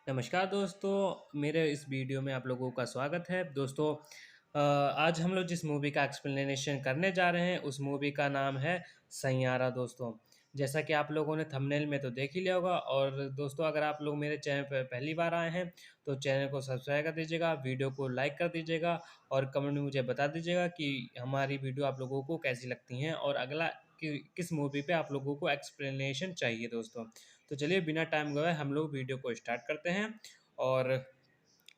नमस्कार दोस्तों, मेरे इस वीडियो में आप लोगों का स्वागत है। दोस्तों आज हम लोग जिस मूवी का एक्सप्लेनेशन करने जा रहे हैं उस मूवी का नाम है सैयारा दोस्तों। जैसा कि आप लोगों ने थंबनेल में तो देख ही लिया होगा। और दोस्तों अगर आप लोग मेरे चैनल पर पहली बार आए हैं तो चैनल को सब्सक्राइब कर दीजिएगा, वीडियो को लाइक कर दीजिएगा और कमेंट में मुझे बता दीजिएगा कि हमारी वीडियो आप लोगों को कैसी लगती हैं और अगला किस मूवी पे आप लोगों को एक्सप्लेनेशन चाहिए दोस्तों। तो चलिए बिना टाइम गवाए हम लोग वीडियो को स्टार्ट करते हैं और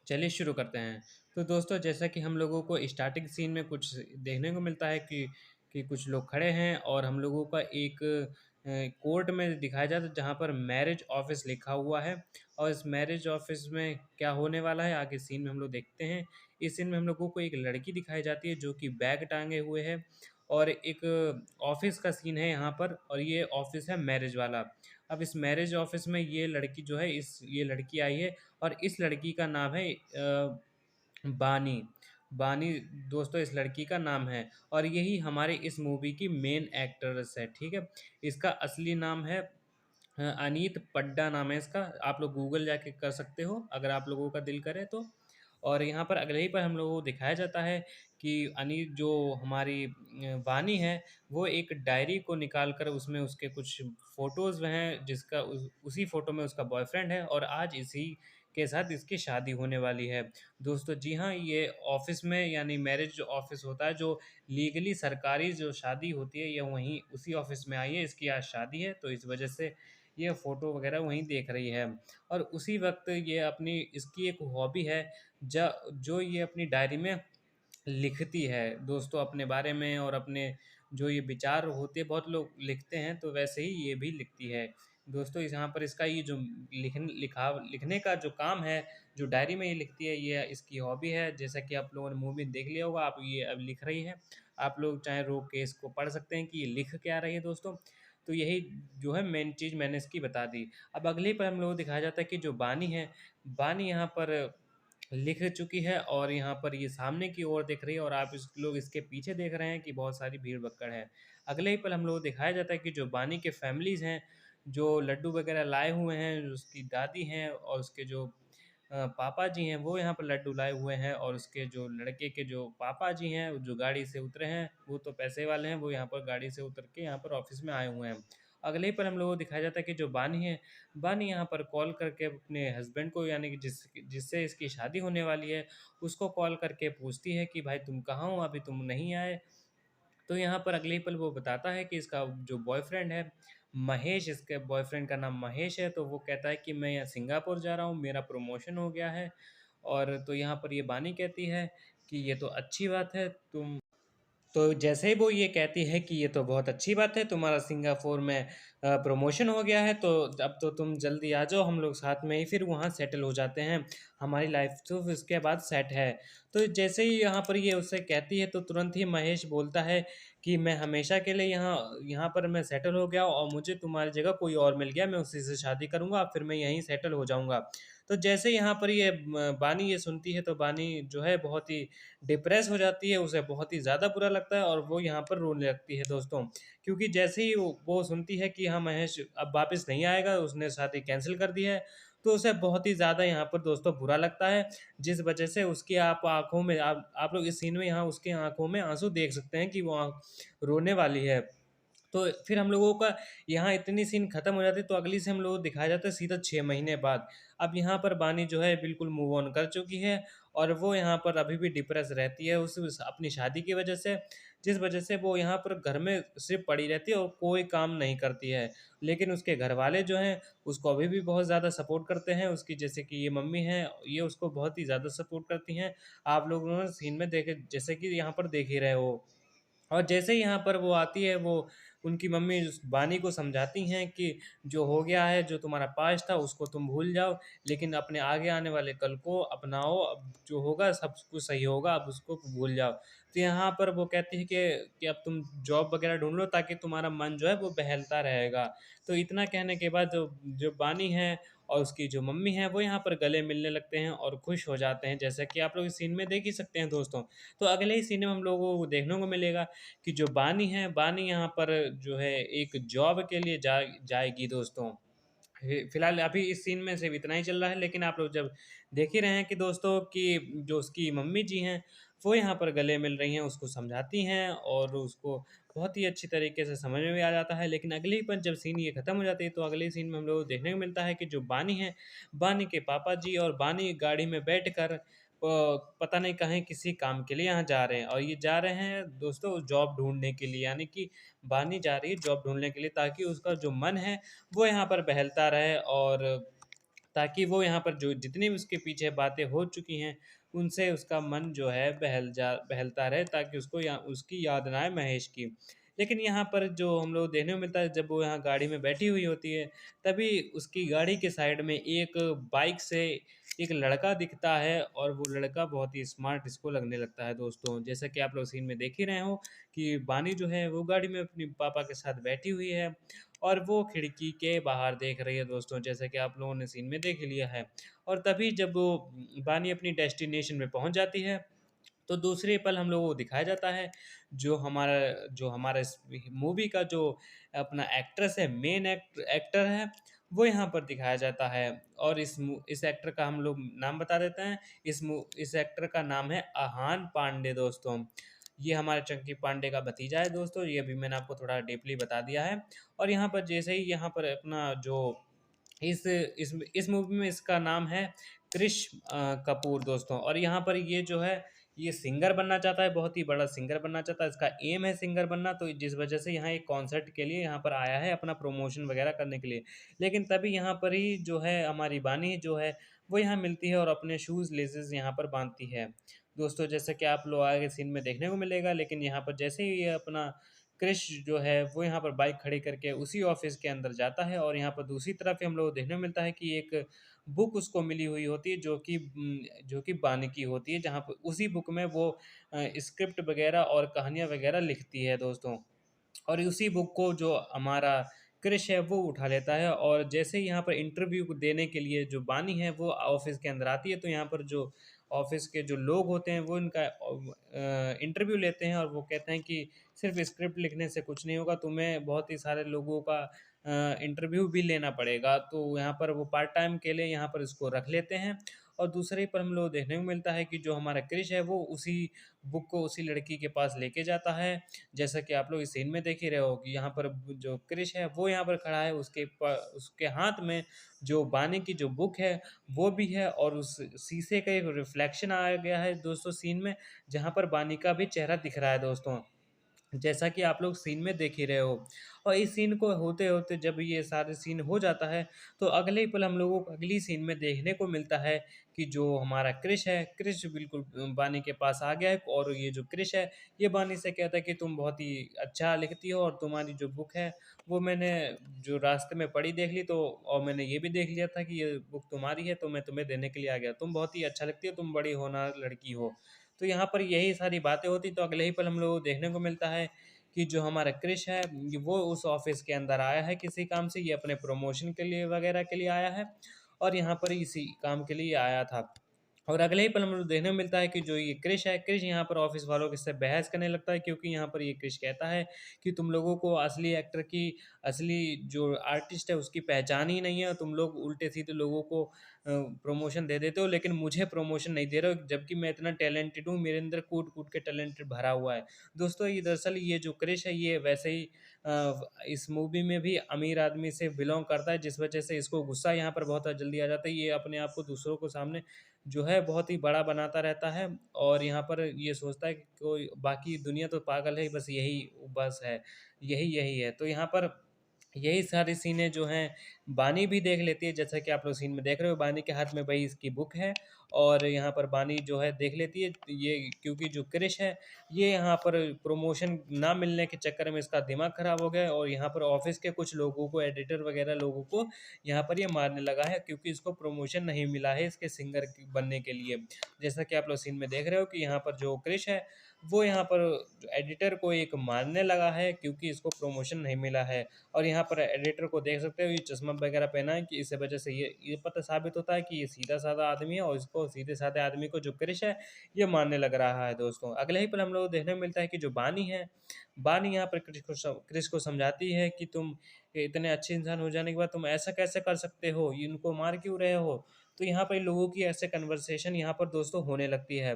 चलिए शुरू करते हैं। तो दोस्तों जैसा कि हम लोगों को स्टार्टिंग सीन में कुछ देखने को मिलता है कि कुछ लोग खड़े हैं और हम लोगों का एक कोर्ट में दिखाया जाता है जहाँ पर मैरिज ऑफिस लिखा हुआ है। और इस मैरिज ऑफिस में क्या होने वाला है आगे सीन में हम लोग देखते हैं। इस सीन में हम लोगों को एक लड़की दिखाई जाती है जो कि बैग टांगे हुए है और एक ऑफिस का सीन है यहाँ पर और ये ऑफिस है मैरिज वाला। अब इस मैरिज ऑफिस में ये लड़की जो है ये लड़की आई है और इस लड़की का नाम है बानी। बानी दोस्तों इस लड़की का नाम है और यही हमारे इस मूवी की मेन एक्ट्रेस है, ठीक है। इसका असली नाम है अनीत पड्डा नाम है इसका। आप लोग गूगल जाके कर सकते हो अगर आप लोगों का दिल करे तो। और यहाँ पर अगले ही पर हम लोगों को दिखाया जाता है कि अनीत जो हमारी वानी है वो एक डायरी को निकाल कर उसमें उसके कुछ फ़ोटोज़ हैं जिसका उसी फ़ोटो में उसका बॉयफ्रेंड है और आज इसी के साथ इसकी शादी होने वाली है। दोस्तों जी हाँ, ये ऑफ़िस में यानी मैरिज जो ऑफ़िस होता है जो लीगली सरकारी जो शादी होती है ये वहीं उसी ऑफ़िस में आई है। इसकी आज शादी है तो इस वजह से ये फ़ोटो वगैरह वहीं देख रही है। और उसी वक़्त ये अपनी इसकी एक हॉबी है जो ये अपनी डायरी में लिखती है दोस्तों अपने बारे में और अपने जो ये विचार होते हैं बहुत लोग लिखते हैं तो वैसे ही ये भी लिखती है। दोस्तों इस यहाँ पर इसका ये जो लिखने का जो काम है, जो डायरी में ये लिखती है ये इसकी हॉबी है। जैसा कि आप लोगों ने मूवी देख लिया होगा, आप ये अब लिख रही है। आप लोग चाहे रोक के इसको पढ़ सकते हैं कि ये लिख क्या रही है दोस्तों। तो यही जो है मेन चीज़ मैंने इसकी बता दी। अब अगले पर हम लोगों को दिखाया जाता है कि जो बानी है, बानी यहाँ पर लिख चुकी है और यहाँ पर ये सामने की ओर देख रही है और आप लोग इसके पीछे देख रहे हैं कि बहुत सारी भीड़-भक्कड़ है। अगले ही पल हम लोग को दिखाया जाता है कि जो बानी के फैमिलीज़ हैं, जो लड्डू वगैरह लाए हुए हैं, जो उसकी दादी हैं और उसके जो पापा जी हैं, वो यहाँ पर लड्डू लाए हुए हैं और उसके जो लड़के के जो पापा जी हैं, जो गाड़ी से उतरे हैं, वो तो पैसे वाले हैं, वो यहाँ पर गाड़ी से उतर के यहाँ पर ऑफ़िस में आए हुए हैं। अगले ही पल हम लोगों को दिखाया जाता है कि जो बानी है, बानी यहाँ पर कॉल करके अपने हस्बैंड को यानी कि जिससे इसकी शादी होने वाली है, उसको कॉल करके पूछती है कि भाई तुम कहाँ हो? अभी तुम नहीं आए। तो यहाँ पर अगले ही पल वो बताता है कि इसका जो बॉयफ्रेंड है, महेश, इसके बॉयफ्रेंड का नाम महेश है, तो वो कहता है कि मैं यहाँ सिंगापुर जा रहा हूँ, मेरा प्रमोशन हो गया है। और तो यहाँ पर ये बानी कहती है कि ये तो अच्छी बात है, तो जैसे ही वो ये कहती है कि ये तो बहुत अच्छी बात है, तुम्हारा सिंगापुर में प्रमोशन हो गया है, तो अब तो तुम जल्दी आ जाओ, हम लोग साथ में ही फिर वहाँ सेटल हो जाते हैं। हमारी लाइफ तो फिर उसके बाद सेट है। तो जैसे ही यहाँ पर ये उससे कहती है तो तुरंत ही महेश बोलता है कि मैं हमेशा के लिए यहाँ यहाँ पर मैं सेटल हो गया और मुझे तुम्हारी जगह कोई और मिल गया, मैं उसी से शादी करूँगा, फिर मैं यहीं सेटल हो जाऊँगा। तो जैसे यहाँ पर ये बानी ये सुनती है तो बानी जो है बहुत ही डिप्रेस हो जाती है, उसे बहुत ही ज़्यादा बुरा लगता है और वो यहाँ पर रोने लगती है दोस्तों। क्योंकि जैसे ही वो सुनती है कि हाँ, महेश अब वापस नहीं आएगा, उसने शादी कैंसल कर दी है, तो उसे बहुत ही ज़्यादा यहाँ पर दोस्तों बुरा लगता है, जिस वजह से उसकी आप आँखों में आप लोग इस सीन में यहाँ उसकी आँखों में आँसू देख सकते हैं कि वो रोने वाली है। तो फिर हम लोगों का यहाँ इतनी सीन खत्म हो जाती है तो अगली से हम लोगों को दिखाया जाता है सीधा 6 महीने बाद। अब यहाँ पर बानी जो है बिल्कुल मूव ऑन कर चुकी है और वो यहाँ पर अभी भी डिप्रेस रहती है उस अपनी शादी की वजह से, जिस वजह से वो यहाँ पर घर में सिर्फ़ पड़ी रहती है और कोई काम नहीं करती है। लेकिन उसके घरवाले जो हैं, उसको अभी भी बहुत ज़्यादा सपोर्ट करते हैं, उसकी जैसे कि ये मम्मी हैं, ये उसको बहुत ही ज़्यादा सपोर्ट करती हैं। आप लोगों ने सीन में देखे जैसे कि यहाँ पर देख ही रहे हो। और जैसे ही यहाँ पर वो आती है, वो उनकी मम्मी उस बानी को समझाती हैं कि जो हो गया है, जो तुम्हारा पास्ट था उसको तुम भूल जाओ, लेकिन अपने आगे आने वाले कल को अपनाओ, अब जो होगा सब कुछ सही होगा, अब उसको भूल जाओ। तो यहाँ पर वो कहती है कि अब तुम जॉब वगैरह ढूँढ लो ताकि तुम्हारा मन जो है वो बहलता रहेगा। तो इतना कहने के बाद जो जो बानी है और उसकी जो मम्मी है वो यहाँ पर गले मिलने लगते हैं और खुश हो जाते हैं, जैसा कि आप लोग इस सीन में देख ही सकते हैं दोस्तों। तो अगले ही सीन में हम लोगों को देखने को मिलेगा कि जो बानी है, बानी यहाँ पर जो है एक जॉब के लिए जाएगी दोस्तों। फिलहाल अभी इस सीन में सिर्फ इतना ही चल रहा है, लेकिन आप लोग जब देख ही रहे हैं कि दोस्तों कि जो उसकी मम्मी जी हैं, वो यहाँ पर गले मिल रही हैं, उसको समझाती हैं और उसको बहुत ही अच्छी तरीके से समझ में भी आ जाता है। लेकिन अगले ही पल जब सीन ये खत्म हो जाती है, तो अगले सीन में हम लोग को देखने को मिलता है कि जो बानी है, बानी के पापा जी और बानी गाड़ी में बैठकर पता नहीं कहीं किसी काम के लिए यहाँ जा रहे हैं, और ये जा रहे हैं दोस्तों जॉब ढूँढने के लिए, यानी कि बानी जा रही है जॉब ढूँढने के लिए, ताकि उसका जो मन है वो यहाँ पर बहलता रहे, और ताकि वो यहाँ पर जो जितनी भी उसके पीछे बातें हो चुकी हैं, उनसे उसका मन जो है बहलता रहे, ताकि उसको या उसकी याद ना आए महेश की। लेकिन यहाँ पर जो हम लोग देखने को मिलता है, जब वो यहाँ गाड़ी में बैठी हुई होती है, तभी उसकी गाड़ी के साइड में एक बाइक से एक लड़का दिखता है, और वो लड़का बहुत ही स्मार्ट इसको लगने लगता है दोस्तों। जैसा कि आप लोग सीन में देख ही रहे हो कि बानी जो है वो गाड़ी में अपने पापा के साथ बैठी हुई है, और वो खिड़की के बाहर देख रही है दोस्तों, जैसा कि आप लोगों ने सीन में देख लिया है। और तभी जब वो बानी अपनी डेस्टिनेशन में पहुंच जाती है, तो दूसरे पल हम लोगों को दिखाया जाता है जो हमारा इस मूवी का जो अपना एक्ट्रेस है, मेन एक्टर है, वो यहाँ पर दिखाया जाता है। और इस एक्टर का हम लोग नाम बता देते हैं। इस एक्टर का नाम है आहान पांडे दोस्तों। ये हमारे चंकी पांडे का भतीजा है दोस्तों, ये भी मैंने आपको थोड़ा डीपली बता दिया है। और यहाँ पर जैसे ही यहाँ पर अपना जो इस मूवी में इसका नाम है क्रिश कपूर दोस्तों। और यहाँ पर ये जो है, ये सिंगर बनना चाहता है, बहुत ही बड़ा सिंगर बनना चाहता है, इसका एम है सिंगर बनना, तो जिस वजह से यहाँ एक कॉन्सर्ट के लिए यहाँ पर आया है अपना प्रमोशन वगैरह करने के लिए। लेकिन तभी यहाँ पर ही जो है हमारी बानी जो है वो यहाँ मिलती है, और अपने शूज़ लेसेस यहाँ पर बांधती है दोस्तों, जैसे कि आप लोग आगे सीन में देखने को मिलेगा। लेकिन यहाँ पर जैसे ही ये अपना क्रिश जो है वो यहाँ पर बाइक खड़ी करके उसी ऑफिस के अंदर जाता है, और यहाँ पर दूसरी तरफ ही हम लोग को देखने को मिलता है कि एक बुक उसको मिली हुई होती है, जो कि बानी की होती है, जहाँ पर उसी बुक में वो स्क्रिप्ट वगैरह और कहानियाँ वगैरह लिखती है दोस्तों। और उसी बुक को जो हमारा क्रिश है वो उठा लेता है, और जैसे ही यहाँ पर इंटरव्यू को देने के लिए जो बानी है वो ऑफिस के अंदर आती है, तो यहाँ पर जो ऑफिस के जो लोग होते हैं वो इनका इंटरव्यू लेते हैं, और वो कहते हैं कि सिर्फ स्क्रिप्ट लिखने से कुछ नहीं होगा, तुम्हें बहुत ही सारे लोगों का इंटरव्यू भी लेना पड़ेगा। तो यहाँ पर वो पार्ट टाइम के लिए यहाँ पर इसको रख लेते हैं। और दूसरे पर हम लोग देखने को मिलता है कि जो हमारा क्रिश है वो उसी बुक को उसी लड़की के पास लेके जाता है, जैसा कि आप लोग इस सीन में देख ही रहे हो कि यहाँ पर जो क्रिश है वो यहाँ पर खड़ा है, उसके हाथ में जो बानी की जो बुक है वो भी है, और उस शीशे का एक रिफ्लेक्शन आ गया है दोस्तों सीन में, जहाँ पर बानी का भी चेहरा दिख रहा है दोस्तों, जैसा कि आप लोग सीन में देख ही रहे हो। और इस सीन को होते-होते जब ये सारे सीन हो जाता है, तो अगले ही पल हम लोगों को अगली सीन में देखने को मिलता है कि जो हमारा क्रिश है, क्रिश बिल्कुल बानी के पास आ गया है, और ये जो क्रिश है, ये बानी से कहता है कि तुम बहुत ही अच्छा लिखती हो, और तुम्हारी जो बुक है, वो मैंने जो रास्ते में पढ़ी देख ली, तो और मैंने ये भी देख लिया था कि ये बुक तुम्हारी है, तो मैं तुम्हें देने के लिए आ गया। तुम बहुत ही अच्छा लिखती हो, तुम बड़ी होनहार लड़की हो। तो यहाँ पर यही सारी बातें होती, तो अगले ही पल हम लोगों को देखने को मिलता है कि जो हमारा क्रिश है वो उस ऑफिस के अंदर आया है किसी काम से, ये अपने प्रमोशन के लिए वगैरह के लिए आया है, और यहाँ पर इसी काम के लिए आया था। और अगले ही पल हम लोग देखने को मिलता है कि जो ये क्रिश है, क्रिश यहाँ पर ऑफिस वालों के से बहस करने लगता है, क्योंकि यहाँ पर ये क्रिश कहता है कि तुम लोगों को असली एक्टर की, असली जो आर्टिस्ट है उसकी पहचान ही नहीं है, तुम लोग उल्टे सीधे लोगों को प्रमोशन दे देते हो, लेकिन मुझे प्रमोशन नहीं दे रहे हो, जबकि मैं इतना टैलेंटेड हूँ, मेरे अंदर कूट कूट के टैलेंटेड भरा हुआ है दोस्तों। ये दरअसल ये जो क्रिश है ये वैसे ही इस मूवी में भी अमीर आदमी से बिलोंग करता है, जिस वजह से इसको गुस्सा यहाँ पर बहुत जल्दी आ जाता है। ये अपने आप को दूसरों को सामने जो है बहुत ही बड़ा बनाता रहता है, और यहाँ पर ये सोचता है कि कोई बाकी दुनिया तो पागल है, बस यही बस है, यही यही है। तो यहाँ पर यही सारी सीनें जो हैं बानी भी देख लेती है, जैसा कि आप लोग सीन में देख रहे हो, बानी के हाथ में वही इसकी बुक है, और यहाँ पर बानी जो है देख लेती है ये, क्योंकि जो क्रिश है ये यहाँ पर प्रमोशन ना मिलने के चक्कर में इसका दिमाग खराब हो गया है, और यहाँ पर ऑफिस के कुछ लोगों को, एडिटर वगैरह लोगों को यहाँ पर ये मारने लगा है, क्योंकि इसको प्रमोशन नहीं मिला है इसके सिंगर बनने के लिए। जैसा कि आप लोग सीन में देख रहे हो कि यहाँ पर जो क्रिश है वो यहाँ पर एडिटर को एक मारने लगा है क्योंकि इसको प्रमोशन नहीं मिला है। और यहाँ पर एडिटर को देख सकते हो, ये चश्मा वगैरह पहना है कि इस वजह से ये पता साबित होता है कि ये सीधा-साधा आदमी है और इसको सीधे-साधे आदमी को जो क्रिश है, ये मारने लग रहा है दोस्तों। अगले ही पल हम लोग को देखने को मिलता है कि जो बानी है, बानी यहाँ पर क्रिश को समझाती है कि तुम इतने अच्छे इंसान हो जाने के बाद तुम ऐसा कैसे कर सकते हो? इनको मार क्यों रहे हो? तो यहाँ पर लोगों की ऐसे कन्वर्सेशन यहाँ पर दोस्तों होने लगती है।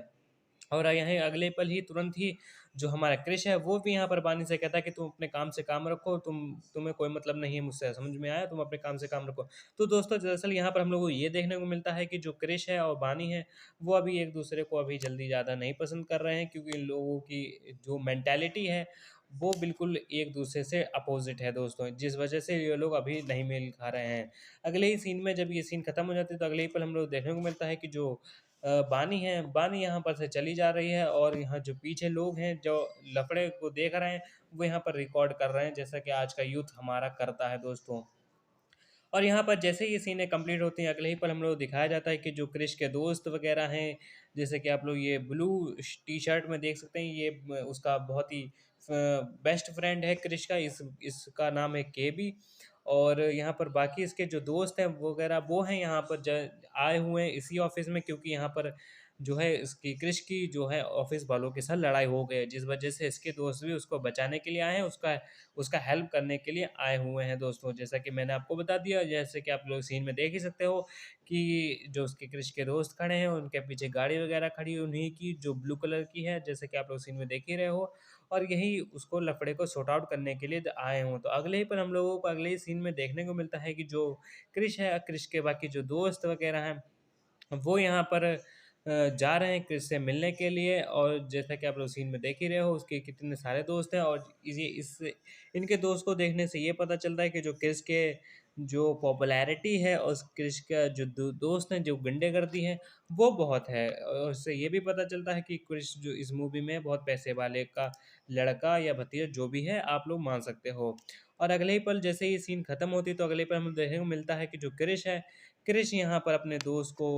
और यहीं अगले पल ही तुरंत ही जो हमारा क्रिश है वो भी यहाँ पर बानी से कहता है कि तुम अपने काम से काम रखो, तुम्हें कोई मतलब नहीं है मुझसे, समझ में आया? तुम अपने काम से काम रखो। तो दोस्तों दरअसल यहाँ पर हम लोग को ये देखने को मिलता है कि जो क्रिश है और बानी है, वो अभी एक-दूसरे को अभी जल्दी ज़्यादा नहीं पसंद कर रहे हैं क्योंकि इन लोगों की जो मेंटालिटी है, वो बिल्कुल एक-दूसरे से अपोज़िट है दोस्तों, जिस वजह से ये लोग अभी नहीं मेल खा रहे हैं। अगले ही सीन में जब ये सीन खत्म हो जाती है तो अगले ही पल हम लोग देखने को मिलता है कि जो बानी है, बानी यहाँ पर से चली जा रही है और यहाँ जो पीछे लोग हैं, जो लफड़े को देख रहे हैं, वो यहाँ पर रिकॉर्ड कर रहे हैं, जैसा कि आज का यूथ हमारा करता है दोस्तों। और यहाँ पर जैसे ही ये सीनें कंप्लीट होती हैं, अगले ही पल हम लोग को दिखाया जाता है कि जो क्रिश के दोस्त वगैरह हैं, जैसे कि आप लोग ये ब्लू टी-शर्ट में देख सकते हैं, ये उसका बहुत ही बेस्ट फ्रेंड है क्रिश का, इसका नाम है केबी। और यहाँ पर बाकी इसके जो दोस्त हैं वगैरह, वो हैं यहाँ पर आए हुए हैं इसी ऑफिस में, क्योंकि यहाँ पर जो है इसकी क्रिश की जो है ऑफिस वालों के साथ लड़ाई हो गई है, जिस वजह से इसके दोस्त भी उसको बचाने के लिए आए हैं, उसका उसका हेल्प करने के लिए आए हुए हैं दोस्तों। जैसा कि मैंने आपको बता दिया, जैसे कि आप लोग सीन में देख ही सकते हो कि जो उसके क्रिश के दोस्त खड़े हैं, उनके पीछे गाड़ी वगैरह खड़ी है उन्हीं की, जो ब्लू कलर की है, जैसे कि आप लोग सीन में देख ही रहे हो। और यही उसको लफड़े को सॉर्ट आउट करने के लिए आए हों। तो अगले ही पर हम लोगों को अगले ही सीन में देखने को मिलता है कि जो क्रिश है, क्रिश के बाकी जो दोस्त वगैरह हैं, वो यहाँ पर जा रहे हैं क्रिस से मिलने के लिए। और जैसा कि आप लोग सीन में देख ही रहे हो, उसके कितने सारे दोस्त हैं। और इस इनके दोस्त को देखने से ये पता चलता है कि जो क्रिस के जो पॉपुलैरिटी है और उस क्रिस का जो दोस्त हैं जो गुंडेगर्दी है, वो बहुत है। और उससे ये भी पता चलता है कि क्रिस जो इस मूवी में बहुत पैसे वाले का लड़का या भतीजा जो भी है, आप लोग मान सकते हो। और अगले ही पल जैसे ही सीन खत्म होती है तो अगले ही पल हमें देखने को मिलता है कि जो क्रिश है, क्रिश यहाँ पर अपने दोस्त को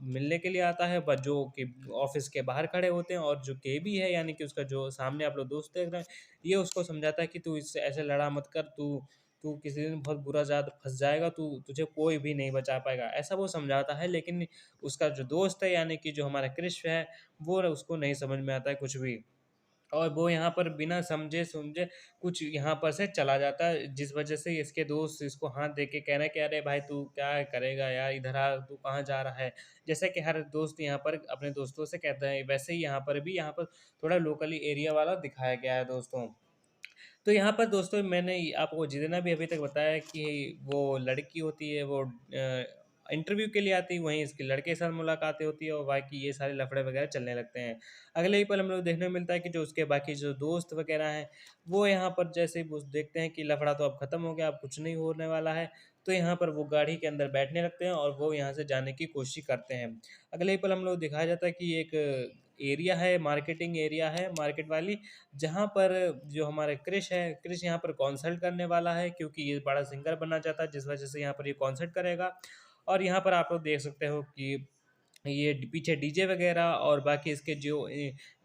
मिलने के लिए आता है, बट जो कि ऑफिस के बाहर खड़े होते हैं। और जो केबी है, यानी कि उसका जो सामने आप लोग दोस्त देख रहे हैं, ये उसको समझाता है कि तू इससे ऐसे लड़ा मत कर, तू तू किसी दिन बहुत बुरा ज़्यादा फँस जाएगा, तुझे कोई भी नहीं बचा पाएगा, ऐसा वो समझाता है। लेकिन उसका जो दोस्त है, यानी कि जो हमारा क्रिश है, वो उसको नहीं समझ में आता है कुछ भी। और वो यहाँ पर बिना समझे-सुमझे कुछ यहाँ पर से चला जाता है, जिस वजह से इसके दोस्त इसको हाथ दे के कह रहे हैं कि अरे भाई तू क्या करेगा यार, इधर आ, तू कहाँ जा रहा है? जैसे कि हर दोस्त यहाँ पर अपने दोस्तों से कहते हैं, वैसे ही यहाँ पर भी यहाँ पर थोड़ा लोकली एरिया वाला दिखाया गया है दोस्तों। तो यहाँ पर दोस्तों मैंने आपको जितना भी अभी तक बताया कि वो लड़की होती है, वो इंटरव्यू के लिए आती है, वहीं इसके लड़के के साथ मुलाकातें होती है और बाकी ये सारे लफड़े वगैरह चलने लगते हैं। अगले ही पल हम लोग देखने को मिलता है कि जो उसके बाकी जो दोस्त वगैरह हैं, वो यहाँ पर जैसे ही वो देखते हैं कि लफड़ा तो अब खत्म हो गया, अब कुछ नहीं होने वाला है, तो यहाँ पर वो गाड़ी के अंदर बैठने लगते हैं और वो यहाँ से जाने की कोशिश करते हैं। अगले ही पल हम लोग दिखाया जाता है कि एक एरिया है, मार्केटिंग एरिया है, मार्केट वाली, जहाँ पर जो हमारे क्रिश है, क्रिश यहाँ पर कॉन्सर्ट करने वाला है क्योंकि ये बड़ा सिंगर बनना चाहता है, जिस वजह से यहाँ पर ये कॉन्सर्ट करेगा। और यहाँ पर आप लोग देख सकते हो कि ये पीछे डीजे वगैरह और बाकी इसके जो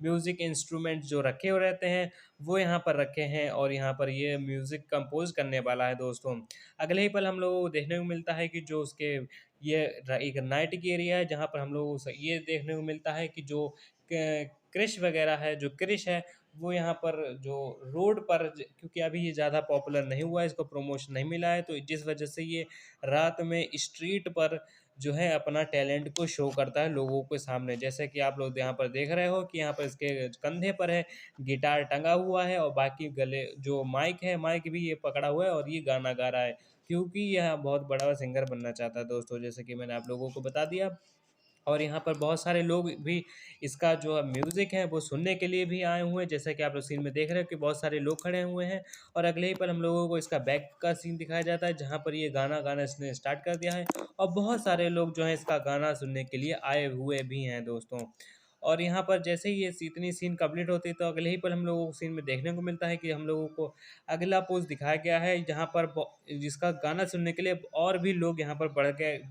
म्यूज़िक इंस्ट्रूमेंट जो रखे हुए रहते हैं, वो यहाँ पर रखे हैं और यहाँ पर ये म्यूज़िक कंपोज़ करने वाला है दोस्तों। अगले ही पल हम लोगों को देखने को मिलता है कि जो उसके ये एक नाइट की एरिया है, जहाँ पर हम लोगों को ये देखने को मिलता है कि जो क्रिश वगैरह है, जो क्रिश है, वो यहाँ पर जो रोड पर क्योंकि अभी ये ज़्यादा पॉपुलर नहीं हुआ है, इसको प्रमोशन नहीं मिला है, तो जिस वजह से ये रात में स्ट्रीट पर जो है अपना टैलेंट को शो करता है लोगों के सामने। जैसे कि आप लोग यहाँ पर देख रहे हो कि यहाँ पर इसके कंधे पर है गिटार टंगा हुआ है और बाकी गले जो माइक है, माइक भी ये पकड़ा हुआ है और ये गाना गा रहा है, क्योंकि यह बहुत बड़ा सिंगर बनना चाहता है दोस्तों, जैसे कि मैंने आप लोगों को बता दिया। और यहाँ पर बहुत सारे लोग भी इसका जो है म्यूज़िक है वो सुनने के लिए भी आए हुए हैं, जैसा कि आप लोग सीन में देख रहे हो कि बहुत सारे लोग खड़े हुए हैं। और अगले ही पल हम लोगों को इसका बैक का सीन दिखाया जाता है, जहाँ पर ये गाना गाना इसने स्टार्ट कर दिया है और बहुत सारे लोग जो हैं इसका गाना सुनने के लिए आए हुए भी हैं दोस्तों। और यहाँ पर जैसे ही ये इतनी सीन कंप्लीट होती है तो अगले ही पल हम लोगों को सीन में देखने को मिलता है कि हम लोगों को अगला पोज़ दिखाया गया है, जहाँ पर जिसका गाना सुनने के लिए और भी लोग यहाँ पर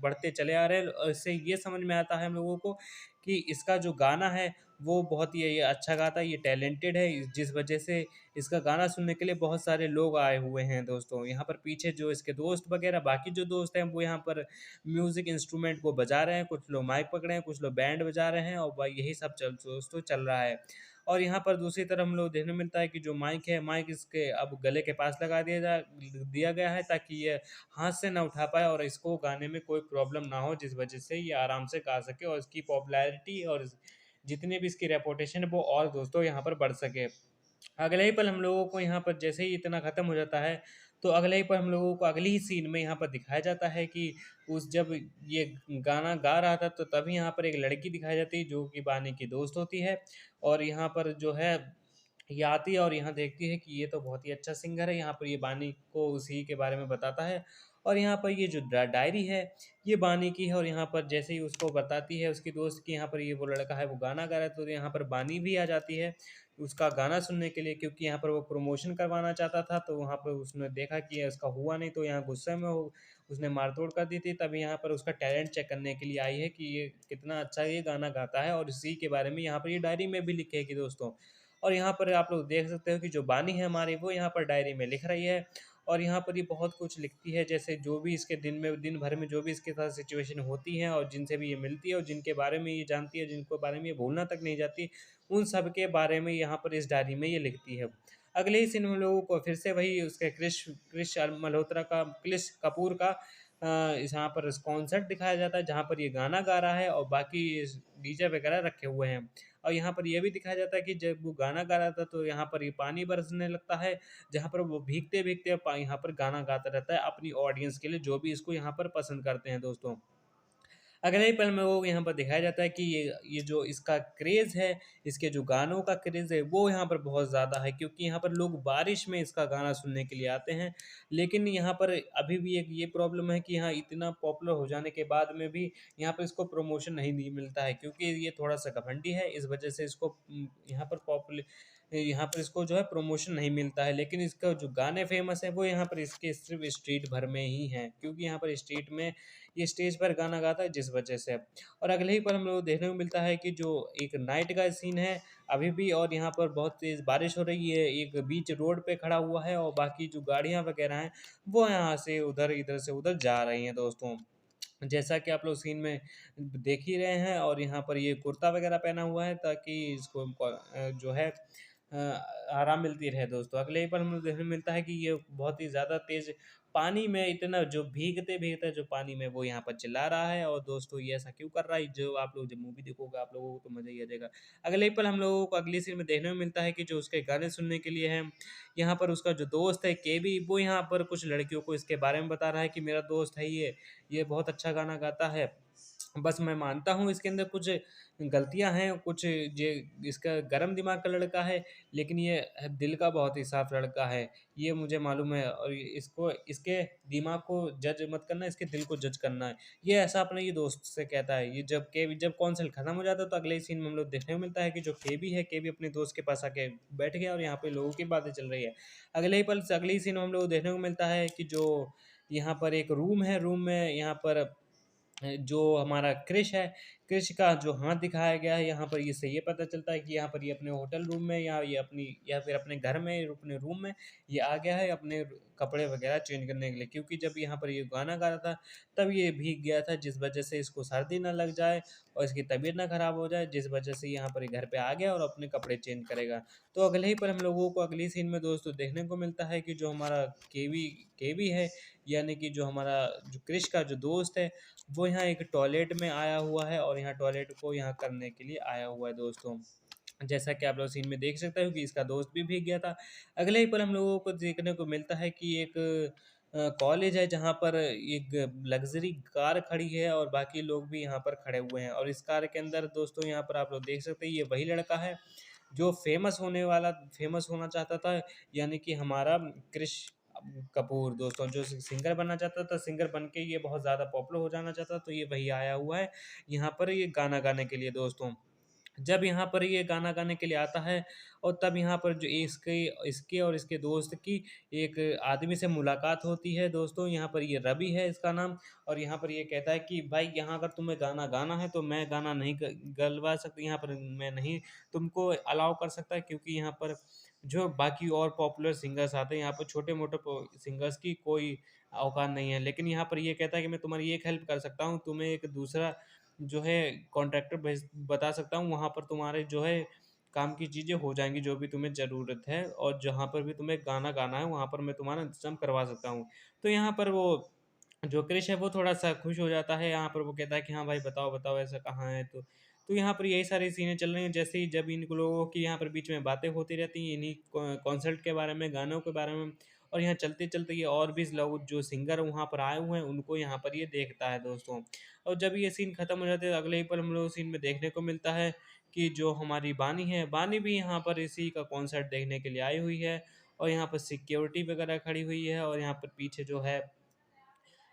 बढ़ते चले आ रहे हैं। और इससे ये समझ में आता है हम लोगों को कि इसका जो गाना है वो बहुत ही ये अच्छा गाता है, ये टैलेंटेड है, जिस वजह से इसका गाना सुनने के लिए बहुत सारे लोग आए हुए हैं दोस्तों। यहाँ पर पीछे जो इसके दोस्त वगैरह बाकी जो दोस्त हैं वो यहाँ पर म्यूज़िक इंस्ट्रूमेंट को बजा रहे हैं, कुछ लोग माइक पकड़े हैं, कुछ लोग बैंड बजा रहे हैं और यही सब दोस्तों चल रहा है। और यहाँ पर दूसरी तरफ हम लोग देखने को मिलता है कि जो माइक है, माइक इसके अब गले के पास लगा दिया गया है ताकि ये हाथ से ना उठा पाए और इसको गाने में कोई प्रॉब्लम ना हो, जिस वजह से ये आराम से गा सके और इसकी पॉपुलैरिटी और जितनी भी इसकी रेपुटेशन है वो और दोस्तों यहाँ पर बढ़ सके। अगले ही पल हम लोगों को यहाँ पर जैसे ही इतना ख़त्म हो जाता है, तो अगले ही पल हम लोगों को अगली ही सीन में यहाँ पर दिखाया जाता है कि उस जब ये गाना गा रहा था तो तभी यहाँ पर एक लड़की दिखाई जाती है जो कि बानी की दोस्त होती है। और यहाँ पर जो है ये आती है और यहाँ देखती है कि ये तो बहुत ही अच्छा सिंगर है, यहाँ पर ये बानी को उसी के बारे में बताता है। और यहाँ पर ये जो डायरी है ये बानी की है और यहाँ पर जैसे ही उसको बताती है उसकी दोस्त की यहाँ पर ये वो लड़का है वो गाना गा रहा है, तो यहाँ पर बानी भी आ जाती है उसका गाना सुनने के लिए, क्योंकि यहाँ पर वो प्रमोशन करवाना चाहता था। तो वहाँ पर उसने देखा कि ये इसका हुआ नहीं, तो यहाँ गुस्से में हो उसने मारतोड़ कर दी थी। तभी यहाँ पर उसका टैलेंट चेक करने के लिए आई है कि ये कितना अच्छा ये गाना गाता है और इसी के बारे में यहाँ पर ये डायरी में भी लिखेगी दोस्तों। और यहाँ पर आप लोग देख सकते हो कि जो बानी है हमारी वो यहाँ पर डायरी में लिख रही है और यहाँ पर ये बहुत कुछ लिखती है, जैसे जो भी इसके दिन भर में जो भी इसके साथ सिचुएशन होती हैं और जिनसे भी ये मिलती है और जिनके बारे में ये जानती है, जिनको बारे में ये भूलना तक नहीं जाती, उन सब के बारे में यहाँ पर इस डायरी में ये लिखती है। अगले ही सीन में लोगों को फिर से वही उसके क्रिश क्रिश मल्होत्रा का क्रिश कपूर का यहाँ पर कॉन्सर्ट दिखाया जाता है जहाँ पर ये गाना गा रहा है और बाकी डीजे वगैरह रखे हुए हैं। और यहाँ पर ये भी दिखाया जाता है कि जब वो गाना गा रहा था तो यहाँ पर ये पानी बरसने लगता है, जहाँ पर वो भीगते-भीगते यहाँ पर गाना गाता रहता है अपनी ऑडियंस के लिए, जो भी इसको यहाँ पर पसंद करते हैं दोस्तों। अगले ही पल में वो यहाँ पर दिखाया जाता है कि ये जो इसका क्रेज़ है, इसके जो गानों का क्रेज़ है, वो यहाँ पर बहुत ज़्यादा है, क्योंकि यहाँ पर लोग बारिश में इसका गाना सुनने के लिए आते हैं। लेकिन यहाँ पर अभी भी एक ये प्रॉब्लम है कि यहाँ इतना पॉपुलर हो जाने के बाद में भी यहाँ पर इसको प्रमोशन नहीं मिलता है, क्योंकि ये थोड़ा-सा घमंडी है। इस वजह से इसको यहाँ पर इसको जो है प्रमोशन नहीं मिलता है। लेकिन इसका जो गाने फ़ेमस है वो यहाँ पर इसके सिर्फ़ स्ट्रीट भर में ही हैं, क्योंकि यहाँ पर स्ट्रीट में ये स्टेज पर गाना गाता है जिस वजह से। और अगले ही पल हम लोग को देखने को मिलता है कि जो एक नाइट का सीन है अभी भी, और यहाँ पर बहुत तेज़ बारिश हो रही है, एक बीच रोड पे खड़ा हुआ है और बाकी जो गाड़ियाँ वगैरह हैं वो यहाँ से उधर, इधर से उधर जा रही हैं दोस्तों। जैसा कि आप लोग सीन में देख ही रहे हैं, और यहाँ पर ये कुर्ता वगैरह पहना हुआ है ताकि इसको जो है आराम मिलती रहे दोस्तों। अगले ही पल हमें देखने को मिलता है कि ये बहुत ही ज़्यादा तेज़ पानी में, इतना जो भीगते-भीगते जो पानी में वो यहाँ पर चिल्ला रहा है। और दोस्तों ये ऐसा क्यों कर रहा है, जो आप लोग जब मूवी देखोगे आप लोगों को तो मज़ा ही आ जाएगा। अगले ही पल हम लोगों को अगली सीन में देखने को मिलता है कि जो उसके गाने सुनने के लिए है, यहाँ पर उसका जो दोस्त है केबी, वो यहाँ पर कुछ लड़कियों को इसके बारे में बता रहा है कि मेरा दोस्त है ये बहुत अच्छा गाना गाता है। बस मैं मानता हूँ इसके अंदर कुछ गलतियाँ हैं, कुछ जे इसका गरम दिमाग का लड़का है, लेकिन ये दिल का बहुत ही साफ लड़का है, ये मुझे मालूम है। और इसको इसके दिमाग को जज मत करना, इसके दिल को जज करना है। ये ऐसा अपने ये दोस्त से कहता है। ये जब कॉन्सर्ट खत्म हो जाता है तो अगले ही सीन में हम लोग देखने को मिलता है कि जो केबी है, केबी अपने दोस्त के पास आके बैठ गया और यहाँ पे लोगों की बातें चल रही है। अगले ही सीन में हम लोग को देखने को मिलता है कि जो यहाँ पर एक रूम है, रूम में यहाँ पर जो हमारा क्रिश है, क्रिश का जो हाथ दिखाया गया है यहाँ पर, इससे ये पता चलता है कि यहाँ पर ये अपने होटल रूम में या फिर अपने घर में, अपने रूम में ये आ गया है अपने कपड़े वगैरह चेंज करने के लिए, क्योंकि जब यहाँ पर ये गाना गा रहा था तब ये भीग गया था, जिस वजह से इसको सर्दी ना लग जाए और इसकी तबीयत ना खराब हो जाए, जिस वजह से यहाँ पर ये घर पे आ गया और अपने कपड़े चेंज करेगा। तो अगले ही पर हम लोगों को अगली सीन में दोस्तों देखने को मिलता है कि जो हमारा केवी केवी है, यानी कि जो हमारा जो क्रिश का जो दोस्त है, वो यहाँ एक टॉयलेट में आया हुआ है और यहाँ टॉयलेट को यहाँ करने के लिए आया हुआ है दोस्तों। जैसा कि आप लोग सीन में देख सकते हो कि इसका दोस्त भी भीग गया था। अगले ही पल हम लोगों को देखने को मिलता है कि एक कॉलेज है जहाँ पर एक लग्ज़री कार खड़ी है और बाकी लोग भी यहाँ पर खड़े हुए हैं, और इस कार के अंदर दोस्तों यहाँ पर आप लोग देख सकते हैं ये वही लड़का है जो फ़ेमस होना चाहता था, यानी कि हमारा क्रिश कपूर दोस्तों, जो सिंगर बनना चाहता था, सिंगर बन के ये बहुत ज़्यादा पॉपुलर हो जाना चाहता था, तो ये वही आया हुआ है यहाँ पर ये गाना गाने के लिए दोस्तों। जब यहाँ पर ये गाना गाने के लिए आता है और तब यहाँ पर जो इसके इसके और इसके दोस्त की एक आदमी से मुलाकात होती है दोस्तों। यहाँ पर ये रवि है इसका नाम, और यहाँ पर ये कहता है कि भाई यहाँ अगर तुम्हें गाना गाना है तो मैं गाना नहीं गलवा सकती, यहाँ पर मैं नहीं तुमको अलाउ कर सकता, क्योंकि यहाँ पर जो बाकी और पॉपुलर सिंगर्स आते हैं यहाँ पर छोटे मोटे सिंगर्स की कोई औकात नहीं है। लेकिन यहाँ पर ये कहता है कि मैं तुम्हारी एक हेल्प कर सकता हूँ, तुम्हें एक दूसरा जो है कॉन्ट्रैक्टर भेज बता सकता हूँ, वहाँ पर तुम्हारे जो है काम की चीज़ें हो जाएँगी जो भी तुम्हें ज़रूरत है, और जहाँ पर भी तुम्हें गाना गाना है वहाँ पर मैं तुम्हारा इंतज़ाम करवा सकता हूँ। तो यहाँ पर वो जो क्रिश है वो थोड़ा-सा खुश हो जाता है, यहाँ पर वो कहता है कि हाँ भाई बताओ, बताओ ऐसा कहाँ है? तो यहाँ पर यही सारी सीनें चल रही हैं, जैसे ही जब इन लोगों की यहाँ पर बीच में बातें होती रहती हैं इन्हीं कॉन्सर्ट के बारे में, गानों के बारे में, और यहाँ चलते-चलते ये और भी लोग जो सिंगर वहाँ पर आए हुए हैं उनको यहाँ पर ये देखता है दोस्तों। और जब ये सीन खत्म हो जाता है अगले ही पल हम लोग सीन में देखने को मिलता है कि जो हमारी बानी है, बानी भी यहाँ पर इसी का कॉन्सर्ट देखने के लिए आई हुई है, और यहाँ पर सिक्योरिटी वगैरह खड़ी हुई है, और यहाँ पर पीछे जो है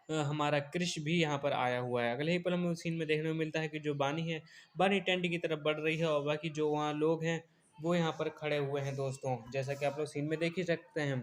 हमारा कृष भी यहाँ पर आया हुआ है। अगले ही पल हमें उस सीन में देखने को मिलता है कि जो बानी है, बानी टेंट की तरफ बढ़ रही है, और बाकी जो वहाँ लोग हैं, वो यहाँ पर खड़े हुए हैं दोस्तों। जैसा कि आप लोग सीन में देख ही सकते हैं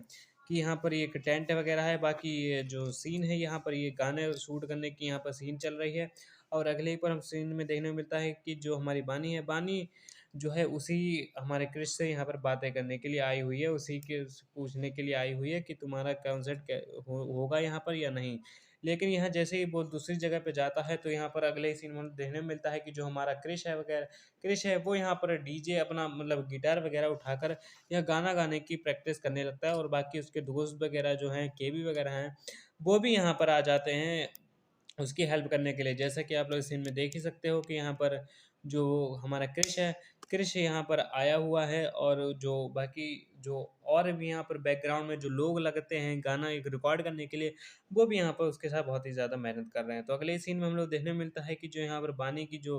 कि यहाँ पर एक टेंट वगैरह है, बाकी ये जो सीन है यहाँ पर ये गाने शूट करने की यहाँ पर सीन चल रही है। और अगले ही पल हम सीन में देखने को मिलता है कि जो हमारी बानी है, बानी जो है उसी हमारे कृष से यहाँ पर बातें करने के लिए आई हुई है, उसी के पूछने के लिए आई हुई है कि तुम्हारा कॉन्सर्ट होगा यहाँ पर या नहीं। लेकिन यहाँ जैसे ही वो दूसरी जगह पे जाता है तो यहाँ पर अगले ही सीन में देखने को मिलता है कि जो हमारा क्रिश है वो यहाँ पर डीजे अपना मतलब गिटार वगैरह उठाकर यह गाना गाने की प्रैक्टिस करने लगता है, और बाकी उसके दोस्त वगैरह जो हैं, केबी वगैरह हैं, वो भी यहाँ पर आ जाते हैं उसकी हेल्प करने के लिए। जैसा कि आप लोग इस सीन में देख ही सकते हो कि यहाँ पर जो हमारा क्रिश है, क्रिश यहाँ पर आया हुआ है, और जो बाकी जो और भी यहाँ पर बैकग्राउंड में जो लोग लगते हैं गाना एक रिकॉर्ड करने के लिए, वो भी यहाँ पर उसके साथ बहुत ही ज़्यादा मेहनत कर रहे हैं। तो अगले सीन में हम लोग देखने को मिलता है कि जो यहाँ पर बानी की जो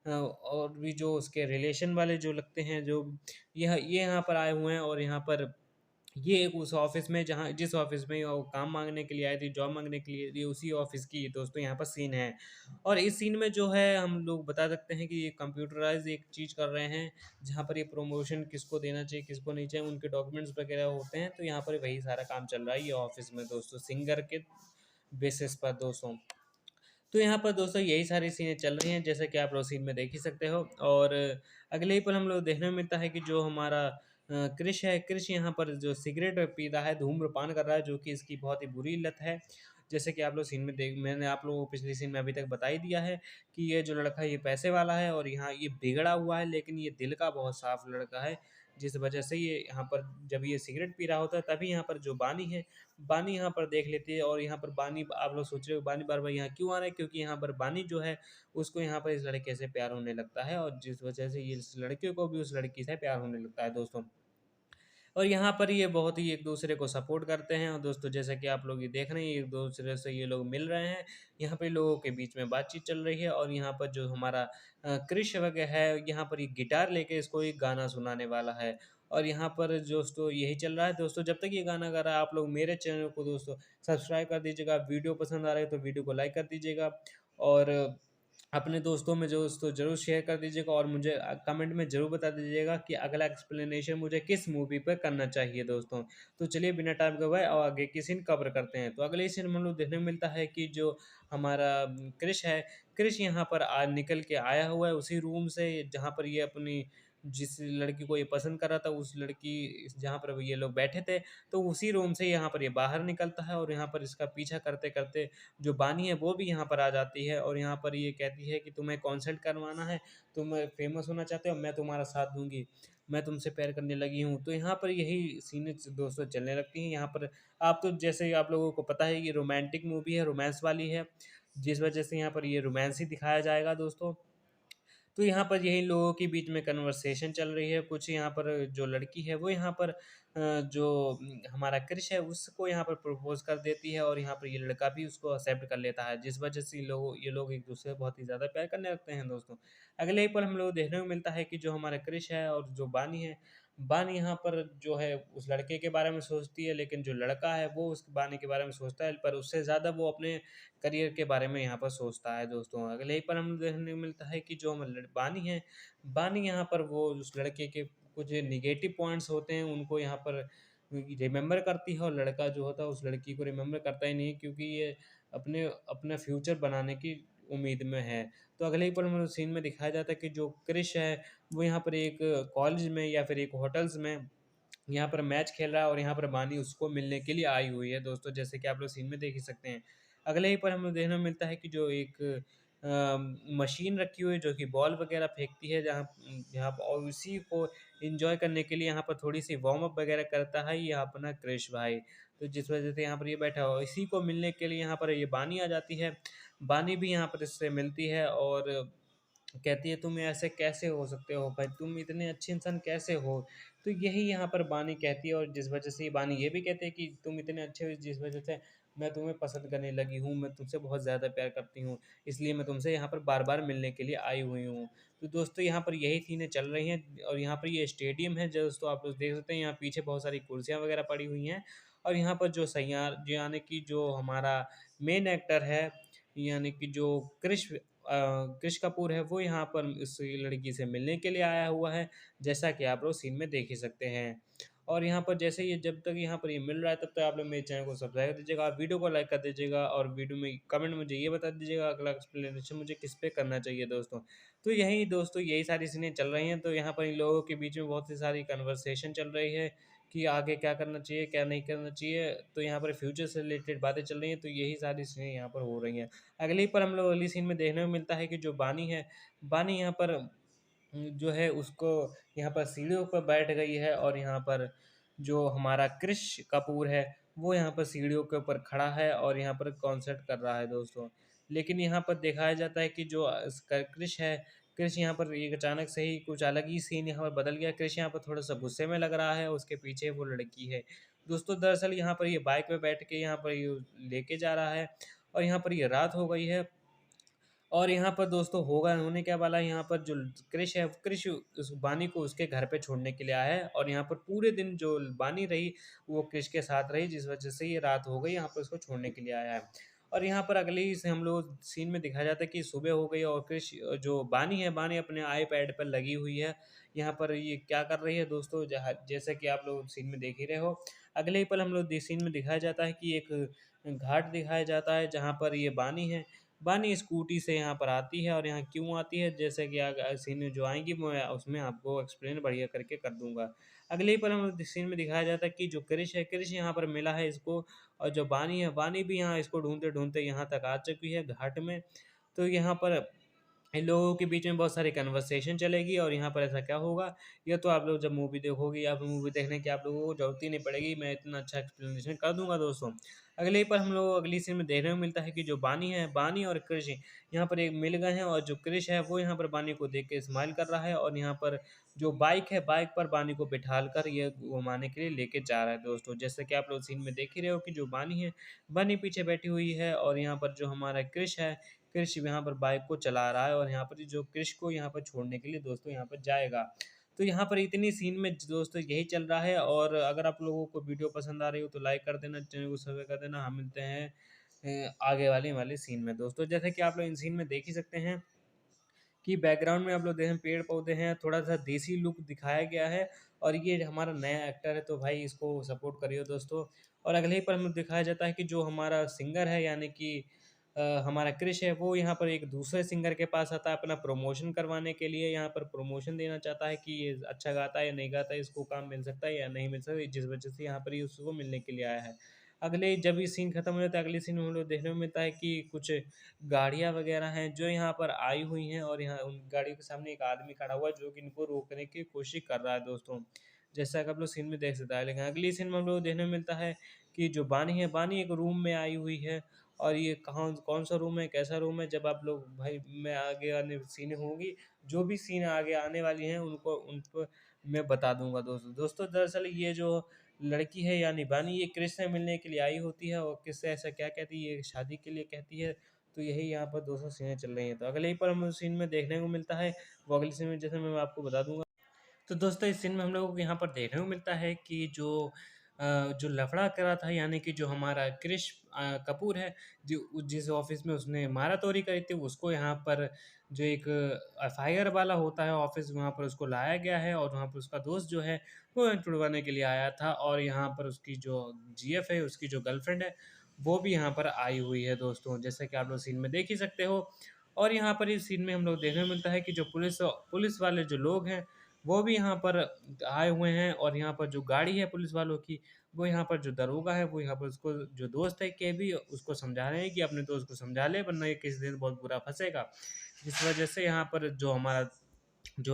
और भी जो उसके रिलेशन वाले जो लगते हैं, जो ये यहाँ पर आए हुए हैं, और यहाँ पर ये उस ऑफ़िस में जहाँ जिस ऑफ़िस में वो काम माँगने के लिए आई थी, जॉब माँगने के लिए, ये उसी ऑफ़िस की दोस्तों यहाँ पर सीन है। और इस सीन में जो है हम लोग बता सकते हैं कि ये कंप्यूटराइज़ एक चीज़ कर रहे हैं, जहाँ पर ये प्रमोशन किसको देना चाहिए, किसको नहीं चाहिए, उनके डॉक्यूमेंट्स वगैरह होते हैं, तो यहाँ पर वही सारा काम चल रहा है ये ऑफ़िस में दोस्तों, सिंगर के बेसिस पर दोस्तों। तो यहाँ पर दोस्तों यही सारी सीनें चल रही हैं, जैसा कि आप लोग सीन में देख ही सकते हो। और अगले ही पल हम लोग देखने को मिलता है कि जो हमारा कृष है, कृष यहाँ पर जो सिगरेट पी रहा है, धूम्रपान कर रहा है, जो कि इसकी बहुत ही बुरी लत है। जैसे कि आप लोग सीन में देख मैंने आप लोगों को पिछली सीन में अभी तक बता ही दिया है कि ये जो लड़का है ये पैसे वाला है, और यहाँ ये बिगड़ा हुआ है, लेकिन ये दिल का बहुत साफ लड़का है। जिस वजह से ये यहाँ पर जब ये सिगरेट पी रहा होता है तभी यहाँ पर जो बानी है, बानी यहाँ पर देख लेती है, और यहाँ पर बानी आप लोग सोच रहे हो बानी बार-बार यहाँ क्यों आ रहा है? क्योंकि यहाँ पर बानी जो है उसको यहाँ पर इस लड़के से प्यार होने लगता है, और जिस वजह से ये इस लड़के को भी उस लड़की से प्यार होने लगता है दोस्तों। और यहाँ पर ये बहुत ही एक-दूसरे को सपोर्ट करते हैं, और दोस्तों जैसा कि आप लोग ये देख रहे हैं एक-दूसरे से ये लोग मिल रहे हैं। यहाँ पे लोगों के बीच में बातचीत चल रही है, और यहाँ पर जो हमारा कृष है यहाँ पर ये गिटार लेके इसको एक गाना सुनाने वाला है। और यहाँ पर दोस्तों यही चल रहा है दोस्तों, जब तक ये गाना गा रहा है आप लोग मेरे चैनल को दोस्तों सब्सक्राइब कर दीजिएगा। वीडियो पसंद आ रहा है तो वीडियो को लाइक कर दीजिएगा, और अपने दोस्तों में दोस्तों ज़रूर शेयर कर दीजिएगा, और मुझे कमेंट में ज़रूर बता दीजिएगा कि अगला एक्सप्लेनेशन मुझे किस मूवी पे करना चाहिए दोस्तों। तो चलिए बिना टाइम गवाए और आगे की सीन कवर करते हैं। तो अगले सीन में हम लोग देखने को मिलता है कि जो हमारा कृष है, कृष यहाँ पर निकल के आया हुआ है उसी रूम से जहाँ पर ये अपनी जिस लड़की को ये पसंद कर रहा था, उस लड़की जहाँ पर ये लोग बैठे थे, तो उसी रूम से यहाँ पर ये बाहर निकलता है, और यहाँ पर इसका पीछा करते-करते जो बानी है वो भी यहाँ पर आ जाती है, और यहाँ पर ये कहती है कि तुम्हें कॉन्सर्ट करवाना है, तुम फेमस होना चाहते हो, मैं तुम्हारा साथ दूँगी, मैं तुमसे प्यार करने लगी हूँ। तो यहाँ पर यही सीनें दोस्तों चलने लगती हैं। यहाँ पर आप तो जैसे आप लोगों को पता है ये रोमांटिक मूवी है, रोमांस वाली है, जिस वजह से यहाँ पर ये रोमांस ही दिखाया जाएगा दोस्तों। तो यहाँ पर यही लोगों के बीच में कन्वर्सेशन चल रही है। कुछ यहाँ पर जो लड़की है वो यहाँ पर जो हमारा कृष है उसको यहाँ पर प्रपोज़ कर देती है, और यहाँ पर ये लड़का भी उसको एक्सेप्ट कर लेता है, जिस वजह से ये लोग एक-दूसरे से बहुत ही ज़्यादा प्यार करने लगते हैं दोस्तों। अगले ही पल हम लोग को देखने को मिलता है कि जो हमारा कृष है और जो बानी है, बानी यहाँ पर जो है उस लड़के के बारे में सोचती है, लेकिन जो लड़का है वो उस बानी के बारे में सोचता है, पर उससे ज़्यादा वो अपने करियर के बारे में यहाँ पर सोचता है दोस्तों। अगले ही पर हमें देखने को मिलता है कि जो बानी है, बानी यहाँ पर वो उस लड़के के कुछ नेगेटिव पॉइंट्स होते हैं उनको यहाँ पर रिमेंबर करती है, और लड़का जो होता है उस लड़की को रिमेंबर करता ही नहीं, क्योंकि ये अपने अपना फ्यूचर बनाने की उम्मीद में है। तो अगले ही पल में सीन में दिखाया जाता है कि जो क्रिश है वो यहाँ पर एक कॉलेज में या फिर एक होटल्स में यहाँ पर मैच खेल रहा है, और यहाँ पर बानी उसको मिलने के लिए आई हुई है दोस्तों, जैसे कि आप लोग सीन में देख ही सकते हैं। अगले ही पर हमें देखने को मिलता है कि जो एक मशीन रखी हुई है जो कि बॉल वगैरह फेंकती है, जहाँ यहाँ पर, और उसी को एंजॉय करने के लिए यहाँ पर थोड़ी सी वार्म अप वगैरह करता है ये अपना क्रिश भाई। तो जिस वजह से यहाँ पर ये बैठा हुआ, इसी को मिलने के लिए यहाँ पर ये बानी आ जाती है। बानी भी यहाँ पर इससे मिलती है और कहती है तुम ऐसे कैसे हो सकते हो भाई, तुम इतने अच्छे इंसान कैसे हो। तो यही यहाँ पर बानी कहती है, और जिस वजह से ये बानी ये भी कहते हैं कि तुम इतने अच्छे हो जिस वजह से मैं तुम्हें पसंद करने लगी हूँ, मैं तुमसे बहुत ज़्यादा प्यार करती हूँ, इसलिए मैं तुमसे यहाँ पर बार बार मिलने के लिए आई हुई हूँ। तो दोस्तों यहाँ पर यही चीज़ें चल रही हैं, और यहाँ पर ये स्टेडियम है जो दोस्तों आप लोग देख सकते हैं, यहाँ पीछे बहुत सारी कुर्सियाँ वगैरह पड़ी हुई हैं। और यहाँ पर जो सैयार यानी कि जो हमारा मेन एक्टर है, यानी कि जो कृष कपूर है, वो यहाँ पर इस लड़की से मिलने के लिए आया हुआ है, जैसा कि आप लोग सीन में देख ही सकते हैं। और यहाँ पर जैसे ये जब तक यहाँ पर ये मिल रहा है तब तक आप लोग मेरे चैनल को सब्सक्राइब कर दीजिएगा, और वीडियो को लाइक कर दीजिएगा, और वीडियो में कमेंट में मुझे ये बता दीजिएगा अगला एक्सप्लेनेशन मुझे किस पे करना चाहिए दोस्तों। तो यही दोस्तों यही सारी चीज़ें चल रही हैं, तो यहाँ पर इन लोगों के बीच में बहुत सी सारी कन्वर्सेशन चल रही है कि आगे क्या करना चाहिए क्या नहीं करना चाहिए। तो यहाँ पर फ्यूचर से रिलेटेड बातें चल रही हैं, तो यही सारी चीज़ें यहाँ पर हो रही हैं। अगले ही पर हम लोग अगली सीन में देखने को मिलता है कि जो बानी है, बानी यहाँ पर जो है उसको यहाँ पर सीढ़ियों पर बैठ गई है, और यहाँ पर जो हमारा कृष कपूर है वो यहाँ पर सीढ़ियों के ऊपर खड़ा है और यहाँ पर कॉन्सर्ट कर रहा है दोस्तों। लेकिन यहाँ पर दिखाया जाता है कि जो इसका कृष है, कृष यहाँ पर एक अचानक से ही कुछ अलग ही सीन यहाँ पर बदल गया। कृष यहाँ पर थोड़ा सा गुस्से में लग रहा है, उसके पीछे वो लड़की है दोस्तों। दरअसल यहाँ पर ये बाइक पे बैठ के यहाँ पर ये लेके जा रहा है, और यहाँ पर ये रात हो गई है। और यहाँ पर दोस्तों होने क्या वाला है, यहाँ पर जो कृष है, कृष उस बानी को उसके घर पे छोड़ने के लिए आया है, और यहाँ पर पूरे दिन जो बानी रही वो कृष के साथ रही, जिस वजह से ये रात हो गई, यहाँ पर उसको छोड़ने के लिए आया है। और यहाँ पर अगले ही से हम लोग सीन में दिखाया जाता है कि सुबह हो गई, और कृष जो बानी है, बानी अपने आईपैड पर लगी हुई है। यहाँ पर ये क्या कर रही है दोस्तों, जैसा कि आप लोग सीन में देख ही रहे हो। अगले ही पल हम लोग सीन में दिखाया जाता है कि एक घाट दिखाया जाता है जहाँ पर ये बानी है। बानी स्कूटी से यहाँ पर आती है, और यहाँ क्यों आती है जैसे कि सीन में जो आएँगी मैं उसमें आपको एक्सप्लेन बढ़िया करके कर दूँगा। अगले ही पल हमें सीन में दिखाया जाता है कि जो कृष है, कृष यहाँ पर मिला है इसको, और जो बानी है, बानी भी यहाँ इसको ढूँढते-ढूँढते यहाँ तक आ चुकी है घाट में। तो यहाँ पर इन लोगों के बीच में बहुत सारी कन्वर्सेशन चलेगी, और यहाँ पर ऐसा क्या होगा, ये तो आप लोग जब मूवी देखोगे, या फिर मूवी देखने की आप लोगों को ज़रूरत ही नहीं पड़ेगी, मैं इतना अच्छा एक्सप्लेनेशन कर दूँगा दोस्तों। अगले ही पर हम लोग अगली सीन में देखने को मिलता है कि जो बानी है, बानी और कृष यहाँ पर एक मिल गए हैं, और जो कृष है वो यहाँ पर बानी को देख के स्माइल कर रहा है, और यहाँ पर जो बाइक है, बाइक पर बानी को बिठाल कर ये घुमाने के लिए लेके जा रहा है दोस्तों। जैसे कि आप लोग सीन में देख ही रहे हो कि जो बानी है, बानी पीछे बैठी हुई है, और यहाँ पर जो हमारा कृष है, कृष यहाँ पर बाइक को चला रहा है, और यहाँ पर जो कृष को यहाँ पर छोड़ने के लिए दोस्तों यहाँ पर जाएगा। तो यहाँ पर इतनी सीन में दोस्तों यही चल रहा है, और अगर आप लोगों को वीडियो पसंद आ रही हो तो लाइक कर देना, चैनल को सब्सक्राइब कर देना। हम मिलते हैं आगे वाले सीन में दोस्तों। जैसे कि आप लोग इन सीन में देख ही सकते हैं कि बैकग्राउंड में आप लोग देखें पेड़-पौधे हैं, थोड़ा-सा देसी लुक दिखाया गया है, और ये हमारा नया एक्टर है, तो भाई इसको सपोर्ट करिए दोस्तों। और अगले ही पर हमें दिखाया जाता है कि जो हमारा सिंगर है, यानी कि हमारा क्रिश है, वो यहाँ पर एक दूसरे सिंगर के पास आता है अपना प्रमोशन करवाने के लिए, यहाँ पर प्रमोशन देना चाहता है कि ये अच्छा गाता है या नहीं गाता है, इसको काम मिल सकता है या नहीं मिल सकता है, जिस वजह से यहाँ पर ये उसको मिलने के लिए आया है। अगले जब ये सीन खत्म हो जाता है, अगले सीन में हम लोग देखने को मिलता है कि कुछ गाड़ियाँ वगैरह हैं जो यहाँ पर आई हुई हैं, और यहाँ उन गाड़ियों के सामने एक आदमी खड़ा हुआ है जो कि इनको रोकने की कोशिश कर रहा है दोस्तों। जैसा कि आप लोग सीन में देख सकते हैं। लेकिन अगली सीन में हम लोग को देखने को मिलता है कि जो बानी है, बानी एक रूम में आई हुई है, और ये कहाँ कौन-सा रूम है, कैसा रूम है, जब आप लोग भाई मैं आगे आने सीन होंगी, जो भी सीन आगे आने वाली हैं उनको मैं बता दूँगा दोस्तों। दोस्तों दरअसल ये जो लड़की है यानी बानी, ये क्रिश से मिलने के लिए आई होती है, और किससे ऐसा क्या कहती है, ये शादी के लिए कहती है। तो यही यहाँ पर 200 सीनें चल रही हैं। तो अगले ही पर हमें सीन में देखने को मिलता है, वो अगली सीन में जैसे मैं आपको बता दूँगा। तो दोस्तों इस सीन में हम लोगों को यहाँ पर देखने को मिलता है कि जो लफड़ा करा था, यानी कि जो हमारा क्रिश कपूर है, जो जिस ऑफिस में उसने मारा-तोरी करी थी, उसको यहाँ पर जो एक एफआईआर वाला होता है ऑफिस, वहाँ पर उसको लाया गया है और वहाँ पर उसका दोस्त जो है वो छुड़वाने के लिए आया था, और यहाँ पर उसकी जो जीएफ है, उसकी जो गर्लफ्रेंड है, वो भी यहाँ पर आई हुई है दोस्तों, जैसा कि आप लोग सीन में देख ही सकते हो। और यहाँ पर इस सीन में हम लोग देखने को मिलता है कि जो पुलिस वाले जो लोग हैं, वो भी यहाँ पर आए हुए हैं, और यहाँ पर जो गाड़ी है पुलिस वालों की, वो यहाँ पर जो दरोगा है, वो यहाँ पर उसको जो दोस्त है केबी, उसको समझा रहे हैं कि अपने दोस्त को समझा ले, वरना ये किसी दिन बहुत बुरा फँसेगा। जिस वजह से यहाँ पर जो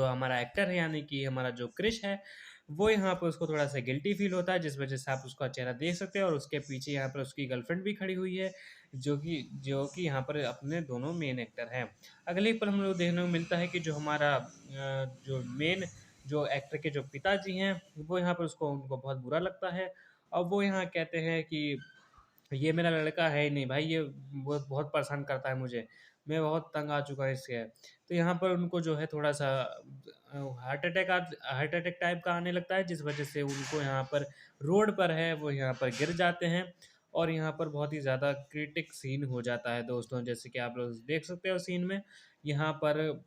हमारा एक्टर है, यानी कि हमारा जो क्रिश है, वो यहाँ पर उसको थोड़ा-सा गिल्टी फ़ील होता है, जिस वजह से आप उसका चेहरा देख सकते हैं, और उसके पीछे यहाँ पर उसकी गर्लफ्रेंड भी खड़ी हुई है, जो कि यहाँ पर अपने दोनों मेन एक्टर हैं। अगले ही पल हम लोग देखने को मिलता है कि जो हमारा जो मेन जो एक्टर के जो पिताजी हैं, वो यहाँ पर उनको बहुत बुरा लगता है, और वो यहाँ कहते हैं कि ये मेरा लड़का है ही नहीं भाई, ये बहुत बहुत परेशान करता है मुझे, मैं बहुत तंग आ चुका हूँ इससे। तो यहाँ पर उनको जो है थोड़ा-सा हार्ट अटैक टाइप का आने लगता है, जिस वजह से उनको यहाँ पर रोड पर है, वो यहाँ पर गिर जाते हैं, और यहाँ पर बहुत ही ज़्यादा क्रिटिक सीन हो जाता है दोस्तों, जैसे कि आप लोग देख सकते हो सीन में। यहाँ पर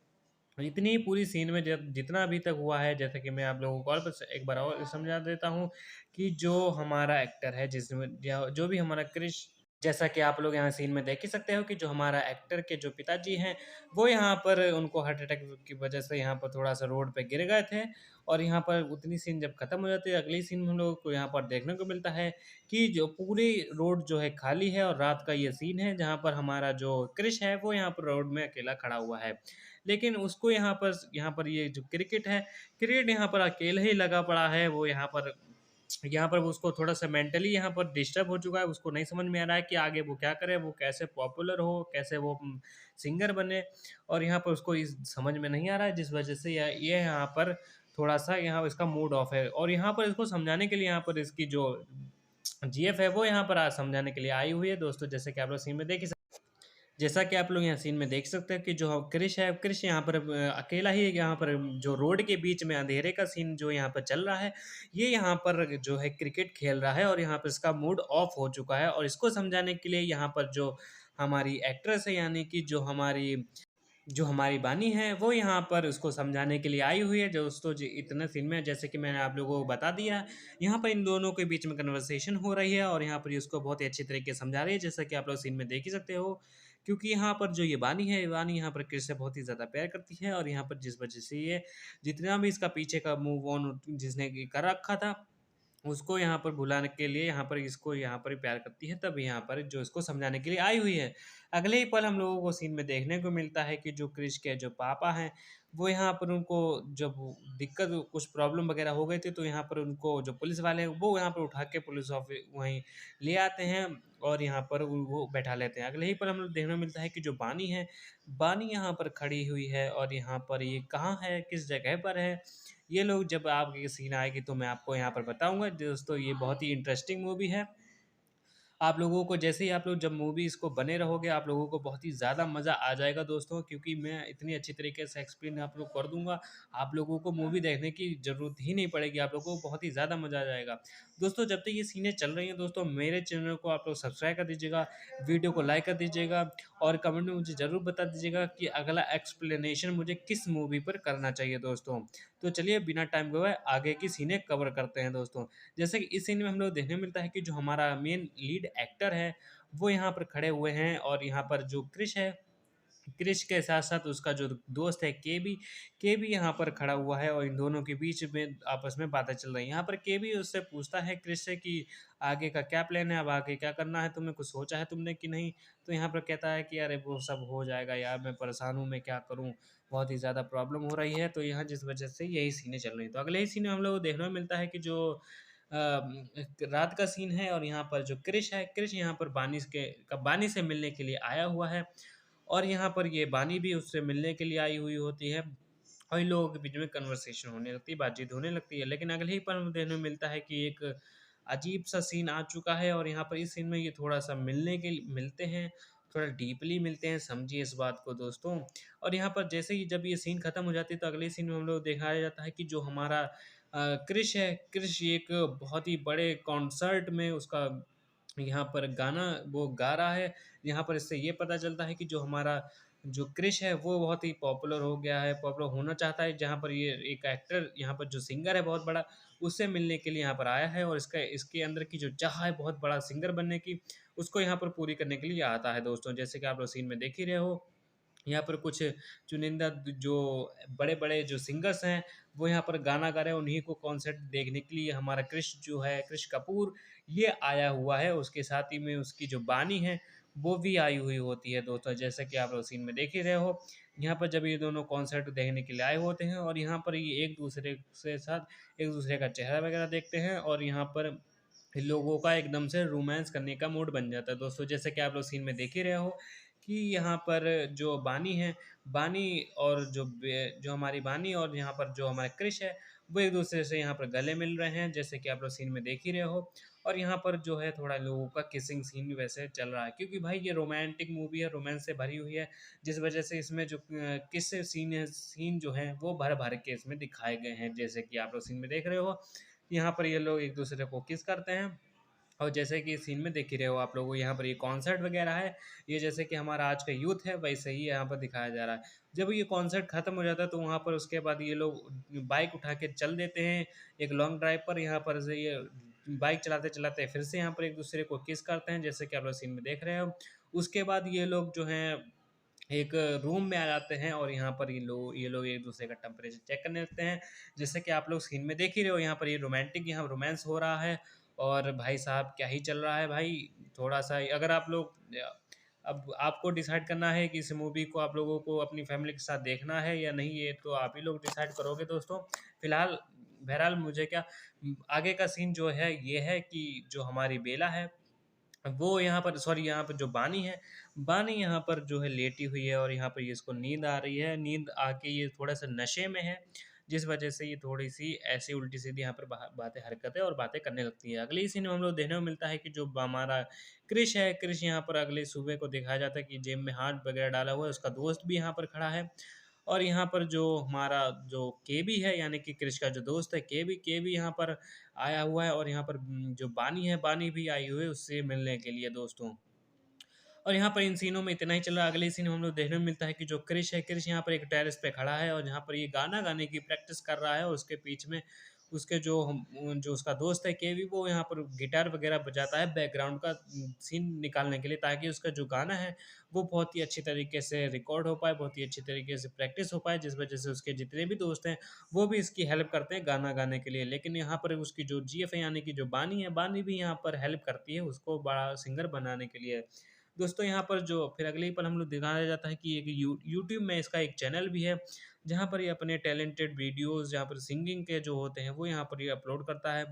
इतनी पूरी सीन में जितना अभी तक हुआ है, जैसे कि मैं आप लोगों को और बस एक बार और समझा देता हूँ कि जो हमारा एक्टर है, जिसमें जो भी हमारा क्रिश, जैसा कि आप लोग यहाँ सीन में देख ही सकते हो कि जो हमारा एक्टर के जो पिताजी हैं, वो यहाँ पर उनको हार्ट अटैक की वजह से यहाँ पर थोड़ा-सा रोड पे गिर गए थे, और यहाँ पर उतनी सीन जब खत्म हो जाती है, अगली सीन में हम लोगों को यहाँ पर देखने को मिलता है कि जो पूरी रोड जो है खाली है, और रात का ये सीन है, जहाँ पर हमारा जो क्रिश है, वो यहाँ पर रोड में अकेला खड़ा हुआ है। लेकिन उसको यहाँ पर ये जो क्रिकेट यहाँ पर अकेले ही लगा पड़ा है, वो यहाँ पर वो उसको थोड़ा-सा मेंटली यहाँ पर डिस्टर्ब हो चुका है, उसको नहीं समझ में आ रहा है कि आगे वो क्या करे, वो कैसे पॉपुलर हो, कैसे वो सिंगर बने, और यहाँ पर उसको इस समझ में नहीं आ रहा है, जिस वजह से ये यहाँ पर थोड़ा-सा यहाँ इसका मूड ऑफ है, और यहाँ पर इसको समझाने के लिए यहाँ पर इसकी जो जीएफ है, वो यहाँ पर समझाने के लिए आई हुई है दोस्तों, जैसे कि आप लोग सीन में देख ही जैसा कि आप लोग यहाँ सीन में देख सकते हैं कि जो क्रिश है, क्रिश यहाँ पर अकेला ही यहाँ पर जो रोड के बीच में अंधेरे का सीन जो यहाँ पर चल रहा है, ये यहाँ पर जो है क्रिकेट खेल रहा है, और यहाँ पर इसका मूड ऑफ हो चुका है, और इसको समझाने के लिए यहाँ पर जो हमारी एक्ट्रेस है, यानी कि जो हमारी बानी है, वो यहाँ पर उसको समझाने के लिए आई हुई है दोस्तों जी। इतने सीन में जैसे कि मैंने आप लोगों को बता दिया, यहाँ पर इन दोनों के बीच में कन्वर्सेशन हो रही है, और यहाँ पर ये उसको बहुत ही अच्छी तरीके से समझा रही है, जैसा कि आप लोग सीन में देख ही सकते हो। क्योंकि यहाँ पर जो ये बानी है, बानी यहाँ पर कृष से बहुत ही ज़्यादा प्यार करती है, और यहाँ पर जिस वजह से ये जितना भी इसका पीछे का मूव ऑन जिसने कर रखा था, उसको यहाँ पर भुलाने के लिए यहाँ पर इसको यहाँ पर प्यार करती है, तब यहाँ पर जो इसको समझाने के लिए आई हुई है। अगले ही पल हम लोगों को सीन में देखने को मिलता है कि जो क्रिश के जो पापा हैं, वो यहाँ पर उनको जब दिक्कत कुछ प्रॉब्लम वगैरह हो गई थी, तो यहाँ पर उनको जो पुलिस वाले हैं, वो यहाँ पर उठा के पुलिस ऑफिस वहीं ले आते हैं, और यहाँ पर वो बैठा लेते हैं। अगले ही पल हम लोग देखने को मिलता है कि जो बानी है, बानी यहाँ पर खड़ी हुई है, और यहाँ पर ये कहाँ है, किस जगह पर है, ये लोग जब आपके सीन आएगी तो मैं आपको यहाँ पर बताऊँगा। दोस्तों ये बहुत ही इंटरेस्टिंग मूवी है। आप लोगों को जैसे ही आप लोग जब मूवी इसको बने रहोगे, आप लोगों को बहुत ही ज़्यादा मज़ा आ जाएगा दोस्तों, क्योंकि मैं इतनी अच्छी तरीके से एक्सप्लेन आप लोग कर दूँगा, आप लोगों को मूवी देखने की ज़रूरत ही नहीं पड़ेगी, आप लोगों को बहुत ही ज़्यादा मज़ा आ जाएगा। दोस्तों जब तक ये सीनें चल रही हैं दोस्तों, मेरे चैनल को आप लोग सब्सक्राइब कर दीजिएगा, वीडियो को लाइक कर दीजिएगा, और कमेंट में मुझे ज़रूर बता दीजिएगा कि अगला एक्सप्लेनेशन मुझे किस मूवी पर करना चाहिए दोस्तों। तो चलिए बिना टाइम गवाए आगे की सीनें कवर करते हैं दोस्तों। जैसे कि इस सीन में हम लोग देखने को मिलता है कि जो हमारा मेन लीड एक्टर है, वो यहाँ पर खड़े हुए हैं, और यहाँ पर जो क्रिश है, क्रिश के साथ-साथ उसका जो दोस्त है केबी यहाँ पर खड़ा हुआ है, और इन दोनों के बीच में आपस में बातें चल रही हैं। यहाँ पर केबी उससे पूछता है क्रिश से कि आगे का क्या प्लान है, अब आगे क्या करना है तुम्हें, कुछ सोचा है तुमने कि नहीं? तो यहाँ पर कहता है कि अरे वो सब हो जाएगा यार, मैं परेशान हूँ, मैं क्या करूँ? बहुत ही ज़्यादा प्रॉब्लम हो रही है, तो यहाँ जिस वजह से यही सीनें चल रही हैं। तो अगले ही सीन में हम लोग को देखने को मिलता है कि जो रात का सीन है, और यहाँ पर जो क्रिश है, क्रिश यहाँ पर बानी से मिलने के लिए आया हुआ है, और यहाँ पर ये बानी भी उससे मिलने के लिए आई हुई होती है, और इन लोगों के बीच में कन्वर्सेशन होने लगती है, बातचीत होने लगती है। लेकिन अगले ही पल हमें देखने को मिलता है कि एक अजीब सा सीन आ चुका है, और यहाँ पर इस सीन में ये थोड़ा-सा मिलते हैं, थोड़ा डीपली मिलते हैं, समझिए इस बात को दोस्तों। और यहाँ पर जैसे ही जब ये सीन खत्म हो जाती है तो अगले सीन में हम लोग दिखाया जाता है कि जो हमारा क्रिश है, क्रिश एक बहुत ही बड़े कॉन्सर्ट में उसका यहाँ पर गाना वो गा रहा है। यहाँ पर इससे ये पता चलता है कि जो हमारा जो क्रिश है वो बहुत ही पॉपुलर हो गया है, पॉपुलर होना चाहता है। जहाँ पर ये एक एक्टर यहाँ पर जो सिंगर है बहुत बड़ा, उससे मिलने के लिए यहाँ पर आया है और इसका इसके अंदर की जो चाह है बहुत बड़ा सिंगर बनने की, उसको यहाँ पर पूरी करने के लिए आता है दोस्तों। जैसे कि आप लोग सीन में देख ही रहे हो, यहाँ पर कुछ चुनिंदा जो बड़े-बड़े जो सिंगर्स हैं, वो यहाँ पर गाना गा रहे हैं। उन्हीं को कॉन्सर्ट देखने के लिए हमारा क्रिश जो है, क्रिश कपूर, ये आया हुआ है। उसके साथ ही में उसकी जो बानी है, वो भी आई हुई होती है दोस्तों। जैसा कि आप लोग सीन में देख ही रहे हो, यहाँ पर जब ये दोनों कॉन्सर्ट देखने के लिए आए होते हैं और यहाँ पर ये एक-दूसरे से साथ एक-दूसरे का चेहरा वगैरह देखते हैं और यहाँ पर लोगों का एकदम से रोमांस करने का मूड बन जाता है दोस्तों। जैसे कि आप लोग सीन में देख ही रहे हो कि यहाँ पर जो बानी है, बानी और जो हमारी बानी और यहाँ पर जो हमारा क्रिश है, वो एक दूसरे से यहाँ पर गले मिल रहे हैं, जैसे कि आप लोग सीन में देख ही रहे हो। और यहाँ पर जो है थोड़ा लोगों का किसिंग सीन भी वैसे चल रहा है, क्योंकि भाई ये रोमांटिक मूवी है, रोमांस से भरी हुई है, जिस वजह से इसमें जो किस सीन जो है वो भर भर के इसमें दिखाए गए हैं। जैसे कि आप लोग सीन में देख रहे हो, यहाँ पर ये लोग एक दूसरे को किस करते हैं। और जैसे कि सीन में देख ही रहे हो आप लोगों को, यहाँ पर ये कॉन्सर्ट वगैरह है, ये जैसे कि हमारा आज का यूथ है वैसे ही यहाँ पर दिखाया जा रहा है। जब ये कॉन्सर्ट खत्म हो जाता है तो वहाँ पर उसके बाद ये लोग बाइक उठा के चल देते हैं एक लॉन्ग ड्राइव पर। यहाँ पर से ये बाइक चलाते चलाते फिर से यहाँ पर एक दूसरे को किस करते हैं, जैसे कि आप लोग सीन में देख रहे हो। उसके बाद ये लोग जो हैं एक रूम में आ जाते हैं और यहाँ पर ये लोग एक दूसरे का टेम्परेचर चेक करने लगते हैं। जैसे कि आप लोग सीन में देख ही रहे हो, यहाँ पर ये रोमांटिक यहाँ रोमांस हो रहा है। और भाई साहब क्या ही चल रहा है भाई, थोड़ा सा अगर आप लोग अब आपको डिसाइड करना है कि इस मूवी को आप लोगों को अपनी फैमिली के साथ देखना है या नहीं, ये तो आप ही लोग डिसाइड करोगे दोस्तों। फिलहाल बहरहाल मुझे क्या, आगे का सीन जो है ये है कि जो हमारी बेला है वो यहाँ पर, सॉरी, यहाँ पर जो बानी है, बानी यहाँ पर जो है लेटी हुई है और यहाँ पर ये इसको नींद आ रही है। नींद आके ये थोड़ा-सा नशे में है, जिस वजह से ये थोड़ी-सी ऐसी उल्टी-सीधी यहाँ पर बातें, हरकतें और बातें करने लगती है। अगले ही सीन में हम लोग देखने को मिलता है कि जो हमारा क्रिश है, क्रिश यहाँ पर अगले सुबह को दिखाया जाता है कि जेब में हाथ वगैरह डाला हुआ है, उसका दोस्त भी यहाँ पर खड़ा है। और यहाँ पर जो हमारा जो केबी है, यानी कि क्रिश का जो दोस्त है केबी, केबी यहाँ पर आया हुआ है और यहाँ पर जो बानी है, बानी भी आई हुई है उससे मिलने के लिए दोस्तों। और यहाँ पर इन सीनों में इतना ही चल रहा है। अगले सीन में हम लोग देखने को मिलता है कि जो क्रिश है, क्रिश यहाँ पर एक टेरेस पे खड़ा है और यहाँ पर ये गाना गाने की प्रैक्टिस कर रहा है और उसके बीच में उसके जो उसका दोस्त है केवी, वो यहाँ पर गिटार वगैरह बजाता है बैकग्राउंड का सीन निकालने के लिए, ताकि उसका जो गाना है वो बहुत ही अच्छी तरीके से रिकॉर्ड हो पाए, बहुत ही अच्छी तरीके से प्रैक्टिस हो पाए, जिस वजह से उसके जितने भी दोस्त हैं वो भी इसकी हेल्प करते हैं गाना गाने के लिए। लेकिन यहाँ पर उसकी जो जीएफ है, यानी कि जो बानी है, बानी भी यहाँ पर हेल्प करती है उसको बड़ा सिंगर बनाने के लिए। दोस्तों यहाँ पर जो फिर अगले ही पल हम लोग दिखाया जाता है कि एक यूट्यूब में इसका एक चैनल भी है, जहाँ पर ये अपने टैलेंटेड वीडियोज़, जहाँ पर सिंगिंग के जो होते हैं वो यहाँ पर ये अपलोड करता है।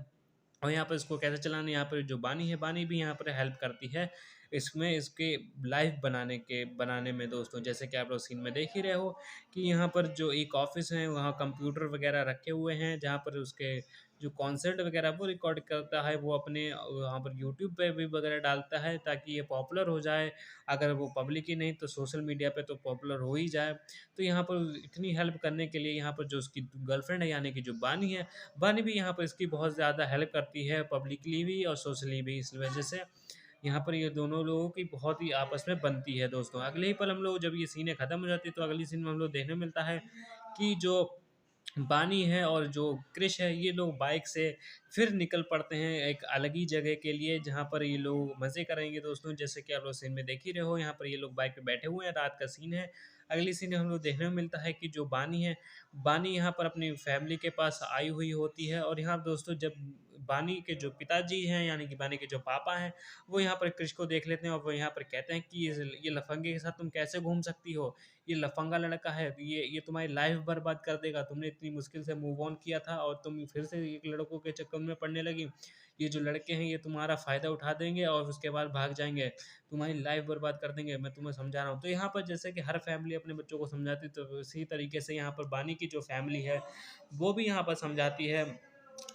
और यहाँ पर इसको कैसे चलाना है, यहाँ पर जो बानी है, बानी भी यहाँ पर हेल्प करती है इसमें, इसके लाइव बनाने में दोस्तों। जैसे कि आप लोग सीन में देख ही रहे हो कि यहाँ पर जो एक ऑफ़िस है, वहाँ कंप्यूटर वगैरह रखे हुए हैं, जहाँ पर उसके जो कॉन्सर्ट वगैरह वो रिकॉर्ड करता है, वो अपने वहाँ पर यूट्यूब पे भी वगैरह डालता है ताकि ये पॉपुलर हो जाए। अगर वो पब्लिक ही नहीं तो सोशल मीडिया पे तो पॉपुलर हो ही जाए। तो यहाँ पर इतनी हेल्प करने के लिए यहाँ पर जो उसकी गर्लफ्रेंड है, यानी कि जो बानी है, बानी भी यहाँ पर इसकी बहुत ज़्यादा हेल्प करती है, पब्लिकली भी और सोशली भी। इस वजह से यहाँ पर ये दोनों लोगों की बहुत ही आपस में बनती है दोस्तों। अगले ही पल हम लोग जब ये सीनें खत्म हो जाती है तो अगली सीन में हम लोग देखने को मिलता है कि जो बानी है और जो क्रिश है, ये लोग बाइक से फिर निकल पड़ते हैं एक अलग ही जगह के लिए, जहाँ पर ये लोग मज़े करेंगे दोस्तों। जैसे कि आप लोग सीन में देख ही रहे हो, यहाँ पर ये लोग बाइक पे बैठे हुए हैं, रात का सीन है। अगली सीन में हम लोग देखने को मिलता है कि जो बानी है, बानी यहाँ पर अपनी फैमिली के पास आई हुई होती है और यहाँ दोस्तों जब बानी के जो पिताजी हैं, यानी कि बानी के जो पापा हैं, वो यहाँ पर क्रिश को देख लेते हैं और वो यहाँ पर कहते हैं कि ये लफंगे के साथ तुम कैसे घूम सकती हो? ये लफंगा लड़का है, ये तुम्हारी लाइफ बर्बाद कर देगा। तुमने इतनी मुश्किल से मूव ऑन किया था और तुम फिर से एक लड़कों के चक्कर में पड़ने लगी। ये जो लड़के हैं ये तुम्हारा फ़ायदा उठा देंगे और उसके बाद भाग जाएँगे। तुम्हारी लाइफ बर्बाद कर देंगे, मैं तुम्हें समझा रहा हूँ। तो यहाँ पर जैसे कि हर फैमिली अपने बच्चों को समझाती है, तो इसी तरीके से यहाँ पर बानी की जो फैमिली है, वो भी यहाँ पर समझाती है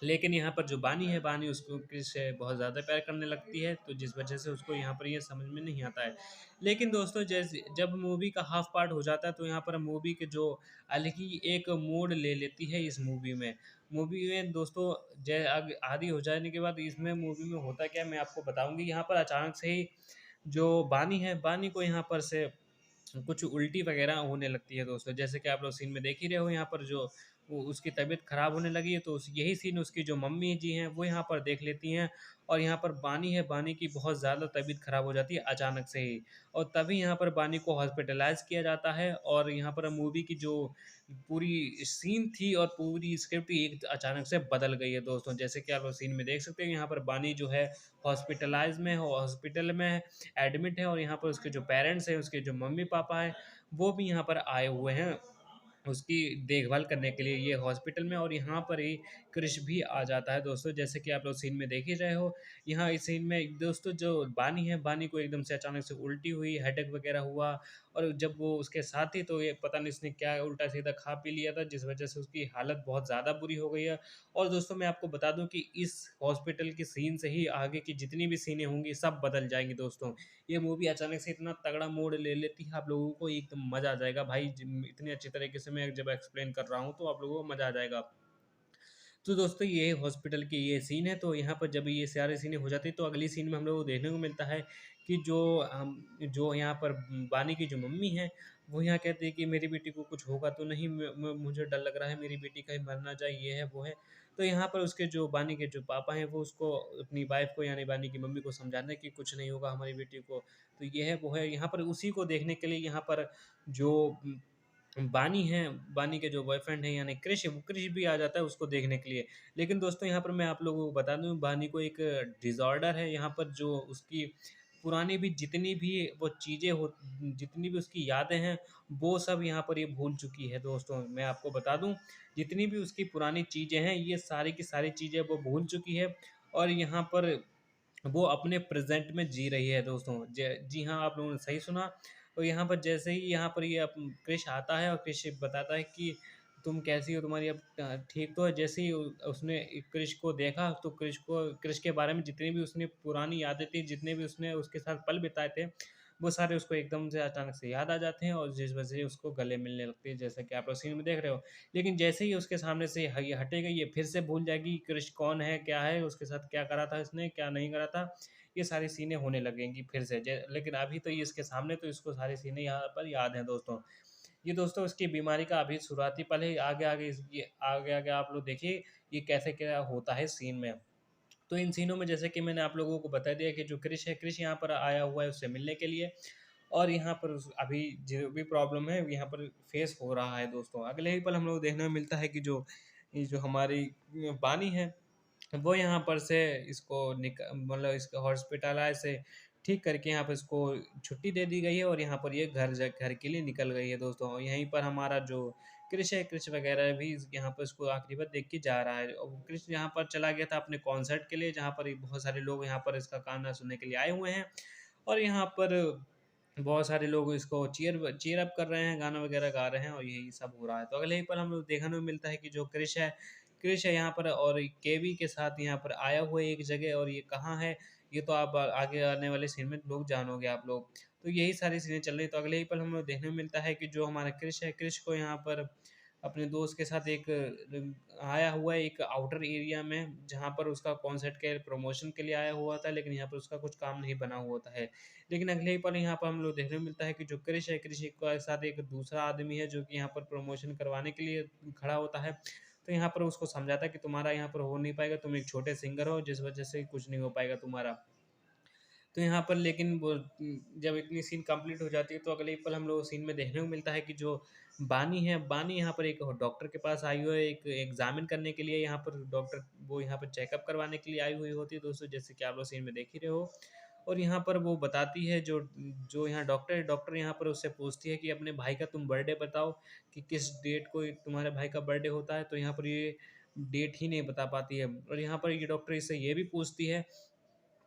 लेकिन यहाँ पर जो बानी है, बानी उसको क्रिश से बहुत ज़्यादा प्यार करने लगती है, तो जिस वजह से उसको यहाँ पर ये समझ में नहीं आता है। लेकिन दोस्तों जैसे जब मूवी का हाफ पार्ट हो जाता है तो यहाँ पर मूवी के जो अलग ही एक मोड़ ले लेती है इस मूवी में। मूवी में दोस्तों आधी हो जाने के बाद इसमें मूवी में होता क्या है मैं आपको बताऊँगी। यहाँ पर अचानक से ही जो बानी है, बानी को यहाँ पर से कुछ उल्टी वगैरह होने लगती है दोस्तों। जैसे कि आप लोग सीन में देख ही रहे हो, यहाँ पर जो वो उसकी तबीयत ख़राब होने लगी है, तो यही सीन उसकी जो मम्मी जी हैं वो यहाँ पर देख लेती हैं। और यहाँ पर बानी है, बानी की बहुत ज़्यादा तबीयत ख़राब हो जाती है अचानक से ही। और तभी यहाँ पर बानी को हॉस्पिटलाइज़ किया जाता है। और यहाँ पर मूवी की जो पूरी सीन थी और पूरी स्क्रिप्ट एक अचानक से बदल गई है दोस्तों। जैसे कि आप लोग सीन में देख सकते हैं, यहाँ पर बानी जो है हॉस्पिटल में एडमिट है। और यहाँ पर उसके जो पेरेंट्स हैं, उसके जो मम्मी पापा हैं, वो भी यहाँ पर आए हुए हैं उसकी देखभाल करने के लिए ये हॉस्पिटल में। और यहाँ पर ही क्रिश भी आ जाता है दोस्तों। जैसे कि आप लोग सीन में देख ही रहे हो, यहाँ इस सीन में दोस्तों जो बानी है, बानी को एकदम से अचानक से उल्टी हुई, हेडेक वगैरह हुआ। और जब वो उसके साथ ही, तो ये पता नहीं इसने क्या उल्टा सीधा खा पी लिया था, जिस वजह से उसकी हालत बहुत ज़्यादा बुरी हो गई है। और दोस्तों मैं आपको बता दूं कि इस हॉस्पिटल की सीन से ही आगे की जितनी भी सीनें होंगी सब बदल जाएंगी दोस्तों। ये मूवी अचानक से इतना तगड़ा मोड़ ले लेती है, आप लोगों को एकदम मज़ा आ जाएगा भाई। इतनी अच्छी तरीके से मैं जब एक्सप्लेन कर रहा हूँ तो आप लोगों को मज़ा आ जाएगा। तो दोस्तों ये हॉस्पिटल की ये सीन है। तो यहाँ पर जब ये सारे सीनें हो जाती है तो अगली सीन में हम लोग को देखने को मिलता है कि जो यहाँ पर बानी की जो मम्मी है, वो यहाँ कहती है कि मेरी बेटी को कुछ होगा तो नहीं, मुझे डर लग रहा है, मेरी बेटी कहीं मर ना जाए, ये है वो है। तो यहाँ पर उसके जो बानी के जो पापा हैं वो उसको अपनी वाइफ को यानी बानी की मम्मी को समझाना है कि कुछ नहीं होगा हमारी बेटी को, तो ये है वो है। यहाँ पर उसी को देखने के लिए यहाँ पर जो बानी हैं, बानी के जो बॉयफ्रेंड हैं यानी क्रिश है, वो क्रिश भी आ जाता है उसको देखने के लिए। लेकिन दोस्तों यहाँ पर मैं आप लोगों को बता दूँ, बानी को एक डिसऑर्डर है। यहाँ पर जो उसकी पुरानी भी जितनी भी वो चीज़ें हो जितनी भी उसकी यादें हैं, वो सब यहाँ पर ये भूल चुकी है दोस्तों। मैं आपको बता दूँ, जितनी भी उसकी पुरानी चीज़ें हैं, ये सारी की सारी चीज़ें वो भूल चुकी है। और यहाँ पर वो अपने प्रेज़ेंट में जी रही है दोस्तों। ज जी हाँ, आप लोगों ने सही सुना। तो यहाँ पर जैसे ही यहाँ पर ये क्रिश आता है और क्रिश बताता है कि तुम कैसी हो, तुम्हारी अब ठीक तो है। जैसे ही उसने क्रिश को देखा तो क्रिश के बारे में जितनी भी उसने पुरानी यादें थी, जितने भी उसने उसके साथ पल बिताए थे, वो सारे उसको एकदम से अचानक से याद आ जाते हैं और जिस वजह से उसको गले मिलने लगती है, जैसा कि आप लोग सीन में देख रहे हो। लेकिन जैसे ही उसके सामने से ये हटेगा, ये फिर से भूल जाएगी कि कृष कौन है, क्या है, उसके साथ क्या करा था इसने, क्या नहीं करा था। ये सारी सीनें होने लगेंगी फिर से। लेकिन अभी तो ये इसके सामने, तो इसको सारी सीनें यहाँ पर याद हैं दोस्तों। ये दोस्तों इसकी बीमारी का अभी शुरुआती पल है। आगे आगे ये आगे आगे आप लोग देखिए ये कैसे क्या होता है सीन में। तो इन सीनों में जैसे कि मैंने आप लोगों को बता दिया कि जो क्रिश है, क्रिश यहाँ पर आया हुआ है उससे मिलने के लिए। और यहाँ पर अभी जो भी प्रॉब्लम है यहाँ पर फेस हो रहा है दोस्तों। अगले ही पल हम लोग देखने को मिलता है कि जो हमारी बानी है, वो यहाँ पर से इसको मतलब इसको हॉस्पिटलाइज से ठीक करके यहाँ पर इसको छुट्टी दे दी गई है। और यहाँ पर ये घर के लिए निकल गई है दोस्तों। और यहीं पर हमारा जो कृष है, कृष वगैरह भी यहाँ पर इसको आखिरी बार देख के जा रहा है। और कृष यहाँ पर चला गया था अपने कॉन्सर्ट के लिए, जहाँ पर बहुत सारे लोग यहाँ पर इसका गाना सुनने के लिए आए हुए हैं। और यहाँ पर बहुत सारे लोग इसको चीयर अप कर रहे हैं, गाना वगैरह गा रहे हैं और यही सब हो रहा है। तो अगले ही पल हम लोग देखने को मिलता है कि जो क्रिश है यहाँ पर और केवी के साथ यहाँ पर आया हुआ है एक जगह। और ये कहाँ है, ये तो आप आगे आने वाले सीन में लोग जानोगे आप लोग। तो यही सारी सीनें चल रही हैं। तो अगले ही पल हम लोग देखने को मिलता है कि जो हमारा क्रिश है, क्रिश को यहाँ पर अपने दोस्त के साथ आया हुआ है एक आउटर एरिया में, जहाँ पर उसका कॉन्सर्ट के प्रमोशन के लिए आया हुआ था। लेकिन यहाँ पर उसका कुछ काम नहीं बना हुआ होता है। लेकिन अगले ही पल यहाँ पर हम लोग देखने को मिलता है कि जो क्रिश है, क्रिश के साथ एक दूसरा आदमी है जो कि यहाँ पर प्रमोशन करवाने के लिए खड़ा होता है। तो यहाँ पर उसको समझाता है कि तुम्हारा यहाँ पर हो नहीं पाएगा, तुम एक छोटे सिंगर हो, जिस वजह से कुछ नहीं हो पाएगा तुम्हारा। तो यहाँ पर लेकिन वो जब इतनी सीन कंप्लीट हो जाती है तो अगले ही पल हम लोग सीन में देखने को मिलता है कि जो बानी है, बानी यहाँ पर एक डॉक्टर के पास आई हुई है एक एग्जामिन करने के लिए। यहाँ पर डॉक्टर वो यहाँ पर चेकअप करवाने के लिए आई हुई होती है दोस्तों, जैसे कि आप लोग सीन में देख ही रहे हो। और यहाँ पर वो बताती है जो जो यहाँ डॉक्टर है, डॉक्टर यहाँ पर उससे पूछती है कि अपने भाई का तुम बर्थडे बताओ कि किस डेट को तुम्हारे भाई का बर्थडे होता है। तो यहाँ पर ये डेट ही नहीं बता पाती है। और यहाँ पर ये डॉक्टर इससे ये भी पूछती है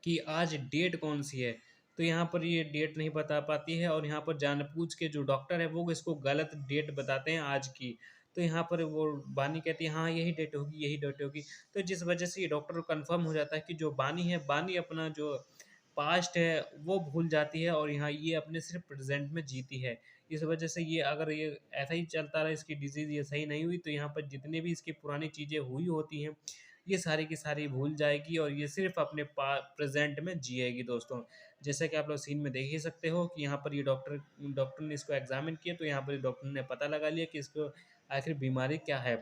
कि आज डेट कौन सी है। तो यहाँ पर ये डेट नहीं बता पाती है। और यहाँ पर जानबूझ के जो डॉक्टर है वो इसको गलत डेट बताते हैं आज की। तो यहाँ पर वो बानी कहती है हाँ यही डेट होगी, यही डेट होगी। तो जिस वजह से ये डॉक्टर को कंफर्म हो जाता है कि जो बानी है, बानी अपना जो पास्ट है वो भूल जाती है और यहाँ ये अपने सिर्फ प्रेजेंट में जीती है। इस वजह से ये अगर ये ऐसा ही चलता रहा, इसकी डिजीज़ ये सही नहीं हुई, तो यहाँ पर जितनी भी इसकी पुरानी चीज़ें हुई होती हैं, ये सारी की सारी भूल जाएगी और ये सिर्फ़ अपने पा प्रेज़ेंट में जिएगी दोस्तों। जैसा कि आप लोग सीन में देख ही सकते हो कि यहाँ पर ये डॉक्टर डॉक्टर ने इसको एग्ज़ामिन किया, तो यहाँ पर डॉक्टर ने पता लगा लिया कि इसको आखिर बीमारी क्या है।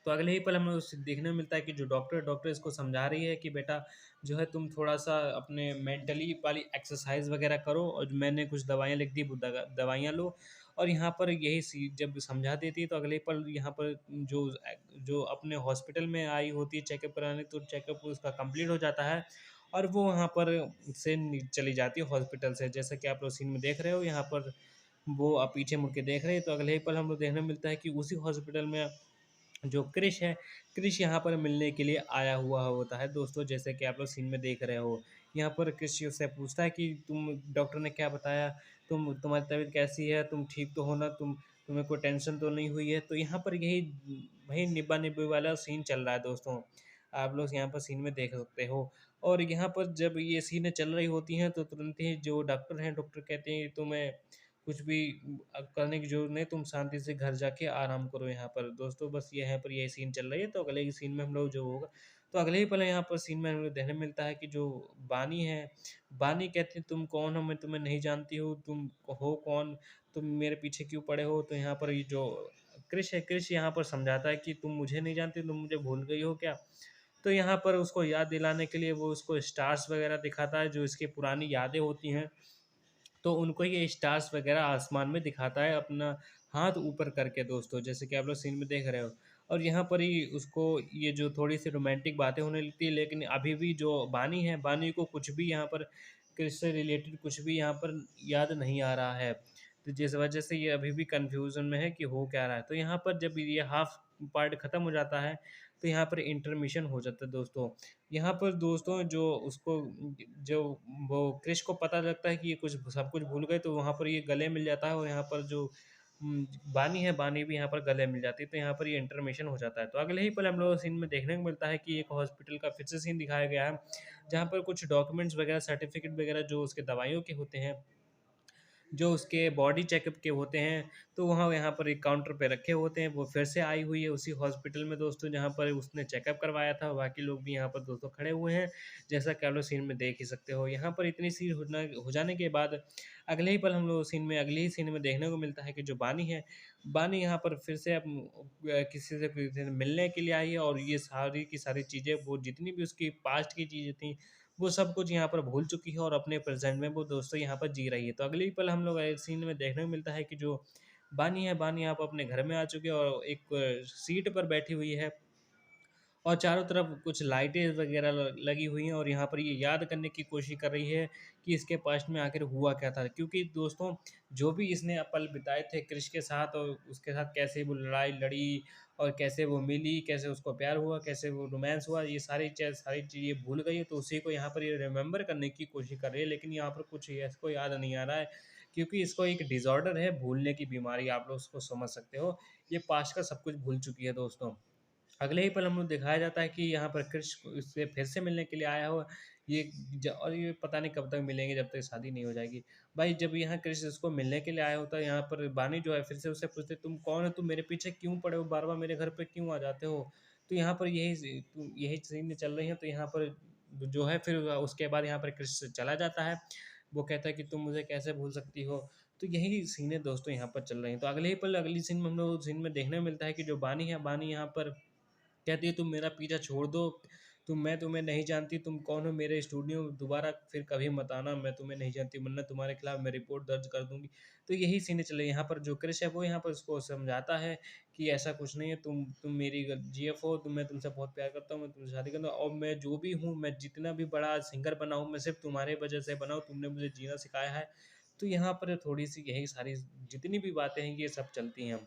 तो अगले ही पल हमें उस देखने को मिलता है कि जो डॉक्टर इसको समझा रही है कि बेटा जो है तुम थोड़ा-सा अपने मेंटली वाली एक्सरसाइज़ वगैरह करो और मैंने कुछ दवाइयाँ लिख दी, वो दवाइयाँ लो। और यहाँ पर यही सी जब समझा देती है तो अगले ही पल यहाँ पर जो अपने हॉस्पिटल में आई होती है चेकअप कराने, तो चेकअप उसका कंप्लीट हो जाता है और वो वहाँ पर से नि चली जाती है हॉस्पिटल से। जैसा कि आप लोग सीन में देख रहे हो, यहाँ पर वो पीछे मुड़ के देख रहे हैं, तो अगले ही पल हम लोग देखने को मिलता है कि उसी हॉस्पिटल में जो क्रिश है, क्रिश यहाँ पर मिलने के लिए आया हुआ होता है दोस्तों, जैसे कि आप लोग सीन में देख रहे हो। यहाँ पर क्रिश उससे पूछता है कि तुम डॉक्टर ने क्या बताया? तुम्हारी तबीयत कैसी है? तुम ठीक तो हो ना? तुम्हें कोई टेंशन तो नहीं हुई है? तो यहाँ पर यही वही निब्बा-निब्बी वाला सीन चल रहा है दोस्तों। आप लोग यहाँ पर सीन में देख सकते हो और यहाँ पर जब ये सीनें चल रही होती हैं, तो तुरंत ही जो डॉक्टर हैं, डॉक्टर कहते हैं तुम्हें कुछ भी करने की ज़रूरत नहीं, तुम शांति से घर जाके आराम करो यहाँ पर। दोस्तों बस यहाँ पर यही सीन चल रही है, तो अगले ही सीन में हम लोग जो होगा तो अगले ही पल यहाँ पर सीन में हमें देखने मिलता है कि जो बानी है, बानी कहती है तुम कौन हो? मैं तुम्हें नहीं जानती हूँ, तुम हो कौन? तुम मेरे पीछे क्यों पड़े हो? तो यहाँ पर ये जो क्रिश है, क्रिश यहाँ पर समझाता है कि तुम मुझे नहीं जानती, तुम मुझे भूल गई हो क्या? तो यहाँ पर उसको याद दिलाने के लिए वो उसको स्टार्स वगैरह दिखाता है, जो इसकी पुरानी यादें होती हैं। तो उनको ये स्टार्स वगैरह आसमान में दिखाता है अपना हाथ ऊपर करके दोस्तों, जैसे कि आप लोग सीन में देख रहे हो। और यहाँ पर ही उसको ये जो थोड़ी-सी रोमांटिक बातें होने लगती है, लेकिन अभी भी जो बानी है, बानी को कुछ भी यहाँ पर क्रिश से रिलेटेड कुछ भी यहाँ पर याद नहीं आ रहा है। तो जिस वजह से ये अभी भी कन्फ्यूज़न में है कि हो क्या रहा है। तो यहाँ पर जब ये हाफ़ पार्ट खत्म हो जाता है, तो यहाँ पर इंटरमिशन हो जाता है दोस्तों। यहाँ पर दोस्तों जो उसको जो वो क्रिश को पता लगता है कि ये कुछ सब कुछ भूल गए, तो वहाँ पर ये गले मिल जाता है और यहाँ पर जो बानी है, बानी भी यहाँ पर गले मिल जाती है, तो यहाँ पर ये इंटरमिशन हो जाता है। तो अगले ही पल हम लोग सीन में देखने को मिलता है कि एक हॉस्पिटल का फिर से सीन दिखाया गया है, जहाँ पर कुछ डॉक्यूमेंट्स वगैरह, सर्टिफ़िकेट वगैरह जो उसके दवाइयों के होते हैं, जो उसके बॉडी चेकअप के होते हैं, तो वहाँ यहाँ पर एक काउंटर पे रखे होते हैं। वो फिर से आई हुई है उसी हॉस्पिटल में दोस्तों, जहाँ पर उसने चेकअप करवाया था। बाकी लोग भी यहाँ पर दोस्तों खड़े हुए हैं, जैसा कि आप लोग सीन में देख ही सकते हो। यहाँ पर इतनी सी हो जाने के बाद अगले ही पल हम लोग सीन में अगले ही सीन में देखने को मिलता है कि जो बानी है, बानी यहाँ पर फिर से किसी से मिलने के लिए आई है और ये सारी की सारी चीज़ें, वो जितनी भी उसकी पास्ट की चीज़ें थी, वो सब कुछ यहाँ पर भूल चुकी है और अपने प्रेज़ेंट में वो दोस्तों यहाँ पर जी रही है। तो अगले ही पल हम लोग सीन में देखने को मिलता है कि जो बानी है, बानी यहाँ पर अपने घर में आ चुकी है और एक सीट पर बैठी हुई है और चारों तरफ कुछ लाइटें वगैरह लगी हुई हैं और यहाँ पर ये याद करने की कोशिश कर रही है कि इसके पास्ट में आखिर हुआ क्या था। क्योंकि दोस्तों जो भी इसने पल बिताए थे क्रिश के साथ और उसके साथ कैसे वो लड़ाई लड़ी और कैसे वो मिली, कैसे उसको प्यार हुआ, कैसे वो रोमांस हुआ, ये सारी चीज़ें भूल गई है। तो उसी को यहाँ पर ये रिमेंबर करने की कोशिश कर रही है, लेकिन यहाँ पर कुछ इसको याद नहीं आ रहा है, क्योंकि इसको एक डिसऑर्डर है, भूलने की बीमारी, आप लोग उसको समझ सकते हो। ये पास्ट का सब कुछ भूल चुकी है दोस्तों। अगले ही पल हम लोग दिखाया जाता है कि यहाँ पर कृष उससे फिर से मिलने के लिए आया हो, और ये पता नहीं कब तक मिलेंगे, जब तक शादी नहीं हो जाएगी। भाई जब यहाँ कृष उसको मिलने के लिए आया होता है, यहाँ पर बानी जो है फिर से उससे पूछते तुम कौन हो, तुम मेरे पीछे क्यों पड़े हो, बार बार मेरे घर पे क्यों आ जाते हो? तो यहाँ पर यही सीन चल रही है। तो यहाँ पर जो है फिर उसके बाद यहाँ पर कृष चला जाता है। वो कहता है कि तुम मुझे कैसे भूल सकती हो। तो यही सीनें दोस्तों यहाँ पर चल रही हैं। तो अगले ही पल अगली सीन में हम लोग सीन में देखने को मिलता है कि जो बानी है, बानी यहाँ पर कहती है तुम मेरा पीछा छोड़ दो, मैं तुम्हें नहीं जानती, तुम कौन हो, मेरे स्टूडियो में दोबारा फिर कभी मत आना, मैं तुम्हें नहीं जानती, वरना तुम्हारे खिलाफ मैं रिपोर्ट दर्ज कर दूंगी। तो यही सीने चले यहाँ पर। जो क्रिश है वो यहाँ पर उसको समझाता है कि ऐसा कुछ नहीं है, तुम मेरी जीएफ हो, मैं तुमसे बहुत प्यार करता हूँ, मैं तुमसे शादी करता हूँ और मैं जो भी हूँ, मैं जितना भी बड़ा सिंगर बना हूँ, मैं सिर्फ तुम्हारे वजह से बना हूँ, तुमने मुझे जीना सिखाया है। तो यहाँ पर थोड़ी सी यही सारी जितनी भी बातें हैं ये सब चलती हैं।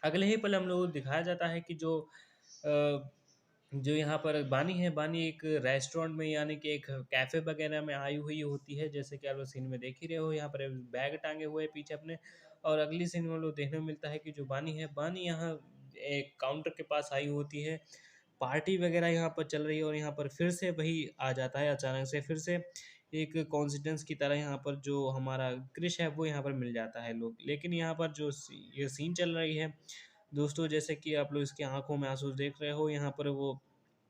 अगले ही पल हम लोग को दिखाया जाता है कि जो यहाँ पर बानी है, बानी एक रेस्टोरेंट में यानी कि एक कैफ़े वगैरह में आई हुई होती है, जैसे कि आप लोग सीन में देख ही रहे हो। यहाँ पर बैग टाँगे हुए हैं पीछे अपने। और अगली सीन में हम लोग देखने को मिलता है कि जो बानी है, बानी यहाँ एक काउंटर के पास आई होती है, पार्टी वगैरह यहाँ पर चल रही है और यहाँ पर फिर से वही आ जाता है अचानक से, फिर से एक कोइंसिडेंस की तरह यहाँ पर जो हमारा क्रिश है वो यहाँ पर मिल जाता है लोग। लेकिन यहाँ पर जो ये सीन चल रही है दोस्तों, जैसे कि आप लोग इसकी आंखों में आंसू देख रहे हो, यहाँ पर वो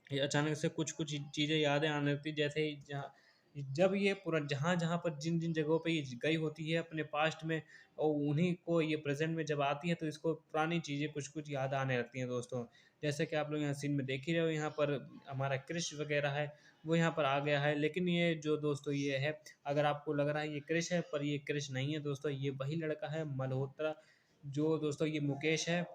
ये अचानक से कुछ-कुछ चीज़ें यादें आने लगती, जैसे ही जहाँ जब ये पूरा जहाँ-जहाँ पर जिन-जिन जगहों पे ये गई होती है अपने पास्ट में, और उन्हीं को ये प्रेज़ेंट में जब आती है तो इसको पुरानी चीज़ें कुछ-कुछ याद आने लगती हैं दोस्तों। जैसे कि आप लोग यहाँ सीन में देख ही रहे हो, यहाँ पर हमारा क्रिश वग़ैरह है, वो यहाँ पर आ गया है। लेकिन ये जो दोस्तों ये है, अगर आपको लग रहा है ये क्रिश है, पर ये क्रिश नहीं है दोस्तों, ये वही लड़का है मल्होत्रा, जो दोस्तों ये मुकेश है,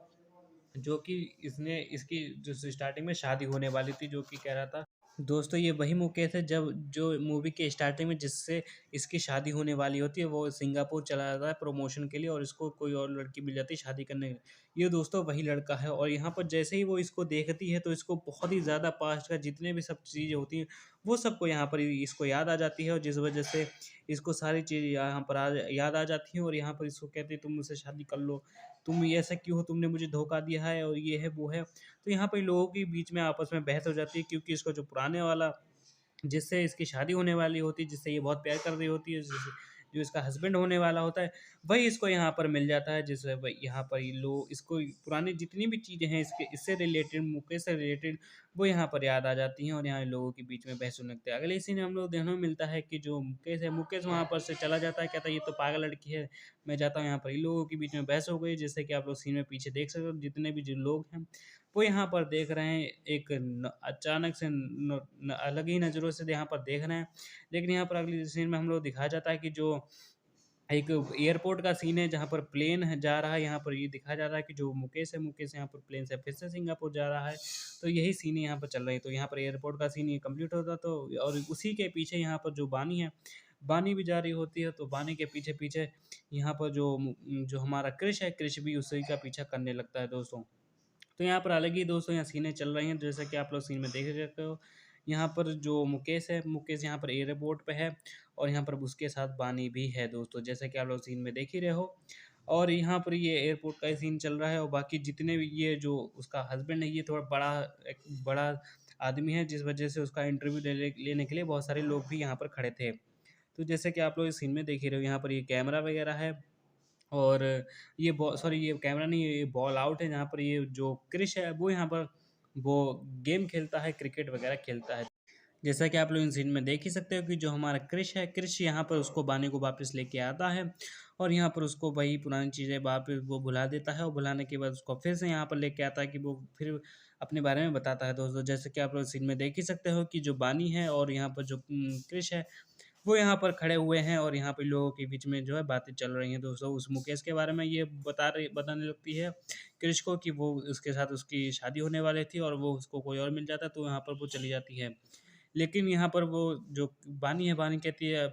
जो कि इसने इसकी जो स्टार्टिंग में शादी होने वाली थी, जो कि कह रहा था दोस्तों ये वही मुकेश है जब जो मूवी के स्टार्टिंग में जिससे इसकी शादी होने वाली होती है, वो सिंगापुर चला जाता है प्रमोशन के लिए और इसको कोई और लड़की मिल जाती है शादी करने के लिए। ये दोस्तों वही लड़का है और यहाँ पर जैसे ही वो इसको देखती है तो इसको बहुत ही ज़्यादा पास्ट का जितने भी सब चीज़ें होती हैं वो सबको यहाँ पर इसको याद आ जाती है, और जिस वजह से इसको सारी चीज़ यहाँ पर याद आ जाती हैं और यहाँ पर इसको कहती है तुम मुझसे शादी कर लो, तुम ये ऐसा क्यों हो, तुमने मुझे धोखा दिया है और ये है वो है। तो यहाँ पे लोगों के बीच में आपस में बहस हो जाती है, क्योंकि इसको जो पुराने वाला जिससे इसकी शादी होने वाली होती है, जिससे ये बहुत प्यार कर रही होती है, जो इसका हस्बैंड होने वाला होता है, वही इसको यहाँ पर मिल जाता है, जिससे यहाँ पर ये लोग इसको पुरानी जितनी भी चीज़ें हैं इसके इससे रिलेटेड, मुकेश से रिलेटेड, वो यहाँ पर याद आ जाती हैं और यहाँ लोगों के बीच में बहस होने लगती है। अगले सीन में हम लोग देखने को मिलता है कि जो मुकेश है, मुकेश वहाँ पर से चला जाता है, कहता है ये तो पागल लड़की है, मैं जाता हूँ। यहाँ पर इन लोगों के बीच में बहस हो गई, जैसे कि आप लोग सीन में पीछे देख सकते हो, जितने भी जो लोग हैं वो यहाँ पर देख रहे हैं, एक अचानक से अलग ही नज़रों से यहाँ पर देख रहे हैं। लेकिन यहाँ पर अगली सीन में हम लोग दिखाया जाता है कि जो एक एयरपोर्ट का सीन है जहाँ पर प्लेन है जा रहा है, यहाँ पर ये दिखाया जा रहा है कि जो मुकेश है, मुकेश यहाँ पर प्लेन से फिर से सिंगापुर जा रहा है। तो यही सीन यहाँ पर चल रही है, तो यहाँ पर एयरपोर्ट का सीन ये कंप्लीट होता तो, और उसी के पीछे यहाँ पर जो बानी है, बानी भी जा रही होती है, तो बानी के पीछे पीछे यहाँ पर जो हमारा क्रिश है, क्रिश भी उसी का पीछा करने लगता है दोस्तों। तो यहाँ पर अलग ही दोस्तों यहाँ सीनें चल रही हैं, जैसा कि आप लोग सीन में देख सकते हो। यहाँ पर जो मुकेश है, मुकेश यहाँ पर एयरपोर्ट पे है और यहाँ पर उसके साथ बानी भी है दोस्तों, जैसा कि आप लोग सीन में देख ही रहे हो। और यहाँ पर ये एयरपोर्ट का ही सीन चल रहा है और बाकी जितने भी ये जो उसका हस्बैंड है, ये थोड़ा एक बड़ा आदमी है, जिस वजह से उसका इंटरव्यू लेने के लिए बहुत सारे लोग भी यहाँ पर खड़े थे। तो जैसे कि आप लोग इस सीन में देख ही रहे हो, यहाँ पर ये कैमरा वगैरह है और ये सॉरी ये कैमरा नहीं है, ये बॉल आउट है, जहाँ पर ये जो क्रिश है वो यहाँ पर वो गेम खेलता है, क्रिकेट वगैरह खेलता है। जैसा कि आप लोग इन सीन में देख ही सकते हो कि जो हमारा क्रिश है, क्रिश यहाँ पर उसको बानी को वापस लेके आता है और यहाँ पर उसको वही पुरानी चीज़ें वापस वो भुला देता है और भुलाने के बाद उसको फिर से यहाँ पर लेके आता है कि वो फिर अपने बारे में बताता है दोस्तों। जैसे कि आप लोग सीन में देख ही सकते हो कि जो बानी है और यहाँ पर जो क्रिश है, वो यहाँ पर खड़े हुए हैं और यहाँ पे लोगों के बीच में जो है बातें चल रही हैं दोस्तों। उस मुकेश के बारे में ये बताने लगती है क्रिश को कि वो उसके साथ उसकी शादी होने वाली थी और वो उसको कोई और मिल जाता तो यहाँ पर वो चली जाती है। लेकिन यहाँ पर वो जो बानी है, बानी कहती है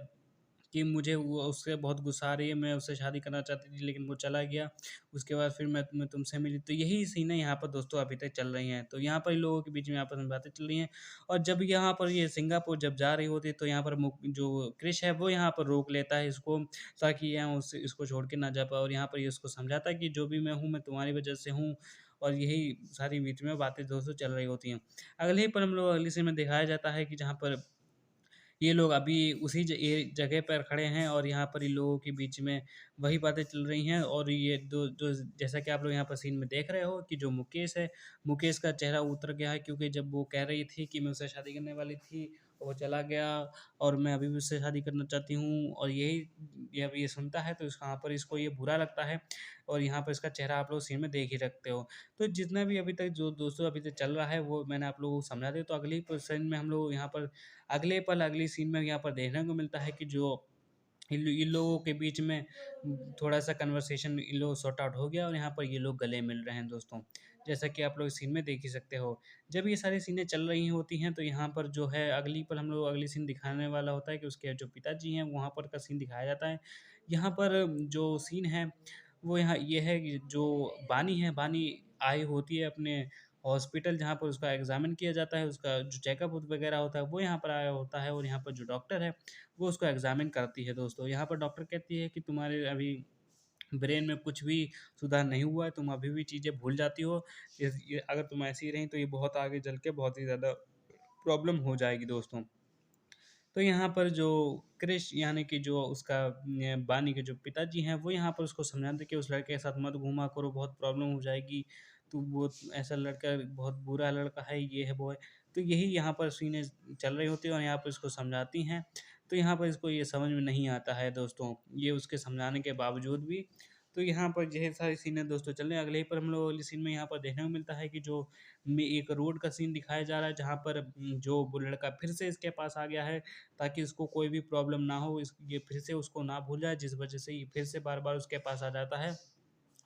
कि मुझे वो उससे बहुत गुस्सा आ रही है, मैं उससे शादी करना चाहती थी लेकिन वो चला गया। उसके बाद फिर मैं तुमसे मिली। तो यही सीनें यहाँ पर दोस्तों अभी तक चल रही हैं। तो यहाँ पर लोगों के बीच में आपस में बातें चल रही हैं और जब यहाँ पर ये सिंगापुर जब जा रही होती है तो यहाँ पर जो क्रिश है वो यहाँ पर रोक लेता है इसको, ताकि ये उससे इसको छोड़ के ना जा पाए, और यहाँ पर ये उसको समझाता है कि जो भी मैं हूँ, मैं तुम्हारी वजह से हूँ, और यही सारी बीच में बातें दोस्तों चल रही होती हैं। अगले ही पर हम लोग अगली सीन में दिखाया जाता है कि जहाँ पर ये लोग अभी उसी ये जगह पर खड़े हैं और यहाँ पर इन लोगों के बीच में वही बातें चल रही हैं, और ये दो जो जैसा कि आप लोग यहाँ पर सीन में देख रहे हो कि जो मुकेश है, मुकेश का चेहरा उतर गया है, क्योंकि जब वो कह रही थी कि मैं उससे शादी करने वाली थी, वो चला गया और मैं अभी भी उससे शादी करना चाहती हूँ, और जब ये सुनता है तो यहाँ पर इसको ये बुरा लगता है और यहाँ पर इसका चेहरा आप लोग सीन में देख ही रखते हो। तो जितना भी अभी तक जो दोस्तों अभी तक चल रहा है वो मैंने आप लोगों को समझा दिया। तो अगली सीन में हम लोग यहाँ पर अगले पल अगली सीन में यहाँ पर देखने को मिलता है कि जो इन लोगों के बीच में थोड़ा-सा कन्वर्सेशन इन लोगों सॉर्ट आउट हो गया और यहाँ पर ये लोग गले मिल रहे हैं दोस्तों। जैसा कि आप लोग सीन में देख ही सकते हो। जब ये सारी सीनें चल रही होती हैं तो यहाँ पर जो है अगली पल हम लोग अगली सीन दिखाने वाला होता है कि उसके जो पिताजी हैं वहाँ पर का सीन दिखाया जाता है। यहाँ पर जो सीन है वो यहाँ ये है कि जो बानी है, बानी आई होती है अपने हॉस्पिटल जहाँ पर उसका एग्ज़ामिन किया जाता है, उसका जो चेकअप वगैरह होता है वो यहाँ पर आया होता है, और यहाँ पर जो डॉक्टर है वो उसको एग्ज़ामिन करती है दोस्तों। यहाँ पर डॉक्टर कहती है कि तुम्हारे अभी ब्रेन में कुछ भी सुधार नहीं हुआ है, तुम अभी भी चीज़ें भूल जाती हो। ये अगर तुम ऐसे ही रही तो ये बहुत आगे चल के बहुत ही ज़्यादा प्रॉब्लम हो जाएगी दोस्तों। तो यहाँ पर जो क्रिश यानी कि जो उसका बानी के जो पिताजी हैं, वो यहाँ पर उसको समझाते हैं कि उस लड़के के साथ मत घूमा करो, बहुत प्रॉब्लम हो जाएगी। तो वो ऐसा लड़का बहुत बुरा लड़का है, ये है, वो है। तो यही यहाँ पर सीनें चल रही होती हैं और यहाँ पर इसको समझाती हैं। तो यहाँ पर इसको ये समझ में नहीं आता है दोस्तों, ये उसके समझाने के बावजूद भी। तो यहाँ पर ढेर सारी सीनें दोस्तों चल रही हैं। अगले ही पर हम लोग अगली सीन में यहाँ पर देखने को मिलता है कि जो में एक रोड का सीन दिखाया जा रहा है, जहाँ पर जो वो लड़का फिर से इसके पास आ गया है, ताकि इसको कोई भी प्रॉब्लम ना हो, ये फिर से उसको ना भूल जाए, जिस वजह से ये फिर से बार-बार उसके पास आ जाता है,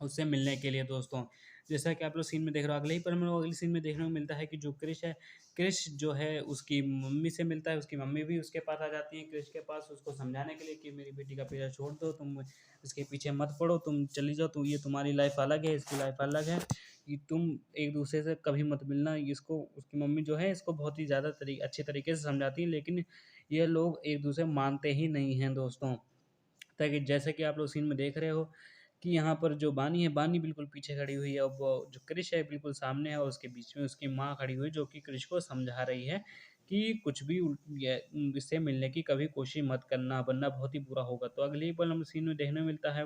उससे मिलने के लिए दोस्तों। जैसा कि आप लोग सीन में देख रहे हो, अगले ही पल हम लोग अगले सीन में देखने को मिलता है कि जो क्रिश है, क्रिश जो है उसकी मम्मी से मिलता है, उसकी मम्मी भी उसके पास आ जाती है क्रिश के पास उसको समझाने के लिए कि मेरी बेटी का पीछा छोड़ दो, तुम इसके पीछे मत पड़ो, तुम चली जाओ, तुम ये तुम्हारी लाइफ अलग है, इसकी लाइफ अलग है, कि तुम एक दूसरे से कभी मत मिलना। इसको उसकी मम्मी जो है इसको बहुत ही ज़्यादा अच्छे तरीके से समझाती है, लेकिन ये लोग एक दूसरे मानते ही नहीं हैं दोस्तों। ताकि जैसे कि आप लोग सीन में देख रहे हो कि यहाँ पर जो बानी है, बानी बिल्कुल पीछे खड़ी हुई है और वो जो क्रिश है बिल्कुल सामने है और उसके बीच में उसकी माँ खड़ी हुई है, जो कि क्रिश को समझा रही है कि कुछ भी इससे मिलने की कभी कोशिश मत करना, वरना बहुत ही बुरा होगा। तो अगले ही पल हम सीन में देखने को मिलता है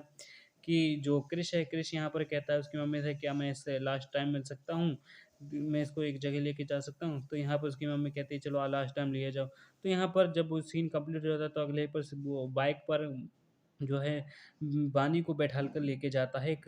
कि जो क्रिश है, क्रिश यहाँ पर कहता है उसकी मम्मी से, क्या मैं इससे लास्ट टाइम मिल सकता हूँ? मैं इसको एक जगह लेके जा सकता हूँ? तो यहाँ पर उसकी मम्मी कहती है चलो लास्ट टाइम लिए जाओ। तो यहाँ पर जब वो सीन कंप्लीट हो जाता है तो अगले पर से वो बाइक पर जो है बानी को बैठाल कर लेके जाता है एक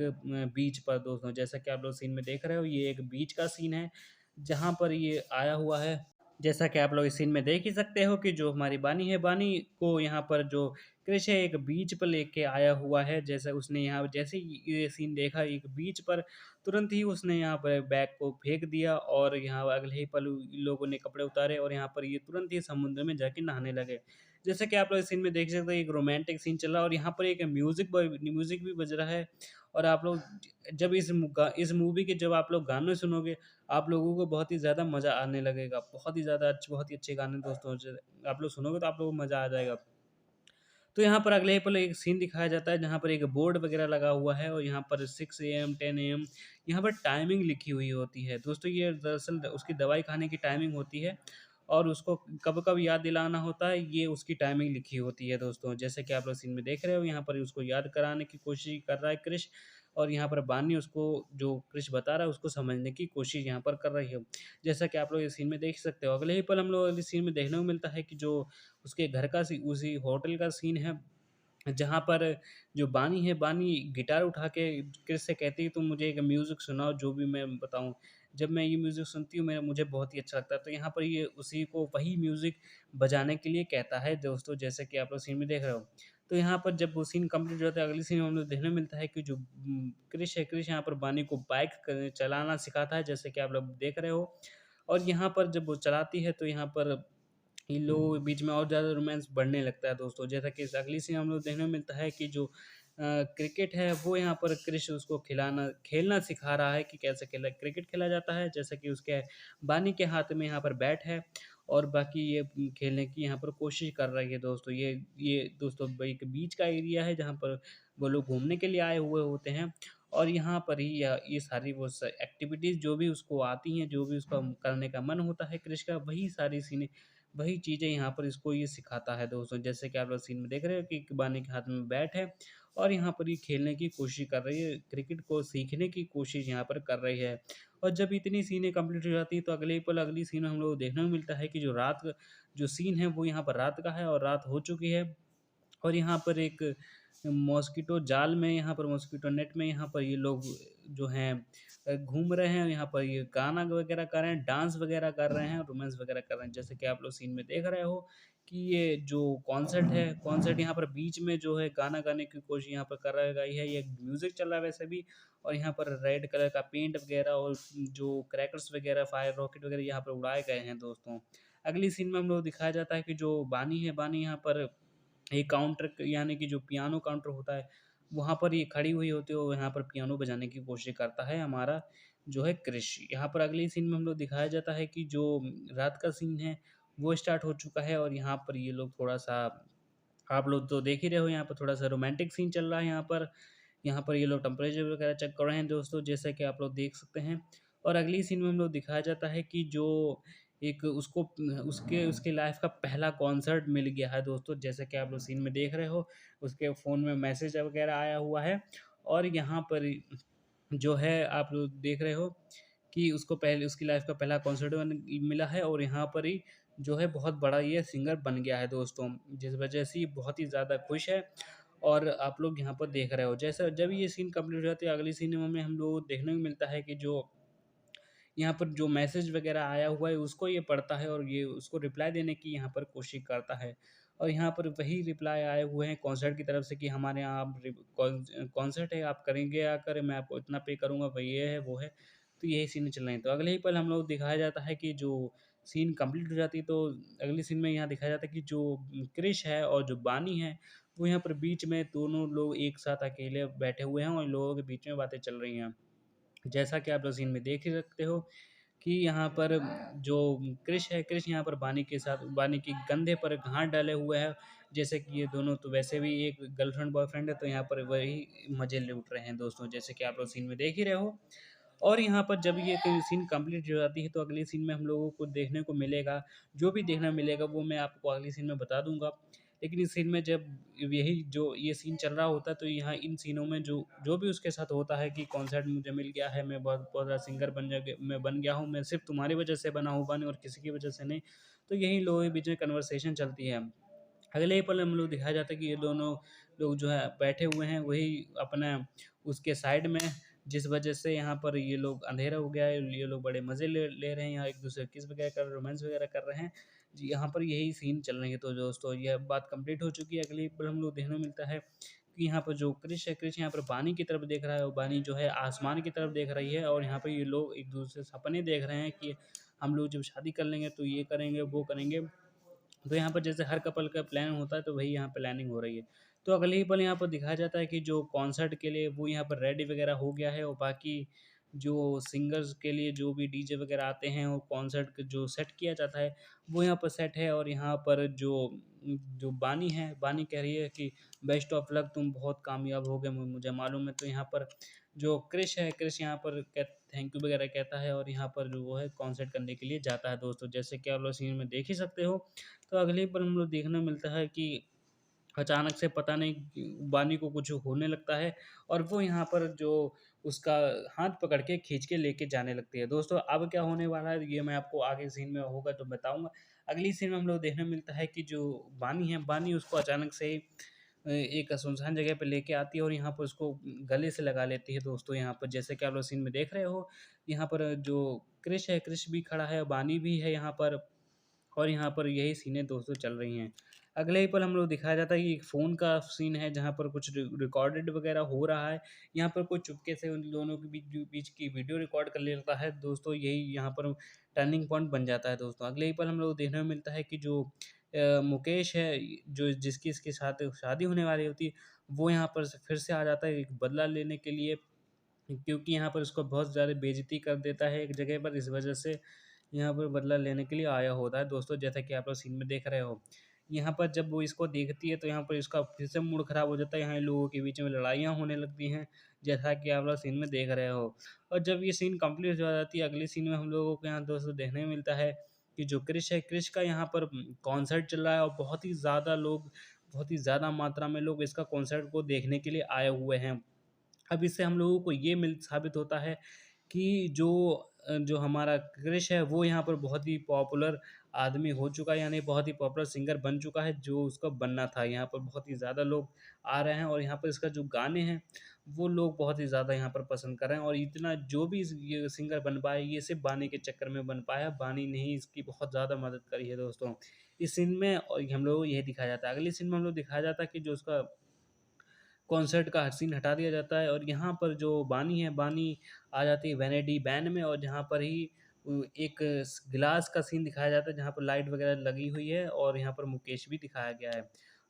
बीच पर दोस्तों। जैसा कि आप लोग सीन में देख रहे हो, ये एक बीच का सीन है, जहाँ पर ये आया हुआ है। जैसा कि आप लोग इस सीन में देख ही सकते हो कि जो हमारी बानी है, बानी को यहाँ पर जो कृष है एक बीच पर लेके आया हुआ है। जैसे उसने यहाँ जैसे ही ये सीन देखा एक बीच पर, तुरंत ही उसने यहाँ पर बैग को फेंक दिया और यहाँ अगले ही पल इन लोगों ने कपड़े उतारे और यहाँ पर ये तुरंत ही समुद्र में जाके नहाने लगे। जैसे कि आप लोग इस सीन में देख सकते हैं एक रोमांटिक सीन चल रहा है और यहाँ पर एक म्यूज़िक भी बज रहा है। और आप लोग जब इस मूवी के जब आप लोग गाने सुनोगे, आप लोगों को बहुत ही ज़्यादा मज़ा आने लगेगा। बहुत ही ज़्यादा बहुत ही अच्छे गाने दोस्तों आप लोग सुनोगे तो आप लोगों को मज़ा आ जाएगा। तो यहाँ पर अगले ही पल एक सीन दिखाया जाता है जहाँ पर एक बोर्ड वगैरह लगा हुआ है और यहाँ पर 6 एएम 10 एएम यहाँ पर टाइमिंग लिखी हुई होती है। दोस्तों ये दरअसल उसकी दवाई खाने की टाइमिंग होती है और उसको कब-कब याद दिलाना होता है, ये उसकी टाइमिंग लिखी होती है दोस्तों। जैसे कि आप लोग सीन में देख रहे हो यहाँ पर उसको याद कराने की कोशिश कर रहा है क्रिश और यहाँ पर बानी उसको जो क्रिश बता रहा है उसको समझने की कोशिश यहाँ पर कर रही है। जैसा कि आप लोग इस सीन में देख सकते हो। अगले ही पल हम लोग अगले सीन में देखने को मिलता है कि जो उसके घर का उसी होटल का सीन है, जहाँ पर जो बानी है, बानी गिटार उठा के क्रिस से कहती है तुम मुझे एक म्यूज़िक सुनाओ जो भी मैं बताऊँ। जब मैं ये म्यूज़िक सुनती हूँ मैं मुझे बहुत ही अच्छा लगता है। तो यहाँ पर ये उसी को वही म्यूज़िक बजाने के लिए कहता है दोस्तों, जैसे कि आप लोग सीन में देख रहे हो। तो यहाँ पर जब वो सीन कंप्लीट हो जाता है, अगले सीन में हम लोग देखने को मिलता है कि जो क्रिश है, क्रिश यहाँ पर बानी को बाइक क चलाना सिखाता है, जैसे कि आप लोग देख रहे हो। और यहाँ पर जब वो चलाती है तो यहाँ पर इन लोगों के बीच में और ज़्यादा रोमांस बढ़ने लगता है दोस्तों। जैसा कि इस अगली सीन हम लोग देखने को मिलता है कि जो क्रिकेट है वो यहाँ पर क्रिश उसको खेलना सिखा रहा है कि कैसे क्रिकेट खेला जाता है। जैसे कि उसके बानी के हाथ में यहाँ पर बैट है और बाकी ये खेलने की यहाँ पर कोशिश कर रही है दोस्तों। ये दोस्तों एक बीच का एरिया है जहाँ पर वो लोग घूमने के लिए आए हुए होते हैं और यहाँ पर ही ये सारी वो एक्टिविटीज़ जो भी उसको आती हैं, जो भी उसका करने का मन होता है क्रिश का, वही चीज़ें यहाँ पर इसको ये सिखाता है दोस्तों। जैसे कि आप लोग सीन में देख रहे हो कि इकबानी के हाथ में बैट है और यहाँ पर ये खेलने की कोशिश कर रही है, क्रिकेट को सीखने की कोशिश यहाँ पर कर रही है। और जब इतनी सीनें कंप्लीट हो जाती हैं तो अगले ही पल अगली सीन में हम लोग को देखने को मिलता है कि जो सीन है वो यहाँ पर रात का है और रात हो चुकी है। और यहाँ पर एक मॉस्किटो जाल में यहाँ पर मॉस्किटो नेट में यहाँ पर ये लोग जो हैं घूम रहे हैं। यहाँ पर ये गाना वगैरह कर रहे हैं, डांस वगैरह कर रहे हैं, रोमांस वगैरह कर रहे हैं। जैसे कि आप लोग सीन में देख रहे हो कि ये जो कॉन्सर्ट है, कॉन्सर्ट यहाँ पर बीच में जो है गाना गाने की कोशिश यहाँ पर कर गई है। ये म्यूज़िक चल रहा है वैसे भी और यहाँ पर रेड कलर का पेंट वगैरह और जो क्रैकर्स वगैरह, फायर रॉकेट वगैरह यहाँ पर उड़ाए गए हैं दोस्तों। अगली सीन में हम लोग दिखाया जाता है कि जो बानी है, बानी यहाँ पर एक काउंटर यानी कि जो पियानो काउंटर होता है, वहाँ पर ये खड़ी हुई होती है और यहाँ पर पियानो बजाने की कोशिश करता है हमारा जो है क्रिश। यहाँ पर अगले सीन में हम लोग दिखाया जाता है कि जो रात का सीन है, वो स्टार्ट हो चुका है और यहाँ पर ये लोग थोड़ा-सा आप लोग तो देख ही रहे हो यहाँ पर थोड़ा-सा रोमांटिक सीन चल रहा है यहाँ पर। यहाँ पर ये लोग टेम्परेचर वगैरह चेक कर रहे हैं दोस्तों, जैसा कि आप लोग देख सकते हैं। और अगली सीन में हम लोग दिखाया जाता है कि जो एक उसको उसके उसके लाइफ का पहला कॉन्सर्ट मिल गया है दोस्तों, जैसा कि आप लोग सीन में देख रहे हो। उसके फ़ोन में मैसेज वगैरह आया हुआ है और यहाँ पर जो है आप लोग देख रहे हो कि उसको पहले उसकी लाइफ का पहला कॉन्सर्ट मिला है और यहाँ पर ही जो है बहुत बड़ा ये सिंगर बन गया है दोस्तों, जिस वजह से ये बहुत ही ज़्यादा खुश है। और आप लोग यहाँ पर देख रहे हो, जैसा जब ये सीन कंप्लीट हो जाती है, अगली सीन में हम लोग को देखने को मिलता है कि जो यहाँ पर जो मैसेज वगैरह आया हुआ है उसको ये पढ़ता है और ये उसको रिप्लाई देने की यहाँ पर कोशिश करता है। और यहाँ पर वही रिप्लाई आए हुए हैं कॉन्सर्ट की तरफ से कि हमारे यहाँ आप कॉन्सर्ट है, आप करेंगे या करें, मैं आपको इतना पे करूँगा, भाई ये है वो है। तो यही सीन चल रहे हैं। तो अगले ही पल हम लोग दिखाया जाता है कि जो सीन कंप्लीट हो जाती है, तो अगली सीन में यहाँ दिखाया जाता है कि जो क्रिश है और जो बानी है वो यहाँ पर बीच में दोनों लोग एक साथ अकेले बैठे हुए हैं और इन लोगों के बीच में बातें चल रही हैं। जैसा कि आप लोग सीन में देख ही सकते हो कि यहाँ पर जो कृष है, कृष यहाँ पर बानी के साथ बानी के कंधे पर हाथ डाले हुए है। जैसे कि ये दोनों तो वैसे भी एक गर्लफ्रेंड बॉयफ्रेंड है, तो यहाँ पर वही मजे लूट रहे हैं दोस्तों, जैसे कि आप लोग सीन में देख ही रहे हो। और यहाँ पर जब ये कोई सीन कंप्लीट हो जाती है तो अगली सीन में हम लोगों को देखने को मिलेगा, जो भी देखने मिलेगा वो मैं आपको अगली सीन में बता दूंगा। लेकिन इस सीन में जब यही जो ये सीन चल रहा होता है, तो यहाँ इन सीनों में जो जो भी उसके साथ होता है कि कॉन्सर्ट मुझे मिल गया है, मैं बहुत बहुत बड़ा सिंगर मैं बन गया हूँ, मैं सिर्फ तुम्हारी वजह से बना हूँ बने और किसी की वजह से नहीं। तो यही लोगों के बीच में कन्वर्सेशन चलती है। अगले ही पल हम लोग दिखाया जाता है कि ये दोनों लोग जो है बैठे हुए हैं वही अपना उसके साइड में, जिस वजह से यहाँ पर ये लोग अंधेरा हो गया है, ये लोग बड़े मज़े ले ले रहे हैं, यहाँ एक दूसरे किस वगैरह कर रोमांस वगैरह कर रहे हैं। जी, यहाँ पर यही सीन चल रही है। तो दोस्तों यह बात कंप्लीट हो चुकी है। अगली पल हम लोग देखने को मिलता है कि यहाँ पर जो कृष है, कृष यहाँ पर बानी की तरफ देख रहा है और बानी जो है आसमान की तरफ देख रही है। और यहाँ पर ये लोग एक दूसरे सपने देख रहे हैं कि हम लोग जब शादी कर लेंगे तो ये करेंगे वो करेंगे। तो यहाँ पर जैसे हर कपल का प्लान होता है, तो वही यहाँ प्लानिंग हो रही है। तो अगले ही पल यहाँ पर दिखाया जाता है कि जो कॉन्सर्ट के लिए वो यहाँ पर रेडी वगैरह हो गया है और बाकी जो सिंगर्स के लिए जो भी डीजे वगैरह आते हैं और कॉन्सर्ट जो सेट किया जाता है वो यहाँ पर सेट है। और यहाँ पर जो जो बानी है, बानी कह रही है कि बेस्ट ऑफ लक, तुम बहुत कामयाब हो गए, मुझे मालूम है। तो यहाँ पर जो क्रिश है, क्रिश यहाँ पर थैंक यू वगैरह कहता है और यहाँ पर जो वो है कॉन्सर्ट करने के लिए जाता है दोस्तों, जैसे कि आप लोग सीन में देख ही सकते हो। तो अगले पल हम लोग देखने को मिलता है कि अचानक से पता नहीं बानी को कुछ होने लगता है और वो यहाँ पर जो उसका हाथ पकड़ के खींच के लेके जाने लगती है। दोस्तों अब क्या होने वाला है ये मैं आपको आगे सीन में होगा तो बताऊँगा। अगली सीन में हम लोग देखने को मिलता है कि जो बानी है, बानी उसको अचानक से ही एक सुनसान जगह पे लेके आती है और यहाँ पर उसको गले से लगा लेती है दोस्तों। यहाँ पर जैसे कि आप लोग सीन में देख रहे हो, यहाँ पर जो क्रिश है, क्रिश भी खड़ा है, बानी भी है यहाँ पर। और यहाँ पर यही सीनें दोस्तों चल रही हैं। अगले ही पल हम लोग दिखाया जाता है कि एक फ़ोन का सीन है जहाँ पर कुछ रिकॉर्डेड वगैरह हो रहा है। यहाँ पर कोई चुपके से उन दोनों के बीच बीच की वीडियो रिकॉर्ड कर लेता है दोस्तों, यही यहाँ पर टर्निंग पॉइंट बन जाता है दोस्तों। अगले ही पल हम लोग को देखने को मिलता है कि जो मुकेश है, जो जिसकी इसके साथ शादी होने वाली होती है, वो यहाँ पर फिर से आ जाता है एक बदला लेने के लिए, क्योंकि यहाँ पर उसको बहुत ज़्यादा बेइज़्ज़ती कर देता है एक जगह पर, इस वजह से यहाँ पर बदला लेने के लिए आया होता है दोस्तों, जैसा कि आप लोग सीन में देख रहे हो। यहाँ पर जब वो इसको देखती है तो यहाँ पर इसका फिर से मूड ख़राब हो जाता है, यहाँ इन लोगों के बीच में लड़ाइयाँ होने लगती हैं, जैसा कि आप लोग सीन में देख रहे हो। और जब ये सीन कंप्लीट हो जाती है, अगली सीन में हम लोगों को यहाँ दोस्तों देखने को मिलता है कि जो क्रिश है, क्रिश का यहाँ पर कॉन्सर्ट चल रहा है और बहुत ही ज़्यादा मात्रा में लोग इसका कॉन्सर्ट को देखने के लिए आए हुए हैं। अब इससे हम लोगों को ये मिल साबित होता है कि जो हमारा क्रिश है वो यहाँ पर बहुत ही पॉपुलर आदमी हो चुका है, यानी बहुत ही पॉपुलर सिंगर बन चुका है, जो उसका बनना था। यहाँ पर बहुत ही ज़्यादा लोग आ रहे हैं और यहाँ पर इसका जो गाने हैं वो लोग बहुत ही ज़्यादा यहाँ पर पसंद कर रहे हैं। और इतना जो भी ये सिंगर बन पाया, ये सिर्फ बानी के चक्कर में बन पाया, बानी ने ही इसकी बहुत ज़्यादा मदद करी है दोस्तों। इस सीन में और हम लोग को यही दिखाया जाता है। अगले सीन में हम लोग दिखाया जाता है कि जो उसका कॉन्सर्ट का सीन हटा दिया जाता है और यहाँ पर जो बानी है, बानी आ जाती है वैनिटी वैन में और जहाँ पर ही एक ग्लास का सीन दिखाया जाता है जहाँ पर लाइट वगैरह लगी हुई है और यहाँ पर मुकेश भी दिखाया गया है।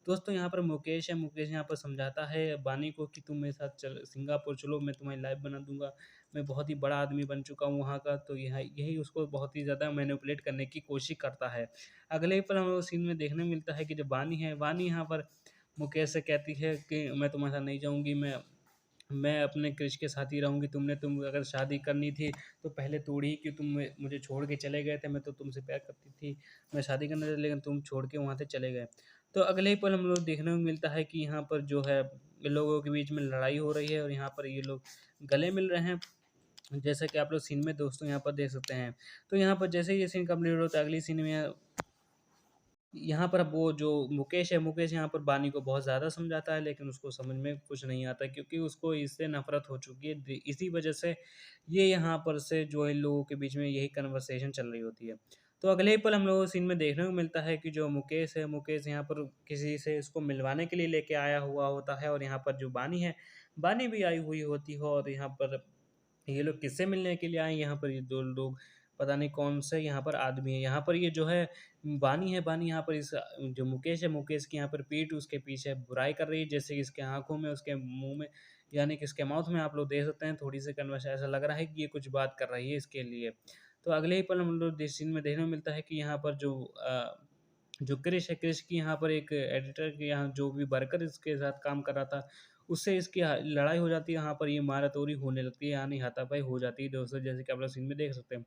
दोस्तों यहाँ पर मुकेश है, मुकेश यहाँ पर समझाता है बानी को कि तुम मेरे साथ चल सिंगापुर चलो, मैं तुम्हारी लाइफ बना दूँगा, मैं बहुत ही बड़ा आदमी बन चुका हूँ वहाँ का। तो यह यही उसको बहुत ही ज़्यादा मैनिपुलेट करने की कोशिश करता है। अगले ही पल हमें उस सीन में देखने मिलता है कि जो बानी है, बानी यहाँ पर मुकेश से कहती है कि मैं तुम्हारे साथ नहीं जाऊँगी, मैं अपने क्रिश के साथ ही रहूँगी, तुम अगर शादी करनी थी तो पहले तोड़ी, कि तुम मुझे छोड़ के चले गए थे, मैं तो तुमसे प्यार करती थी, मैं शादी करना था लेकिन तुम छोड़ के वहाँ से चले गए। तो अगले ही पल हम लोग देखने को मिलता है कि यहाँ पर जो है लोगों के बीच में लड़ाई हो रही है और यहाँ पर ये लोग गले मिल रहे हैं। जैसा कि आप लोग सीन में दोस्तों यहाँ पर देख सकते हैं। तो यहाँ पर जैसे ही ये सीन कंप्लीट होता है, अगली सीन में यहाँ पर अब वो जो मुकेश है, मुकेश यहाँ पर बानी को बहुत ज़्यादा समझाता है, लेकिन उसको समझ में कुछ नहीं आता, क्योंकि उसको इससे नफ़रत हो चुकी है। इसी वजह से ये यहाँ पर से जो है लोगों के बीच में यही कन्वर्सेशन चल रही होती है। तो अगले ही पल हम लोगों को सीन में देखने को मिलता है कि जो मुकेश है, मुकेश यहाँ पर किसी से इसको मिलवाने के लिए लेके आया हुआ होता है, और यहाँ पर जो बानी है, बानी भी आई हुई होती है, और यहाँ पर ये लोग किससे मिलने के लिए आए हैं, यहाँ पर ये 2 लोग पता नहीं कौन से यहाँ पर आदमी है। यहाँ पर ये जो है बानी है, बानी यहाँ पर इस जो मुकेश है, मुकेश की यहाँ पर पीठ उसके पीछे बुराई कर रही है, जैसे कि इसके आँखों में, उसके मुँह में, यानी कि इसके माउथ में आप लोग देख सकते हैं थोड़ी-सी कन्वर्सेशन, ऐसा लग रहा है कि ये कुछ बात कर रही है इसके लिए। तो अगले ही पल हम लोग सीन में देखने को मिलता है कि यहाँ पर जो क्रिश है, क्रिश की यहाँ पर एक एडिटर के यहाँ जो भी वर्कर इसके साथ काम कर रहा था, उससे इसकी लड़ाई हो जाती है, यहाँ पर ये मारा-तोड़ी होने लगती है, यानी हाथापाई हो जाती है दोस्तों, जैसे कि आप लोग सीन में देख सकते हैं।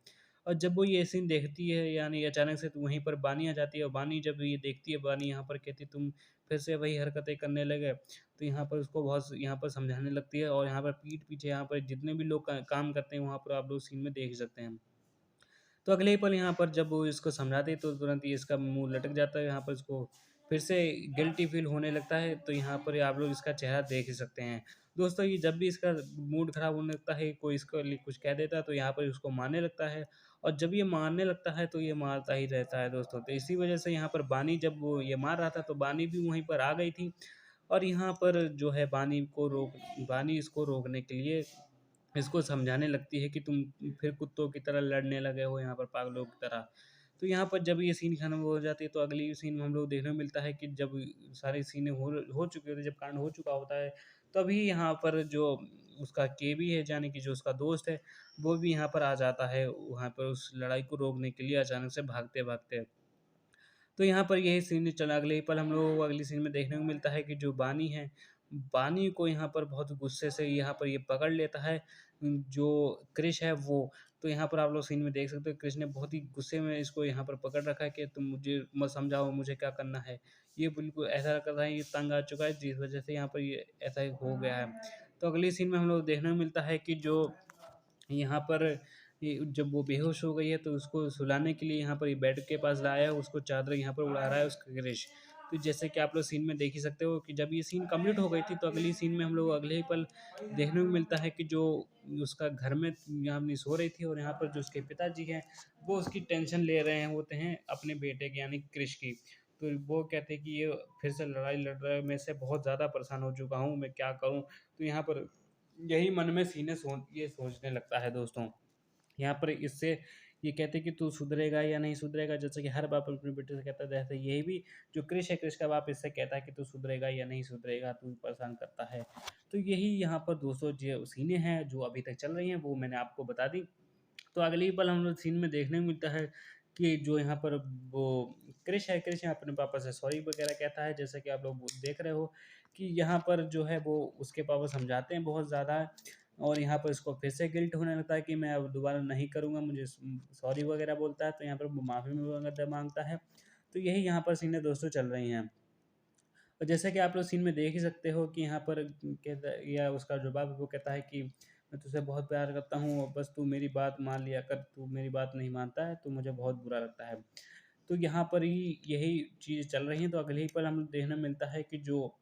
और जब वो ये सीन देखती है, यानी अचानक से तो वहीं पर बानी आ जाती है, और बानी जब ये देखती है, बानी यहाँ पर कहती है, तुम फिर से वही हरकतें करने लगे। तो यहाँ पर उसको बहुत यहाँ पर समझाने लगती है, और यहाँ पर पीठ पीछे यहाँ पर जितने भी लोग काम करते हैं, वहाँ पर आप लोग सीन में देख सकते हैं। तो अगले ही पल यहाँ पर जब वो इसको समझाती है, तो तुरंत ही इसका मुँह लटक जाता है, यहाँ पर इसको फिर से गिल्टी फ़ील होने लगता है, तो यहाँ पर आप लोग इसका चेहरा देख ही सकते हैं। दोस्तों, ये जब भी इसका मूड ख़राब होने लगता है, कोई इसके लिए कुछ कह देता है, तो यहाँ पर इसको मारने लगता है, और जब ये मारने लगता है, तो ये मारता ही रहता है दोस्तों। तो इसी वजह से यहाँ पर बानी जब वो ये मार रहा था, तो बानी भी वहीं पर आ गई थी, और यहाँ पर जो है बानी इसको रोकने के लिए इसको समझाने लगती है कि तुम फिर कुत्तों की तरह लड़ने लगे हो यहाँ पर पागलों की तरह। तो यहाँ पर जब ये सीन खत्म हो जाती है, तो अगली सीन में हम लोग देखने को मिलता है कि जब सारी सीनें हो चुकी होती है, जब कांड हो चुका होता है, तभी यहाँ पर जो उसका केबी है, यानी कि जो उसका दोस्त है, वो भी यहाँ पर आ जाता है, वहाँ पर उस लड़ाई को रोकने के लिए अचानक से भागते-भागते। तो यहाँ पर यही सीन चला, अगले ही पल हम लोगों को अगली सीन में देखने को मिलता है कि जो बानी है, बानी को यहाँ पर बहुत गुस्से से यहाँ पर ये पकड़ लेता है, जो क्रिश है वो। तो यहाँ पर आप लोग सीन में देख सकते हो, क्रिश ने बहुत ही गुस्से में इसको यहाँ पर पकड़ रखा है कि तुम मुझे मत समझाओ, मुझे क्या करना है। ये बिल्कुल ऐसा कर रहा है, ये तंग आ चुका है, जिस वजह से यहाँ पर ये ऐसा ही हो गया है। तो अगली सीन में हम लोग देखने को मिलता है कि जो यहाँ पर ये जब वो बेहोश हो गई है, तो उसको सुलाने के लिए यहाँ पर ये बेड के पास लाया है, उसको चादर यहाँ पर उड़ा रहा है उसका क्रिश। तो जैसे कि आप लोग सीन में देख ही सकते हो कि जब ये सीन कंप्लीट हो गई थी, तो अगली सीन में हम लोग अगले ही पल देखने को मिलता है कि जो उसका घर में यहाँ अपनी सो रही थी, और यहाँ पर जो उसके पिताजी हैं, वो उसकी टेंशन ले रहे हैं होते हैं अपने बेटे की, यानी क्रिश की। तो वो कहते हैं कि ये फिर से लड़ाई लड़ रहा है, मैं इससे बहुत ज़्यादा परेशान हो चुका हूँ, मैं क्या करूँ? तो यहाँ पर यही मन में ये सोचने लगता है दोस्तों। यहाँ पर इससे ये कहते हैं कि तू सुधरेगा या नहीं सुधरेगा, जैसे कि हर बाप अपने बेटे से कहता है, जैसे यही भी जो क्रिश है, क्रिश का बाप इससे कहता है कि तू सुधरेगा या नहीं सुधरेगा, तू परेशान करता है। तो यही यहाँ पर दोस्तों जो सीनें हैं जो अभी तक चल रही हैं, वो मैंने आपको बता दी। तो अगली ही पल हम लोग सीन में देखने को मिलता है कि जो यहाँ पर वो क्रिश यहाँ अपने पापा से सॉरी वगैरह कहता है, जैसे कि आप लोग देख रहे हो कि यहाँ पर जो है वो उसके पापा समझाते हैं बहुत ज़्यादा, और यहाँ पर इसको फिर से गिल्ट होने लगता है कि मैं अब दोबारा नहीं करूँगा, मुझे सॉरी वगैरह बोलता है, तो यहाँ पर वो माफ़ी वगैरह मांगता है। तो यही यहाँ पर सीनें दोस्तों चल रही हैं। और जैसे कि आप लोग सीन में देख ही सकते हो कि यहाँ पर कहता है, या उसका जो बाप है वो कहता है कि मैं तुझसे बहुत प्यार करता हूँ, और बस तू मेरी बात मान लिया कर, तू मेरी बात नहीं मानता है तो मुझे बहुत बुरा लगता है। तो यहाँ पर ही यही चीज़ चल रही है, तो अगले ही पल हमें देखने मिलता है कि जो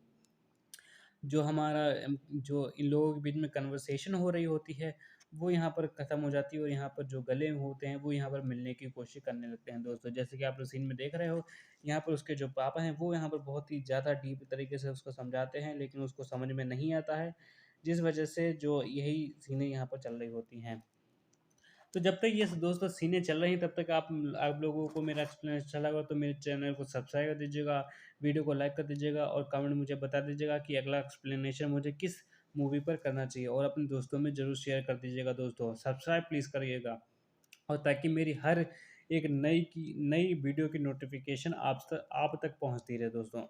जो हमारा जो इन लोगों के बीच में कन्वर्सेशन हो रही होती है, वो यहाँ पर ख़त्म हो जाती है, और यहाँ पर जो गले होते हैं, वो यहाँ पर मिलने की कोशिश करने लगते हैं दोस्तों। जैसे कि आप लोग सीन में देख रहे हो, यहाँ पर उसके जो पापा हैं, वो यहाँ पर बहुत ही ज़्यादा डीप तरीके से उसको समझाते हैं, लेकिन उसको समझ में नहीं आता है, जिस वजह से जो यही सीनें यहाँ पर चल रही होती हैं। तो जब तक ये दोस्तों सीनें चल रही हैं, तब तक आप लोगों को मेरा एक्सप्लेनेशन अच्छा लगा तो मेरे चैनल को सब्सक्राइब कर दीजिएगा, वीडियो को लाइक कर दीजिएगा, और कमेंट मुझे बता दीजिएगा कि अगला एक्सप्लेनेशन मुझे किस मूवी पर करना चाहिए, और अपने दोस्तों में ज़रूर शेयर कर दीजिएगा दोस्तों। सब्सक्राइब प्लीज़ करिएगा, और ताकि मेरी हर एक नई वीडियो की नोटिफिकेशन आप तक पहुँचती रहे दोस्तों।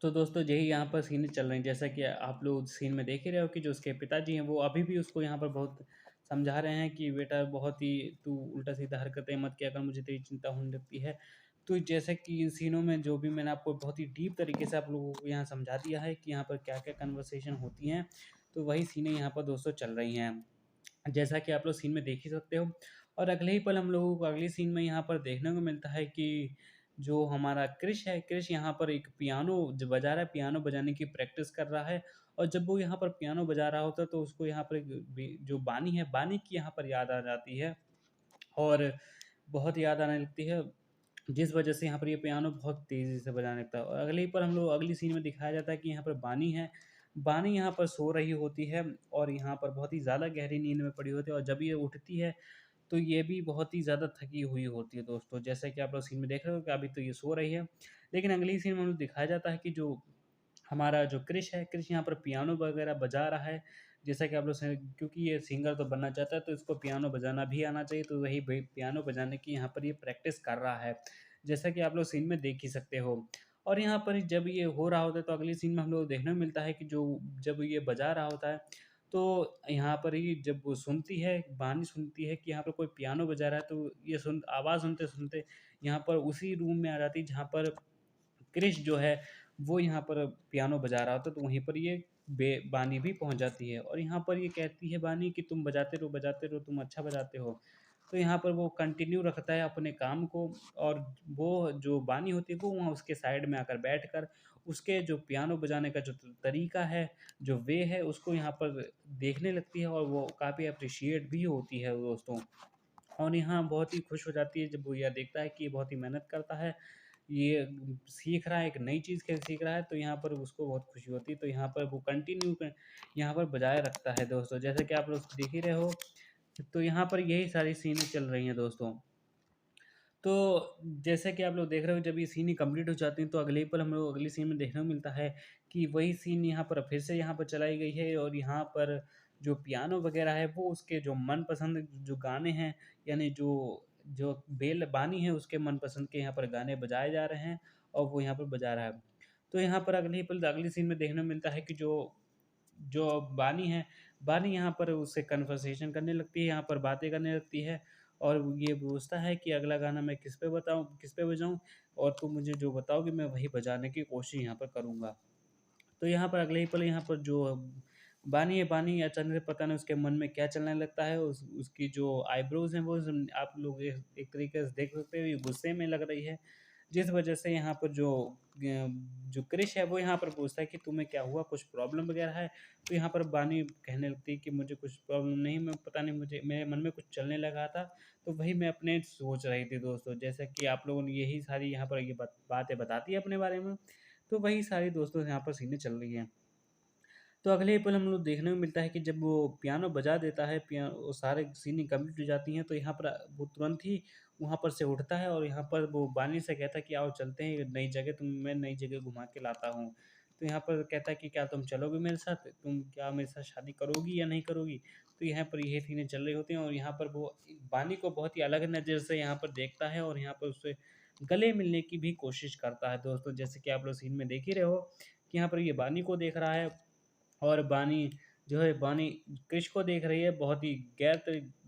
तो दोस्तों यही यहाँ पर सीन चल रहे हैं, जैसा कि आप लोग सीन में देख ही रहे हो कि जो उसके पिताजी हैं वो अभी भी उसको यहाँ पर बहुत समझा रहे हैं कि बेटा बहुत ही तू उल्टा-सीधा हरकतें मत किया कर, मुझे तेरी चिंता होने लगती है। तो जैसे कि इन सीनों में जो भी मैंने आपको बहुत ही डीप तरीके से आप लोगों को यहाँ समझा दिया है कि यहाँ पर क्या-क्या कन्वर्सेशन होती हैं, तो वही सीनें यहाँ पर दोस्तों चल रही हैं। जैसा कि आप लोग सीन में देख ही सकते हो, और अगले ही पल हम लोगों को अगली सीन में यहाँ पर देखने को मिलता है कि जो हमारा क्रिश है, क्रिश यहाँ पर एक पियानो बजा रहा है, पियानो बजाने की प्रैक्टिस कर रहा है। और जब वो यहाँ पर पियानो बजा रहा होता है तो उसको यहाँ पर एक जो बानी है, बानी की यहाँ पर याद आ जाती है, और बहुत याद आने लगती है, जिस वजह से यहाँ पर ये पियानो बहुत तेज़ी से बजाने लगता है। और अगले ही पल हम लोग अगली सीन में दिखाया जाता है कि यहाँ पर बानी है, बानी यहाँ पर सो रही होती है, और यहाँ पर बहुत ही ज़्यादा गहरी नींद में पड़ी होती है, और जब ये उठती है तो ये भी बहुत ही ज़्यादा थकी हुई होती है दोस्तों। जैसा कि आप लोग सीन में देख रहे हो कि अभी तो ये सो रही है, लेकिन अगली सीन में हमें दिखाया जाता है कि जो हमारा जो क्रिश है, क्रिश यहाँ पर पियानो वगैरह बजा रहा है। जैसा कि आप लोग से, क्योंकि ये सिंगर तो बनना चाहता है तो इसको पियानो बजाना भी आना चाहिए, तो वही भई पियानो बजाने की यहाँ पर ये प्रैक्टिस कर रहा है। जैसा कि आप लोग सीन में देख ही सकते हो। और यहाँ पर जब ये हो रहा होता है तो अगली सीन में हम लोग को देखने को मिलता है कि जो जब ये बजा रहा होता है, तो यहाँ पर ही जब वो सुनती है, बानी सुनती है कि यहाँ पर कोई पियानो बजा रहा है, तो ये आवाज़ सुनते-सुनते यहाँ पर उसी रूम में आ जाती है जहाँ पर क्रिश जो है वो यहाँ पर पियानो बजा रहा होता है, तो वहीं पर ये बानी भी पहुँच जाती है, और यहाँ पर ये कहती है बानी कि तुम बजाते रहो, तुम अच्छा बजाते हो। तो यहाँ पर वो कंटिन्यू रखता है अपने काम को, और वो जो बानी होती है वो वहाँ उसके साइड में आकर बैठकर उसके जो पियानो बजाने का जो तरीका है, जो वे है, उसको यहाँ पर देखने लगती है, और वो काफ़ी एप्रिशिएट भी होती है दोस्तों। और यहाँ बहुत ही खुश हो जाती है जब वो यह देखता है कि ये बहुत ही मेहनत करता है, ये सीख रहा है, एक नई चीज़ सीख रहा है, तो यहाँ पर उसको बहुत खुशी होती है। तो यहाँ पर वो कंटिन्यू यहाँ पर बजाए रखता है दोस्तों। जैसा कि आप लोग देख ही रहे हो, तो यहाँ पर यही सारी सीनें चल रही हैं दोस्तों। तो जैसे कि आप लोग देख रहे हो, जब ये सीन कंप्लीट हो जाती है तो अगले ही पल हम लोग अगली सीन में देखने को मिलता है कि वही सीन यहाँ पर फिर से यहाँ पर चलाई गई है, और यहाँ पर जो पियानो वगैरह है वो उसके जो मनपसंद जो गाने हैं, यानी जो जो बेल बानी है उसके मनपसंद के यहाँ पर गाने बजाए जा रहे हैं, और वो यहाँ पर बजा रहा है। तो यहाँ पर अगले ही पल अगली सीन में देखने को मिलता है कि जो जो बानी है, बानी यहाँ पर उससे कन्वर्सेशन करने लगती है, यहाँ पर बातें करने लगती है, और ये पूछता है कि अगला गाना मैं किस पे बजाऊँ, और तुम मुझे जो बताओगे मैं वही बजाने की कोशिश यहाँ पर करूँगा। तो यहाँ पर अगले ही पल यहाँ पर जो बानी है, बानी अचानक से पता नहीं उसके मन में क्या चलने लगता है, उसकी जो आईब्रोज़ हैं वो आप लोग एक तरीके से देख सकते हो, ये गुस्से में लग रही है। जिस वजह से यहाँ पर जो क्रिश है वो यहाँ पर पूछता है कि तुम्हें क्या हुआ? कुछ प्रॉब्लम वगैरह है? तो यहाँ पर बानी कहने लगती है कि मुझे कुछ प्रॉब्लम नहीं, मैं पता नहीं, मुझे मेरे मन में कुछ चलने लगा था, तो वही मैं अपने सोच रही थी दोस्तों। जैसा कि आप लोगों ने यही सारी यहाँ पर ये बातें बताती है अपने बारे में, तो वही सारी दोस्तों यहाँ पर सीनें चल रही हैं। तो अगले ही पल हम लोग देखने को मिलता है कि जब वो पियानो बजा देता है, वो सारे सीनें कंप्लीट हो जाती हैं, तो यहाँ पर वो तुरंत ही वहाँ पर से उठता है, और यहाँ पर वो बानी से कहता है कि आओ चलते हैं नई जगह, मैं नई जगह घुमा के लाता हूँ। तो यहाँ पर कहता है कि क्या तुम चलोगे मेरे साथ? तुम क्या मेरे साथ शादी करोगी या नहीं करोगी? तो यहाँ पर ये सीनें चल रही होती हैं, और यहाँ पर वो बानी को बहुत ही अलग नज़र से यहाँ पर देखता है, और यहाँ पर उससे गले मिलने की भी कोशिश करता है दोस्तों। जैसे कि आप लोग सीन में देख ही रहे हो कि यहाँ पर ये बानी को देख रहा है, और बानी जो है, बानी क्रिश को देख रही है बहुत ही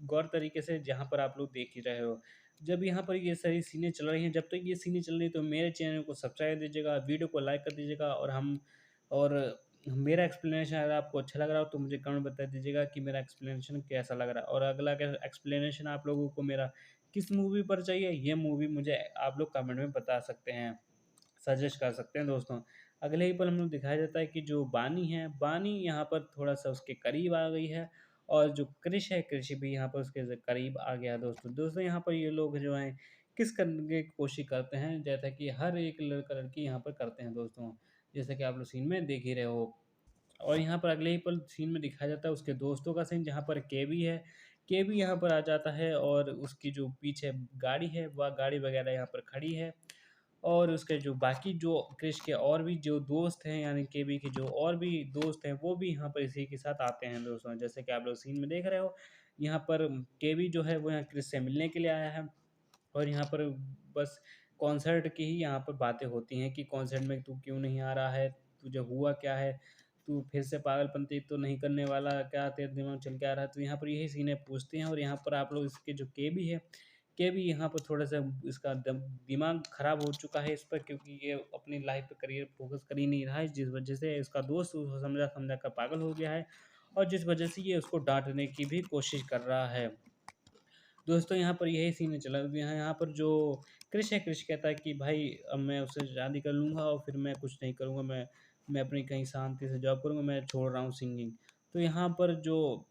गौर तरीके से, जहाँ पर आप लोग देख ही रहे हो। जब यहाँ पर ये सारी सीनें चल रही हैं, जब तक ये सीनें चल रही हैं तो मेरे चैनल को सब्सक्राइब दीजिएगा, वीडियो को लाइक कर दीजिएगा, और मेरा एक्सप्लेनेशन अगर आपको अच्छा लग रहा हो तो मुझे कमेंट बता दीजिएगा कि मेरा एक्सप्लेनेशन कैसा लग रहा है, और अगला एक्सप्लेनेशन आप लोगों को मेरा किस मूवी पर चाहिए, ये मूवी मुझे आप लोग कमेंट में बता सकते हैं, सजेस्ट कर सकते हैं दोस्तों। अगले ही पल हम लोग दिखाया जाता है कि जो बानी है, बानी यहाँ पर थोड़ा-सा उसके करीब आ गई है, और जो कृष है, कृष भी यहाँ पर उसके करीब आ गया है दोस्तों। दोस्तों यहाँ पर ये लोग जो हैं किस करने की कोशिश करते हैं, जैसा कि हर एक लड़का-लड़की यहाँ पर करते हैं दोस्तों। जैसा कि आप लोग सीन में देख ही रहे हो। और यहाँ पर अगले ही पल सीन में दिखाया जाता है उसके दोस्तों का सीन, जहाँ पर केवी है। केवी यहाँ पर आ जाता है, और उसकी जो पीछे गाड़ी है, वह गाड़ी वगैरह यहाँ पर खड़ी है। और उसके जो बाकी जो क्रिश के और भी जो दोस्त हैं, यानी केबी के जो और भी दोस्त हैं, वो भी यहाँ पर इसी के साथ आते हैं दोस्तों। जैसे कि आप लोग सीन में देख रहे हो, यहाँ पर केबी जो है वो यहाँ क्रिश से मिलने के लिए आया है, और यहाँ पर बस कॉन्सर्ट की ही यहाँ पर बातें होती हैं कि कॉन्सर्ट में तू क्यों नहीं आ रहा है? तुझे हुआ क्या है? तू फिर से पागलपंती तो नहीं करने वाला? क्या तेरे दिमाग में चल के आ रहा है? तो यहाँ पर यही सीनें पूछते हैं और यहाँ पर आप लोग इसके जो केबी है, केबी यहाँ पर थोड़ा-सा इसका दिमाग खराब हो चुका है इस पर, क्योंकि ये अपनी लाइफ़ पे करियर फ़ोकस कर ही नहीं रहा है, जिस वजह से इसका दोस्त उसको समझा-समझा कर पागल हो गया है और जिस वजह से ये उसको डाँटने की भी कोशिश कर रहा है। दोस्तों यहाँ पर यही सीन चला यहाँ पर जो क्रिश है, क्रिश कहता है कि भाई अब मैं उससे शादी कर लूँगा और फिर मैं कुछ नहीं करूँगा, मैं अपनी कहीं शांति से जॉब करूँगा, मैं छोड़ रहा हूँ सिंगिंग। तो यहाँ पर जो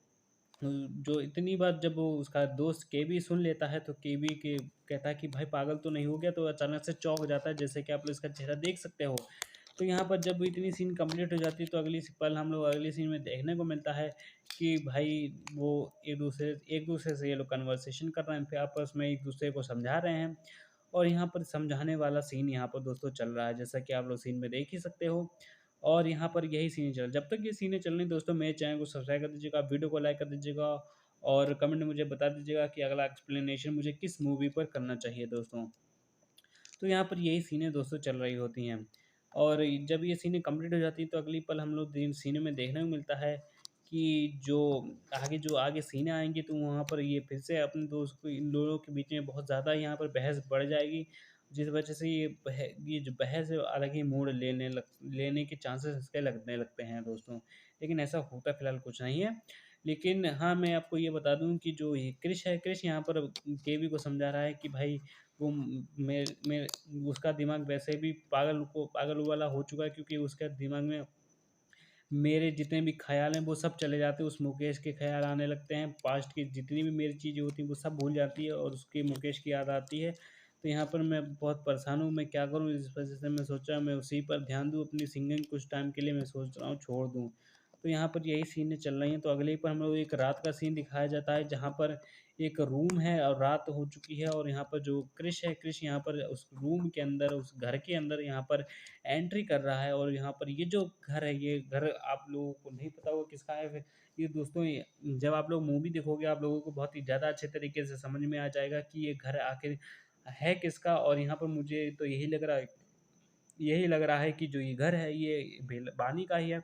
इतनी बार जब वो उसका दोस्त केबी सुन लेता है तो केबी के कहता है कि भाई पागल तो नहीं हो गया, तो अचानक से चौंक जाता है, जैसे कि आप लोग इसका चेहरा देख सकते हो। तो यहाँ पर जब इतनी सीन कंप्लीट हो जाती है तो अगली पल हम लोग अगली सीन में देखने को मिलता है कि भाई वो एक दूसरे से ये लोग कन्वर्सेशन कर रहे हैं, फिर आपस में एक दूसरे को समझा रहे हैं और यहाँ पर समझाने वाला सीन यहाँ पर दोस्तों चल रहा है, जैसा कि आप लोग सीन में देख ही सकते हो। और यहाँ पर यही सीन चल जब तक ये सीनें चल रही दोस्तों, मेरे चैनल को सब्सक्राइब कर दीजिएगा, वीडियो को लाइक कर दीजिएगा और कमेंट में मुझे बता दीजिएगा कि अगला एक्सप्लेनेशन मुझे किस मूवी पर करना चाहिए दोस्तों। तो यहाँ पर यही सीनें दोस्तों चल रही होती हैं और जब ये सीनें कंप्लीट हो जाती हैं तो अगली पल हम लोग दिन सीने में देखने को मिलता है कि जो आगे सीनें आएँगी तो वहाँ पर ये फिर से अपने दोस्त को इन दोनों के बीच में बहुत ज़्यादा यहाँ पर बहस बढ़ जाएगी, जिस वजह से ये जो बहस है वो अलग ही मोड़ लेने के चांसेस इसके लगने लगते हैं दोस्तों। लेकिन ऐसा होता फ़िलहाल कुछ नहीं है। लेकिन हाँ, मैं आपको ये बता दूँ कि जो ये क्रिश है, क्रिश यहाँ पर केवी को समझा रहा है कि भाई वो मैं उसका दिमाग वैसे भी पागल वाला हो चुका है, क्योंकि उसके दिमाग में मेरे जितने भी ख़्याल हैं वो सब चले जाते हैं, उस मुकेश के ख़्याल आने लगते हैं, पास्ट की जितनी भी मेरी चीज़ें होती हैं वो सब भूल जाती है और उसकी मुकेश की याद आती है। तो यहाँ पर मैं बहुत परेशान हूँ, मैं क्या करूँ? इस वजह से मैं सोचा मैं उसी पर ध्यान दूँ, अपनी सिंगिंग कुछ टाइम के लिए मैं सोच रहा हूँ छोड़ दूँ। तो यहाँ पर यही सीनें चल रही हैं, तो अगले ही पर हम लोग एक रात का सीन दिखाया जाता है जहाँ पर एक रूम है और रात हो चुकी है और यहाँ पर जो क्रिश है, क्रिश यहाँ पर उस रूम के अंदर, उस घर के अंदर यहाँ पर एंट्री कर रहा है और यहाँ पर ये जो घर है, ये घर आप लोगों को नहीं पता होगा किसका है। फिर ये दोस्तों ये जब आप लोग मूवी देखोगे आप लोगों को बहुत ही ज़्यादा अच्छे तरीके से समझ में आ जाएगा कि ये घर आखिर है किसका। और यहाँ पर मुझे तो यही लग रहा है कि जो ये घर है ये बानी का ही है।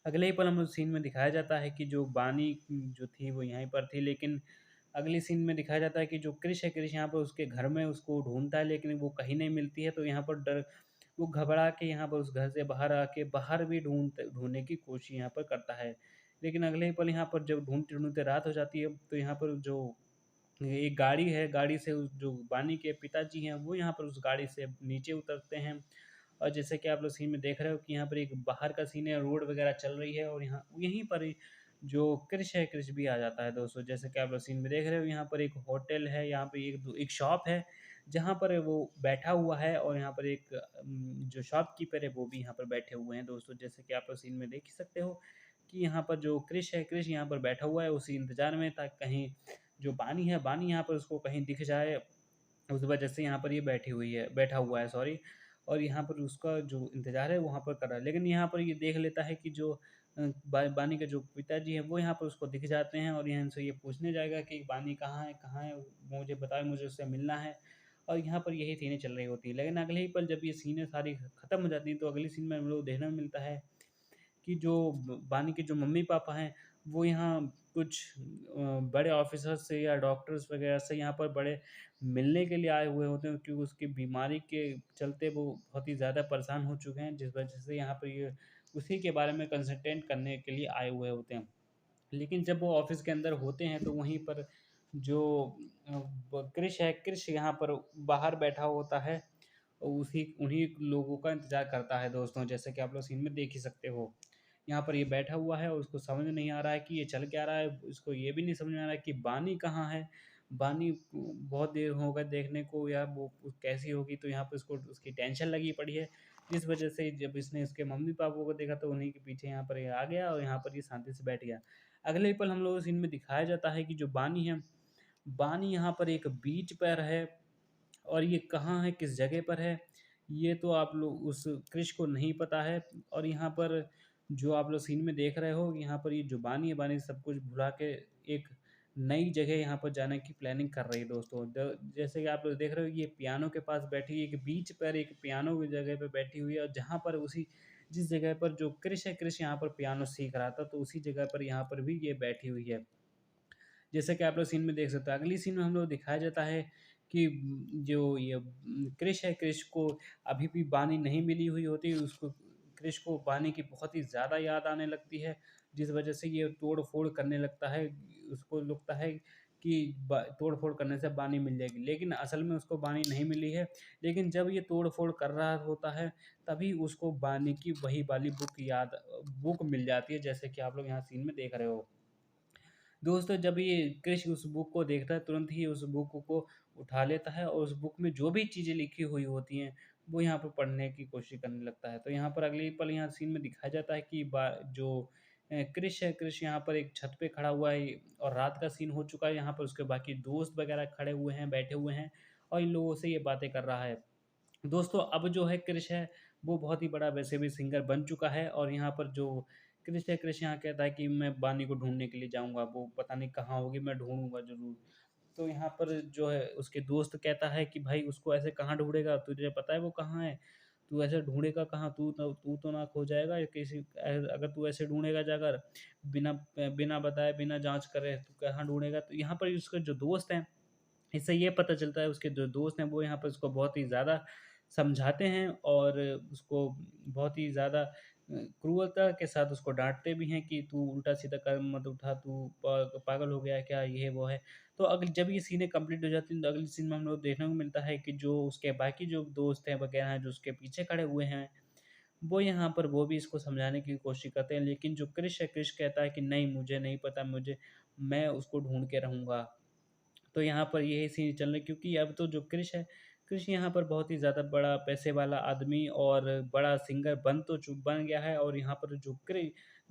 अगले ही पल हम उस सीन में दिखाया जाता है कि जो बानी जो थी वो यहीं पर थी, लेकिन अगले सीन में दिखाया जाता है कि जो क्रिश है, क्रिश यहाँ पर उसके घर में उसको ढूँढता है लेकिन वो कहीं नहीं मिलती है, तो यहाँ पर वो घबरा के यहाँ पर उस घर से बाहर आके बाहर भी ढूँढने की कोशिश यहाँ पर करता है। लेकिन अगले ही पल यहाँ पर जब ढूँढते-ढूँढते रात हो जाती है, तो यहाँ पर जो एक गाड़ी है, गाड़ी से जो बानी के पिताजी हैं, वो यहाँ पर उस गाड़ी से नीचे उतरते हैं और जैसे कि आप लोग सीन में देख रहे हो कि यहाँ पर एक बाहर का सीन है, रोड वगैरह चल रही है और यहाँ यहीं पर ही जो कृष है, कृष भी आ जाता है दोस्तों। जैसे कि आप लोग सीन में देख रहे हो, यहाँ पर एक होटल है, यहाँ पे एक शॉप है, जहाँ पर वो बैठा हुआ है और यहाँ पर जो शॉपकीपर है, वो भी यहाँ पर बैठे हुए हैं दोस्तों। जैसे कि आप लोग सीन में देख ही सकते हो कि यहाँ पर जो कृष है, कृष यहाँ पर बैठा हुआ है, उसी इंतज़ार में था कहीं जो बानी है, बानी यहाँ पर उसको कहीं दिख जाए, उस वजह से यहाँ पर ये बैठा हुआ है सॉरी। और यहाँ पर उसका जो इंतज़ार है वहाँ पर कर रहा है। लेकिन यहाँ पर ये देख लेता है कि जो बानी के जो पिताजी हैं वो यहाँ पर उसको दिख जाते हैं और यहाँ से ये पूछने जाएगा कि बानी कहाँ है? कहाँ है? मुझे बताओ, मुझे उससे मिलना है। और यहाँ पर यही सीनें चल रही होती हैं। लेकिन अगले ही पल जब ये सीनें सारी खत्म हो जाती हैं तो अगली सीन में हम लोग को देखने को मिलता है कि जो बानी के जो मम्मी-पापा हैं, वो यहाँ कुछ बड़े ऑफ़िसर से या डॉक्टर्स वग़ैरह से यहाँ पर बड़े मिलने के लिए आए हुए होते हैं, क्योंकि उसकी बीमारी के चलते वो बहुत ही ज़्यादा परेशान हो चुके हैं, जिस वजह से यहाँ पर ये उसी के बारे में कंसल्टेंट करने के लिए आए हुए होते हैं। लेकिन जब वो ऑफ़िस के अंदर होते हैं तो वहीं पर जो अ, ब कृष है, कृष यहाँ पर बाहर बैठा होता है और उसी उन्हीं लोगों का इंतज़ार करता है दोस्तों, जैसे कि आप लोग सीन में देख ही सकते हो। यहाँ पर ये बैठा हुआ है और उसको समझ नहीं आ रहा है कि ये चल क्या रहा है, इसको ये भी नहीं समझ में आ रहा है कि बानी कहाँ है? बानी बहुत देर हो गए देखने को, या वो कैसी होगी, तो यहाँ पे उसको उसकी टेंशन लगी पड़ी है। जिस वजह से जब इसने इसके मम्मी-पापा को देखा तो उन्हीं के पीछे यहाँ पर ये आ गया और यहाँ पर ये शांति से बैठ गया। अगले ही पल हम लोगों को सीन में दिखाया जाता है कि जो बानी है, बानी यहाँ पर एक बीच पर है और ये कहाँ है, किस जगह पर है, ये तो आप लोग उस कृष को नहीं पता है। और यहाँ पर जो आप लोग सीन में देख रहे हो, यहाँ पर ये जो बानी है, बानी सब कुछ भुला के एक नई जगह यहाँ पर जाने की प्लानिंग कर रही है दोस्तों। जैसे कि आप लोग देख रहे हो, ये पियानो के पास बैठी है, एक बीच पर एक पियानो की जगह पे बैठी हुई है, और जहाँ पर उसी जिस जगह पर जो कृष है, कृष यहाँ पर पियानो सीख रहा था, तो उसी जगह पर यहाँ पर भी ये बैठी हुई है। जैसा कि आप लोग सीन में देख सकते हो। अगली सीन में हम लोग दिखाया जाता है कि जो ये क्रिश है, क्रिश को अभी भी बानी नहीं मिली हुई होती है। उसको क्रिश को बानी की बहुत ही ज़्यादा याद आने लगती है, जिस वजह से ये तोड़-फोड़ करने लगता है। उसको लगता है कि ब तोड़-फोड़ करने से बानी मिल जाएगी, लेकिन असल में उसको बानी नहीं मिली है। लेकिन जब ये तोड़-फोड़ कर रहा होता है, तभी उसको बानी की वही वाली बुक मिल जाती है, जैसे कि आप लोग यहाँ सीन में देख रहे हो। दोस्तों, जब ये कृष उस बुक को देखता है, तुरंत ही उस बुक को उठा लेता है और उस बुक में जो भी चीज़ें लिखी हुई होती हैं, वो यहाँ पर पढ़ने की कोशिश करने लगता है। तो यहाँ पर अगले पल यहाँ सीन में दिखाया जाता है कि जो कृष है, कृष यहाँ पर एक छत पे खड़ा हुआ है, और रात का सीन हो चुका है। यहाँ पर उसके बाकी दोस्त वगैरह खड़े हुए हैं, बैठे हुए हैं, और इन लोगों से ये बातें कर रहा है। दोस्तों, अब जो है कृष है, वो बहुत ही बड़ा वैसे भी सिंगर बन चुका है, और यहाँ पर जो कृष है, कृष यहाँ कहता है कि मैं बानी को ढूँढने के लिए जाऊँगा, वो पता नहीं कहाँ होगी, मैं ढूँढूँगा ज़रूर। तो यहाँ पर जो है उसके दोस्त कहता है कि भाई उसको ऐसे कहाँ ढूँढेगा? तुझे पता है वो कहाँ है? तू ऐसे ढूँढेगा कहाँ? तू तो ना खो जाएगा, या किसी अगर तू ऐसे ढूँढेगा जाकर बिना बताए, बिना जाँच करे, तू कहाँ ढूँढेगा? तो यहाँ पर उसके जो दोस्त हैं, इससे ये पता चलता है, उसके जो दोस्त हैं वो यहाँ पर उसको बहुत ही ज़्यादा समझाते हैं, और उसको बहुत ही ज़्यादा क्रूरता के साथ उसको डाँटते भी हैं कि तू उल्टा-सीधा कदम मत उठा, तू पागल हो गया है क्या? ये वो है। तो जब ये सीनें कंप्लीट हो जाती हैं, तो अगली सीन में हम लोग देखने को मिलता है कि जो उसके बाकी जो दोस्त हैं वगैरह हैं, जो उसके पीछे खड़े हुए हैं, वो यहाँ पर वो भी इसको समझाने की कोशिश करते हैं, लेकिन जो कृष है, कृष कहता है कि नहीं, मुझे नहीं पता, मैं उसको ढूँढ के रहूँगा। तो यहाँ पर यही सीन चल रहा है, क्योंकि अब तो जो क्रिश है, क्रिश यहाँ पर बहुत ही ज़्यादा बड़ा पैसे वाला आदमी और बड़ा सिंगर बन गया है, और यहाँ पर जो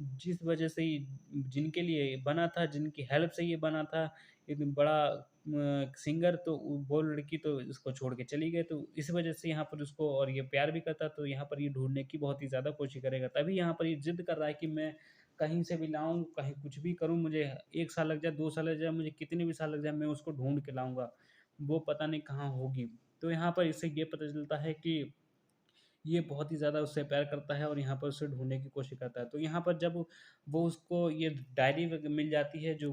जिस वजह से ये जिनके लिए ये बना था, जिनकी हेल्प से ये बना था, एक बड़ा सिंगर, तो वो लड़की तो इसको छोड़ के चली गई, तो इस वजह से यहाँ पर उसको, और ये प्यार भी करता, तो यहाँ पर ये ढूँढने की बहुत ही ज़्यादा कोशिश करेगा। तभी यहाँ पर ये ज़िद कर रहा है कि मैं कहीं से भी लाऊँ, कहीं कुछ भी करूँ, मुझे 1 साल लग जाए, 2 साल लग जाए, मुझे कितने भी साल लग जाए, मैं उसको ढूँढ के लाऊँगा। वो पता नहीं कहाँ होगी। तो यहाँ पर इससे ये पता चलता है कि ये बहुत ही ज़्यादा उससे प्यार करता है, और यहाँ पर उसे ढूँढने की कोशिश करता है। तो यहाँ पर जब वो उसको ये डायरी मिल जाती है, जो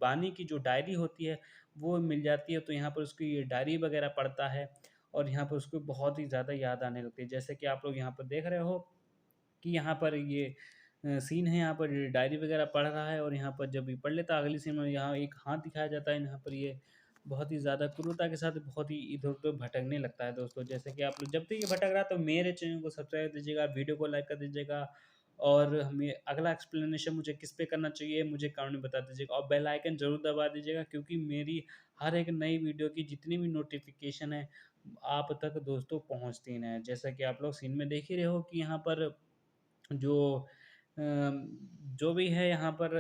बानी की जो डायरी होती है, वो मिल जाती है, तो यहाँ पर उसकी ये डायरी वग़ैरह पढ़ता है, और यहाँ पर उसको बहुत ही ज़्यादा याद आने लगती है। जैसे कि आप लोग यहाँ पर देख रहे हो कि यहाँ पर ये सीन है, यहाँ पर ये डायरी वगैरह पढ़ रहा है, और यहाँ पर जब ये पढ़ लेता है, अगली सीन में यहाँ एक हाथ दिखाया जाता है, यहाँ पर ये बहुत ही ज़्यादा क्रूरता के साथ बहुत ही इधर-उधर भटकने लगता है दोस्तों। जैसे कि आप लोग जब तक ये भटक रहा है, तो मेरे चैनल को सब्सक्राइब कर दीजिएगा, वीडियो को लाइक कर दीजिएगा, और हमें अगला एक्सप्लेनेशन मुझे किस पे करना चाहिए, मुझे कमेंट में बता दीजिएगा, और बेल आइकन ज़रूर दबा दीजिएगा, क्योंकि मेरी हर एक नई वीडियो की जितनी भी नोटिफ़िकेशन है, आप तक दोस्तों पहुँचती हैं। जैसा कि आप लोग सीन में देख ही रहे हो कि यहाँ पर जो जो भी है, यहाँ पर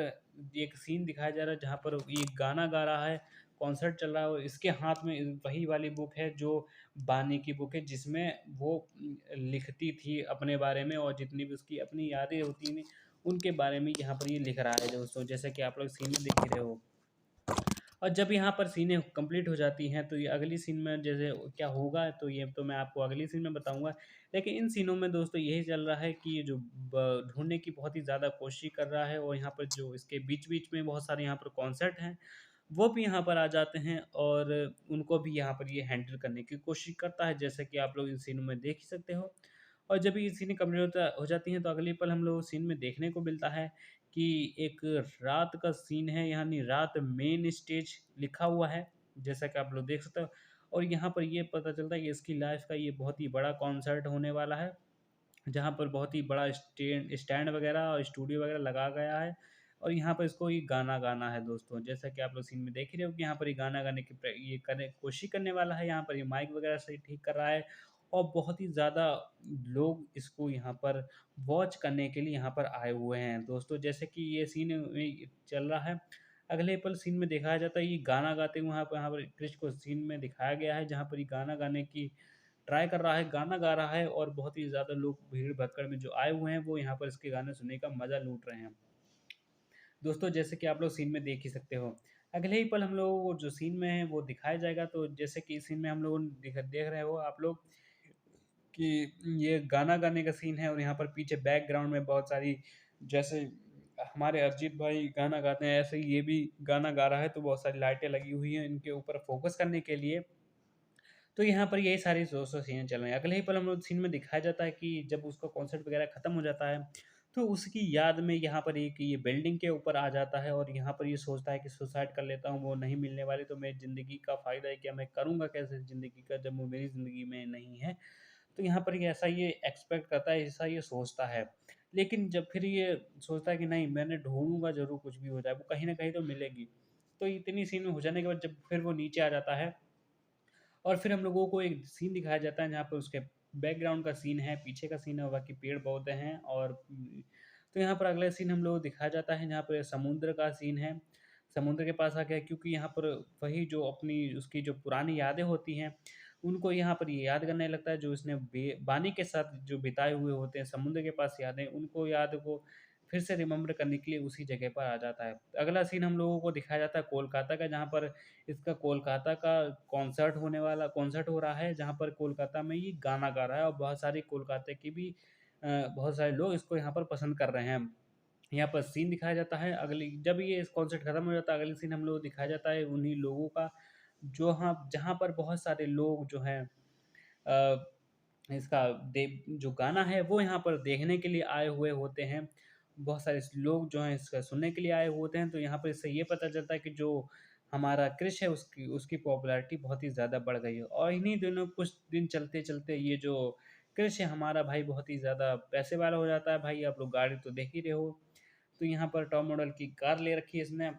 एक सीन दिखाया जा रहा है जहाँ पर ये गाना गा रहा है, कॉन्सर्ट चल रहा है, और इसके हाथ में वही वाली बुक है जो बानी की बुक है, जिसमें वो लिखती थी अपने बारे में, और जितनी भी उसकी अपनी यादें होती थी, उनके बारे में यहाँ पर ये लिख रहा है दोस्तों, जैसा कि आप लोग सीन में देख ही रहे हो। और जब यहाँ पर सीनें कंप्लीट हो जाती हैं, तो ये अगली सीन में जैसे क्या होगा, तो ये तो मैं आपको अगली सीन में बताऊँगा। लेकिन इन सीनों में दोस्तों यही चल रहा है कि ये जो ढूँढने की बहुत ही ज़्यादा कोशिश कर रहा है, और यहाँ पर जो इसके बीच-बीच में बहुत सारे यहाँ पर कॉन्सर्ट हैं, वो भी यहाँ पर आ जाते हैं, और उनको भी यहाँ पर ये हैंडल करने की कोशिश करता है, जैसा कि आप लोग इन सीनों में देख ही सकते हो। और जब ये सीनें कंप्लीट हो जाती हैं, तो अगले पल हम लोग सीन में देखने को मिलता है कि एक रात का सीन है, यानी रात मेन स्टेज लिखा हुआ है, जैसा कि आप लोग देख सकते हो। और यहाँ पर ये पता चलता है कि इसकी लाइफ़ का ये बहुत ही बड़ा कॉन्सर्ट होने वाला है, जहाँ पर बहुत ही बड़ा स्टैंड स्टैंड वगैरह और स्टूडियो वगैरह लगा गया है, और यहाँ पर इसको ये गाना गाना है दोस्तों। जैसा कि आप लोग सीन में देख ही रहे हो कि यहाँ पर ये गाना गाने की कोशिश करने वाला है, यहाँ पर ये माइक वगैरह सही ठीक कर रहा है, और बहुत ही ज़्यादा लोग इसको यहाँ पर वॉच करने के लिए यहाँ पर आए हुए हैं दोस्तों। जैसे कि ये सीन चल रहा है, अगले पल सीन में दिखाया जाता है ये गाना गाते हुए, यहाँ पर कृष को सीन में दिखाया गया है, जहाँ पर ये गाना गाने की ट्राई कर रहा है, गाना गा रहा है, और बहुत ही ज़्यादा लोग भीड़-भक्कड़ में जो आए हुए हैं, वो यहाँ पर इसके गाने सुनने का मज़ा लूट रहे हैं। दोस्तों, जैसे कि आप लोग सीन में देख ही सकते हो। अगले ही पल हम लोगों को जो सीन में है वो दिखाया जाएगा। तो जैसे कि इस सीन में हम लोग देख रहे हो आप लोग कि ये गाना गाने का सीन है और यहाँ पर पीछे बैकग्राउंड में बहुत सारी, जैसे हमारे अरिजीत भाई गाना गाते हैं ऐसे ही ये भी गाना गा रहा है, तो बहुत सारी लाइटें लगी हुई हैं इनके ऊपर फोकस करने के लिए। तो यहाँ पर यही सारी दोस्तों सीन चल रहे हैं। अगले ही पल हम लोग सीन में दिखाया जाता है कि जब उसका कॉन्सर्ट वगैरह खत्म हो जाता है, तो उसकी याद में यहाँ पर एक ये बिल्डिंग के ऊपर आ जाता है और यहाँ पर ये सोचता है कि सुसाइड कर लेता हूँ, वो नहीं मिलने वाली तो मेरी ज़िंदगी का फ़ायदा है क्या, मैं करूँगा कैसे ज़िंदगी का जब वो मेरी ज़िंदगी में नहीं है। तो यहाँ पर ये ऐसा ये एक्सपेक्ट करता है, ऐसा ये सोचता है। लेकिन जब फिर ये सोचता है कि नहीं, मैंने ढूँढूँगा ज़रूर, कुछ भी हो जाए, वो कहीं न कहीं तो मिलेगी। तो इतनी सीन में हो जाने के बाद जब फिर वो नीचे आ जाता है और फिर हम लोगों को एक सीन दिखाया जाता है जहाँ पे उसके बैकग्राउंड का सीन है, पीछे का सीन है और बाकी पेड़-पौधे हैं और तो यहाँ पर अगला सीन हम लोग को दिखाया जाता है जहाँ पे समुद्र का सीन है। समुद्र के पास आके क्योंकि यहाँ पर वही जो अपनी उसकी जो पुरानी यादें होती हैं, उनको यहाँ पर ये याद करने लगता है जो उसने बानी के साथ जो बिताए हुए होते हैं समुद्र के पास यादें, उनको याद को फिर से रिमेंबर करने के लिए उसी जगह पर आ जाता है। अगला सीन हम लोगों को दिखाया जाता है कोलकाता का, जहाँ पर इसका कोलकाता का कॉन्सर्ट हो रहा है, जहाँ पर कोलकाता में ये गाना गा रहा है और बहुत सारी कोलकाता की भी बहुत सारे लोग इसको यहाँ पर पसंद कर रहे हैं। यहाँ पर सीन दिखाया जाता है, अगली जब ये इस कॉन्सर्ट खत्म हो जाता है, अगली सीन हम लोग को दिखाया जाता है उन्हीं लोगों का, जो हाँ जहाँ पर बहुत सारे लोग जो हैं अ, इसका दे जो गाना है वो यहाँ पर देखने के लिए आए हुए होते हैं। बहुत सारे लोग जो हैं इसका सुनने के लिए आए हुए होते हैं, तो यहाँ पर इससे ये पता चलता है कि जो हमारा क्रिश है उसकी उसकी पॉपुलैरिटी बहुत ही ज़्यादा बढ़ गई है। और इन्हीं दिनों कुछ दिन चलते-चलते ये जो क्रिश है हमारा भाई बहुत ही ज़्यादा पैसे वाला हो जाता है भाई, आप लोग गाड़ी तो देख ही रहे हो। तो यहाँ पर टॉप मॉडल की कार ले रखी है इसने।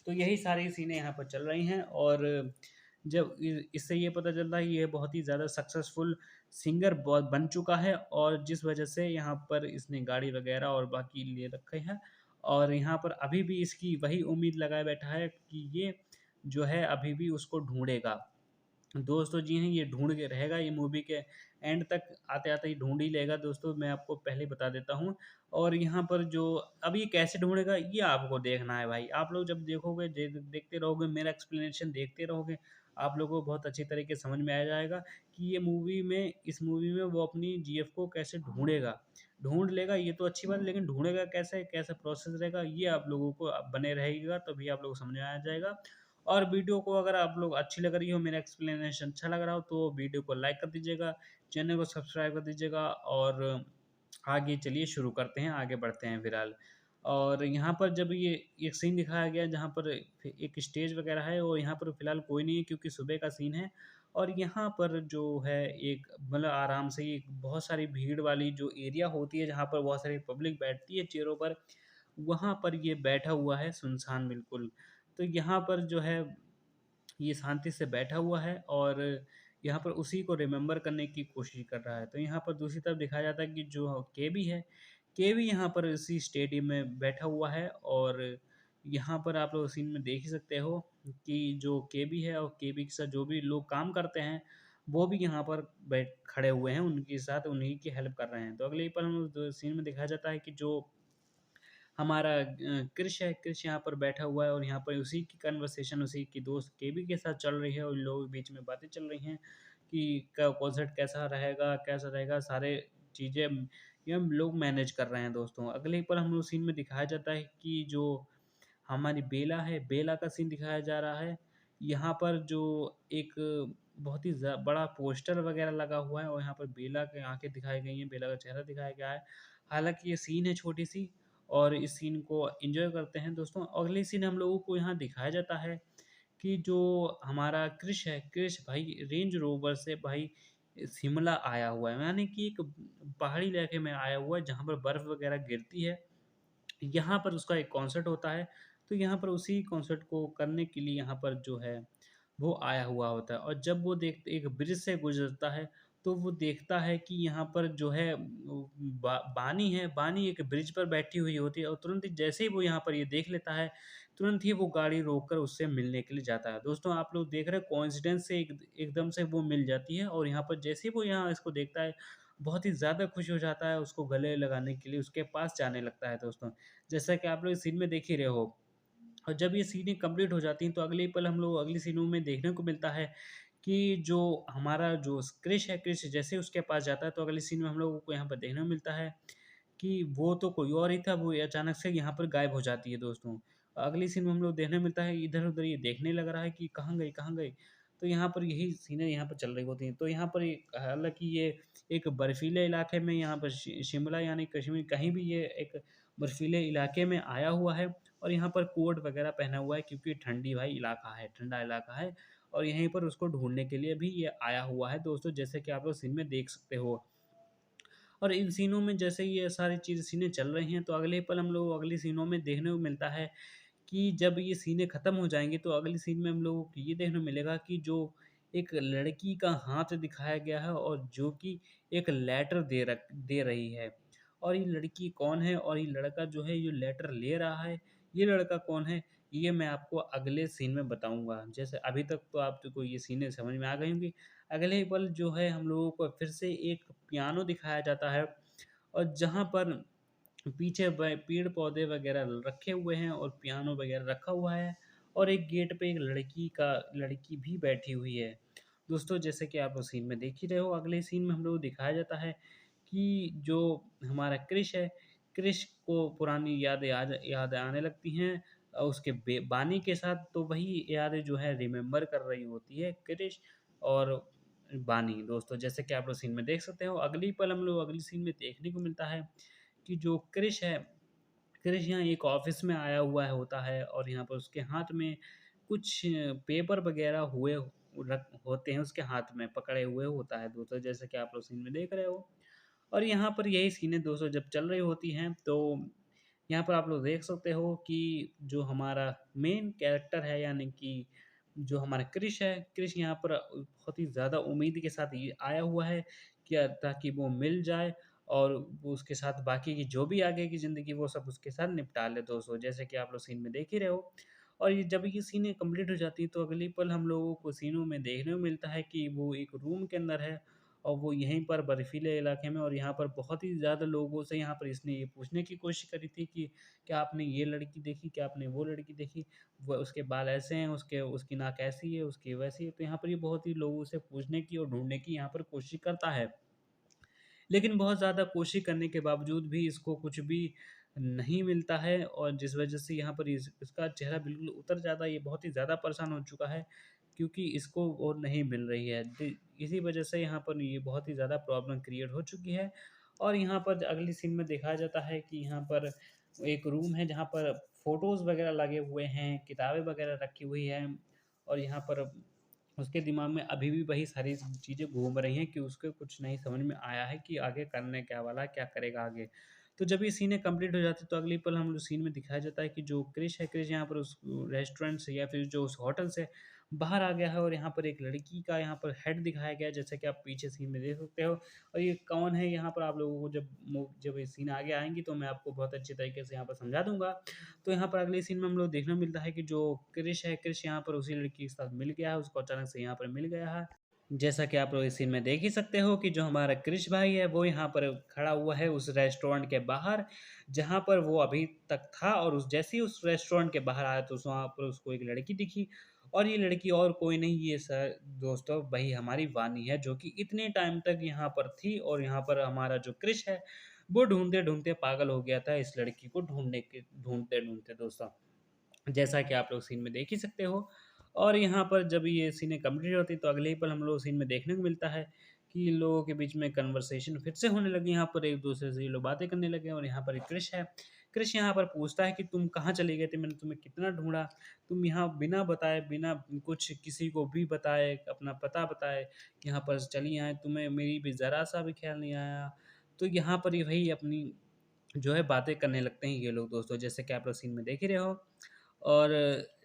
तो यही सारी सीनें यहाँ पर चल रही हैं और जब इससे ये पता चलता है कि ये बहुत ही ज़्यादा सक्सेसफुल सिंगर बहुत बन चुका है और जिस वजह से यहाँ पर इसने गाड़ी वगैरह और बाकी ले रखे हैं और यहाँ पर अभी भी इसकी वही उम्मीद लगाए बैठा है कि ये जो है अभी भी उसको ढूंढेगा। दोस्तों जी हैं, ये ढूँढ के रहेगा, ये मूवी के एंड तक आते-आते ही ढूँढ ही लेगा दोस्तों, मैं आपको पहले ही बता देता हूँ। और यहाँ पर जो अब ये कैसे ढूँढेगा, ये आपको देखना है भाई। आप लोग जब देखोगे, देखते रहोगे, मेरा एक्सप्लेनेशन देखते रहोगे, आप लोगों को बहुत अच्छी तरीके से समझ में आ जाएगा कि ये मूवी में इस मूवी में वो अपनी जीएफ को कैसे ढूँढेगा। ढूँढ लेगा ये तो अच्छी बात है, लेकिन ढूँढेगा कैसे, कैसा प्रोसेस रहेगा, ये आप लोगों को बने रहेगा, तभी आप लोगों को समझ में आ जाएगा। और वीडियो को अगर आप लोग अच्छी लग रही हो, मेरा एक्सप्लेनेशन अच्छा लग रहा हो, तो वीडियो को लाइक कर दीजिएगा, चैनल को सब्सक्राइब कर दीजिएगा और आगे चलिए शुरू करते हैं, आगे बढ़ते हैं फिलहाल। और यहाँ पर जब ये एक सीन दिखाया गया जहाँ पर एक स्टेज वगैरह है और यहाँ पर फिलहाल कोई नहीं है क्योंकि सुबह का सीन है और यहाँ पर जो है एक मतलब आराम से एक बहुत सारी भीड़ वाली जो एरिया होती है जहाँ पर बहुत सारी पब्लिक बैठती है चेयरों पर, वहाँ पर ये बैठा हुआ है सुनसान बिल्कुल। तो यहाँ पर जो है ये शांति से बैठा हुआ है और यहाँ पर उसी को रिमेंबर करने की कोशिश कर रहा है। तो यहाँ पर दूसरी तरफ दिखाया जाता है कि जो केबी है, केबी यहाँ पर इसी स्टेडियम में बैठा हुआ है और यहाँ पर आप लोग सीन में देख ही सकते हो कि जो केबी है और केबी के साथ जो भी लोग काम करते हैं, वो भी यहाँ पर बैठ खड़े हुए हैं, उनके साथ उन्हीं की हेल्प कर रहे हैं। तो अगले ही पल हम सीन में दिखाया जाता है कि जो हमारा कृष है, कृष यहाँ पर बैठा हुआ है और यहाँ पर उसी की कन्वर्सेशन उसी की दोस्त केबी के साथ चल रही है और इन लोगों के बीच में बातें चल रही हैं कि कॉन्सर्ट कैसा रहेगा, सारे चीज़ें ये हम लोग मैनेज कर रहे हैं दोस्तों। अगले ही पल हम लोग सीन में दिखाया जाता है कि जो हमारी बेला है, बेला का सीन दिखाया जा रहा है। यहाँ पर जो एक बहुत ही बड़ा पोस्टर वगैरह लगा हुआ है और यहाँ पर बेला की आँखें दिखाई गई हैं, बेला का चेहरा दिखाया गया है। हालाँकि ये सीन है छोटी-सी और इस सीन को एन्जॉय करते हैं दोस्तों। अगली सीन हम लोगों को यहाँ दिखाया जाता है कि जो हमारा कृष है, कृष भाई रेंज रोवर से भाई शिमला आया हुआ है। यानी कि एक पहाड़ी इलाके में आया हुआ है जहाँ पर बर्फ़ वगैरह गिरती है। यहाँ पर उसका एक कॉन्सर्ट होता है, तो यहाँ पर उसी कॉन्सर्ट को करने के लिए यहाँ पर जो है, वो आया हुआ होता है और जब वो एक ब्रिज से गुज़रता है, तो वो देखता है कि यहाँ पर जो है बानी है, बानी एक ब्रिज पर बैठी हुई होती है और तुरंत ही जैसे ही वो यहाँ पर ये देख लेता है, तुरंत ही वो गाड़ी रोककर उससे मिलने के लिए जाता है। दोस्तों आप लोग देख रहे हैं कोइंसिडेंस से एकदम से वो मिल जाती है और यहाँ पर जैसे ही वो यहाँ इसको देखता है, बहुत ही ज़्यादा खुश हो जाता है, उसको गले लगाने के लिए उसके पास जाने लगता है दोस्तों। जैसा कि आप लोग इस सीन में देख ही रहे हो और जब ये सीनें कंप्लीट हो जाती हैं तो अगले ही पल हम लोग अगली सीनों में देखने को मिलता है कि जो हमारा जो क्रिश है, क्रिश जैसे उसके पास जाता है तो अगली सीन में हम लोगों को यहाँ पर देखने को मिलता है कि वो तो कोई और ही था, वो अचानक से यहाँ पर गायब हो जाती है दोस्तों। अगली सीन में हम लोग देखने मिलता है इधर-उधर ये देखने लग रहा है कि कहाँ गई, कहाँ गई? तो यहाँ पर यही सीनें यहाँ पर चल रही होती हैं। तो यहाँ पर एक हालाँकि ये एक बर्फीले इलाके में यहाँ पर शिमला यानी कश्मीर कहीं भी ये एक बर्फीले इलाके में आया हुआ है और यहाँ पर कोट वगैरह पहना हुआ है क्योंकि ठंडी भाई इलाका है, ठंडा इलाका है और यहीं पर उसको ढूँढने के लिए भी ये आया हुआ है दोस्तों, जैसे कि आप लोग सीन में देख सकते हो। और इन सीनों में जैसे ये सारी सीनें चल रही हैं, तो अगले पल हम लोग अगली सीनों में देखने को मिलता है कि जब ये सीनें खत्म हो जाएँगी, तो अगली सीन में हम लोगों को ये देखने को मिलेगा कि जो एक लड़की का हाथ दिखाया गया है और जो कि एक लेटर दे रही है। और ये लड़की कौन है और ये लड़का जो है, ये लेटर ले रहा है, ये लड़का कौन है, ये मैं आपको अगले सीन में बताऊँगा। जैसे अभी तक तो आपको ये सीनें समझ में आ गई होंगी। अगले ही पल जो है हम लोगों को फिर से एक पियानो दिखाया जाता है और जहाँ पर पीछे पेड़-पौधे वगैरह रखे हुए हैं और पियानो वगैरह रखा हुआ है और एक गेट पे एक लड़की भी बैठी हुई है। दोस्तों जैसे कि आप उस सीन में देख ही रहे हो, अगले सीन में हम लोग को दिखाया जाता है कि जो हमारा क्रिश है, क्रिश को पुरानी यादें आने लगती हैं उसके बानी के साथ, तो वही यादें जो है रिमेंबर कर रही होती है क्रिश और बानी दोस्तों। जैसे कि आप लोग सीन में देख सकते हो, अगली पल हम लोग अगली सीन में देखने को मिलता है कि जो क्रिश है, क्रिश यहाँ एक ऑफ़िस में आया हुआ है होता है और यहाँ पर उसके हाथ में कुछ पेपर वग़ैरह होते हैं उसके हाथ में, पकड़े हुए होता है दोस्तों, जैसे कि आप लोग सीन में देख रहे हो। और यहाँ पर यही सीनें दोस्तों जब चल रही होती हैं, तो यहाँ पर आप लोग देख सकते हो कि जो हमारा मेन कैरेक्टर है यानी कि जो हमारा क्रिश है, क्रिश यहाँ पर बहुत ही ज़्यादा उम्मीद के साथ ये आया हुआ है कि ताकि वो मिल जाए और वो उसके साथ बाकी की जो भी आगे की ज़िंदगी वो सब उसके साथ निपटा ले दोस्तों, जैसे कि आप लोग सीन में देख ही रहे हो। और ये जब ये सीनें कंप्लीट हो जाती हैं, तो अगली पल हम लोगों को सीनों में देखने को मिलता है कि वो एक रूम के अंदर है और वो यहीं पर बर्फीले इलाके में और यहाँ पर बहुत ही ज़्यादा लोगों से यहाँ पर इसने ये पूछने की कोशिश करी थी कि क्या आपने ये लड़की देखी? क्या आपने वो लड़की देखी? वो उसके बाल ऐसे हैं, उसकी नाक ऐसी है, उसकी वैसी है। तो यहाँ पर ये बहुत ही लोगों से पूछने की और ढूँढने की यहाँ पर कोशिश करता है। लेकिन बहुत ज़्यादा कोशिश करने के बावजूद भी इसको कुछ भी नहीं मिलता है और जिस वजह से यहाँ पर इसका चेहरा बिल्कुल उतर जाता है। ये बहुत ही ज़्यादा परेशान हो चुका है क्योंकि इसको और नहीं मिल रही है। इसी वजह से यहाँ पर ये बहुत ही ज़्यादा प्रॉब्लम क्रिएट हो चुकी है और यहाँ पर अगली सीन में दिखाया जाता है कि यहाँ पर एक रूम है जहाँ पर फ़ोटोज़ वग़ैरह लगे हुए हैं, किताबें वग़ैरह रखी हुई हैं और यहाँ पर उसके दिमाग में अभी भी वही सारी चीज़ें घूम रही हैं कि उसको कुछ नहीं समझ में आया है कि आगे करने क्या वाला है, क्या करेगा आगे। तो जब ये सीनें कंप्लीट हो जाती है तो अगली पल हम लोग सीन में दिखाया जाता है कि जो क्रिश है, क्रिश यहाँ पर उस रेस्टोरेंट से या फिर जो उस होटल से बाहर आ गया है और यहाँ पर एक लड़की का यहाँ पर हेड दिखाया गया है, जैसा कि आप पीछे सीन में देख सकते हो। और ये कौन है यहाँ पर आप लोगों को जब ये सीन आगे आएँगी तो मैं आपको बहुत अच्छे तरीके से यहाँ पर समझा दूँगा। तो यहाँ पर अगले सीन में हम लोग देखने को मिलता है कि जो क्रिश है, क्रिश यहाँ पर उसी लड़की के साथ मिल गया है, उसको अचानक से यहाँ पर मिल गया है। जैसा कि आप लोग इस सीन में देख ही सकते हो कि जो हमारा क्रिश भाई है, वो यहाँ पर खड़ा हुआ है उस रेस्टोरेंट के बाहर, जहाँ पर वो अभी तक था और जैसे ही उस रेस्टोरेंट के बाहर आया तो वहाँ पर उसको एक लड़की दिखी और ये लड़की और कोई नहीं, ये सर दोस्तों वही हमारी वानी है, जो कि इतने टाइम तक यहाँ पर थी और यहाँ पर हमारा जो क्रिश है, वो ढूँढते-ढूँढते पागल हो गया था इस लड़की को ढूँढते-ढूँढते दोस्तों। जैसा कि आप लोग सीन में देख ही सकते हो और यहाँ पर जब ये सीनें कंप्लीट होती तो अगले ही पल हम लोग सीन में देखने को मिलता है कि इन लोगों के बीच में कन्वर्सेशन फिर से होने लगी, यहाँ पर एक दूसरे से ये लोग बातें करने लगे और यहाँ पर एक क्रिश है। क्रिश यहाँ पर पूछता है कि तुम कहाँ चले गए थे, मैंने तुम्हें कितना ढूंढा, तुम यहाँ बिना बताए, बिना कुछ किसी को भी बताए, अपना पता बताए यहाँ पर चली आए, तुम्हें मेरी भी ज़रा सा भी ख्याल नहीं आया। तो यहाँ पर ये वही अपनी जो है बातें करने लगते हैं ये लोग दोस्तों, जैसे कि आप लोग सीन में देख ही रहे हो। और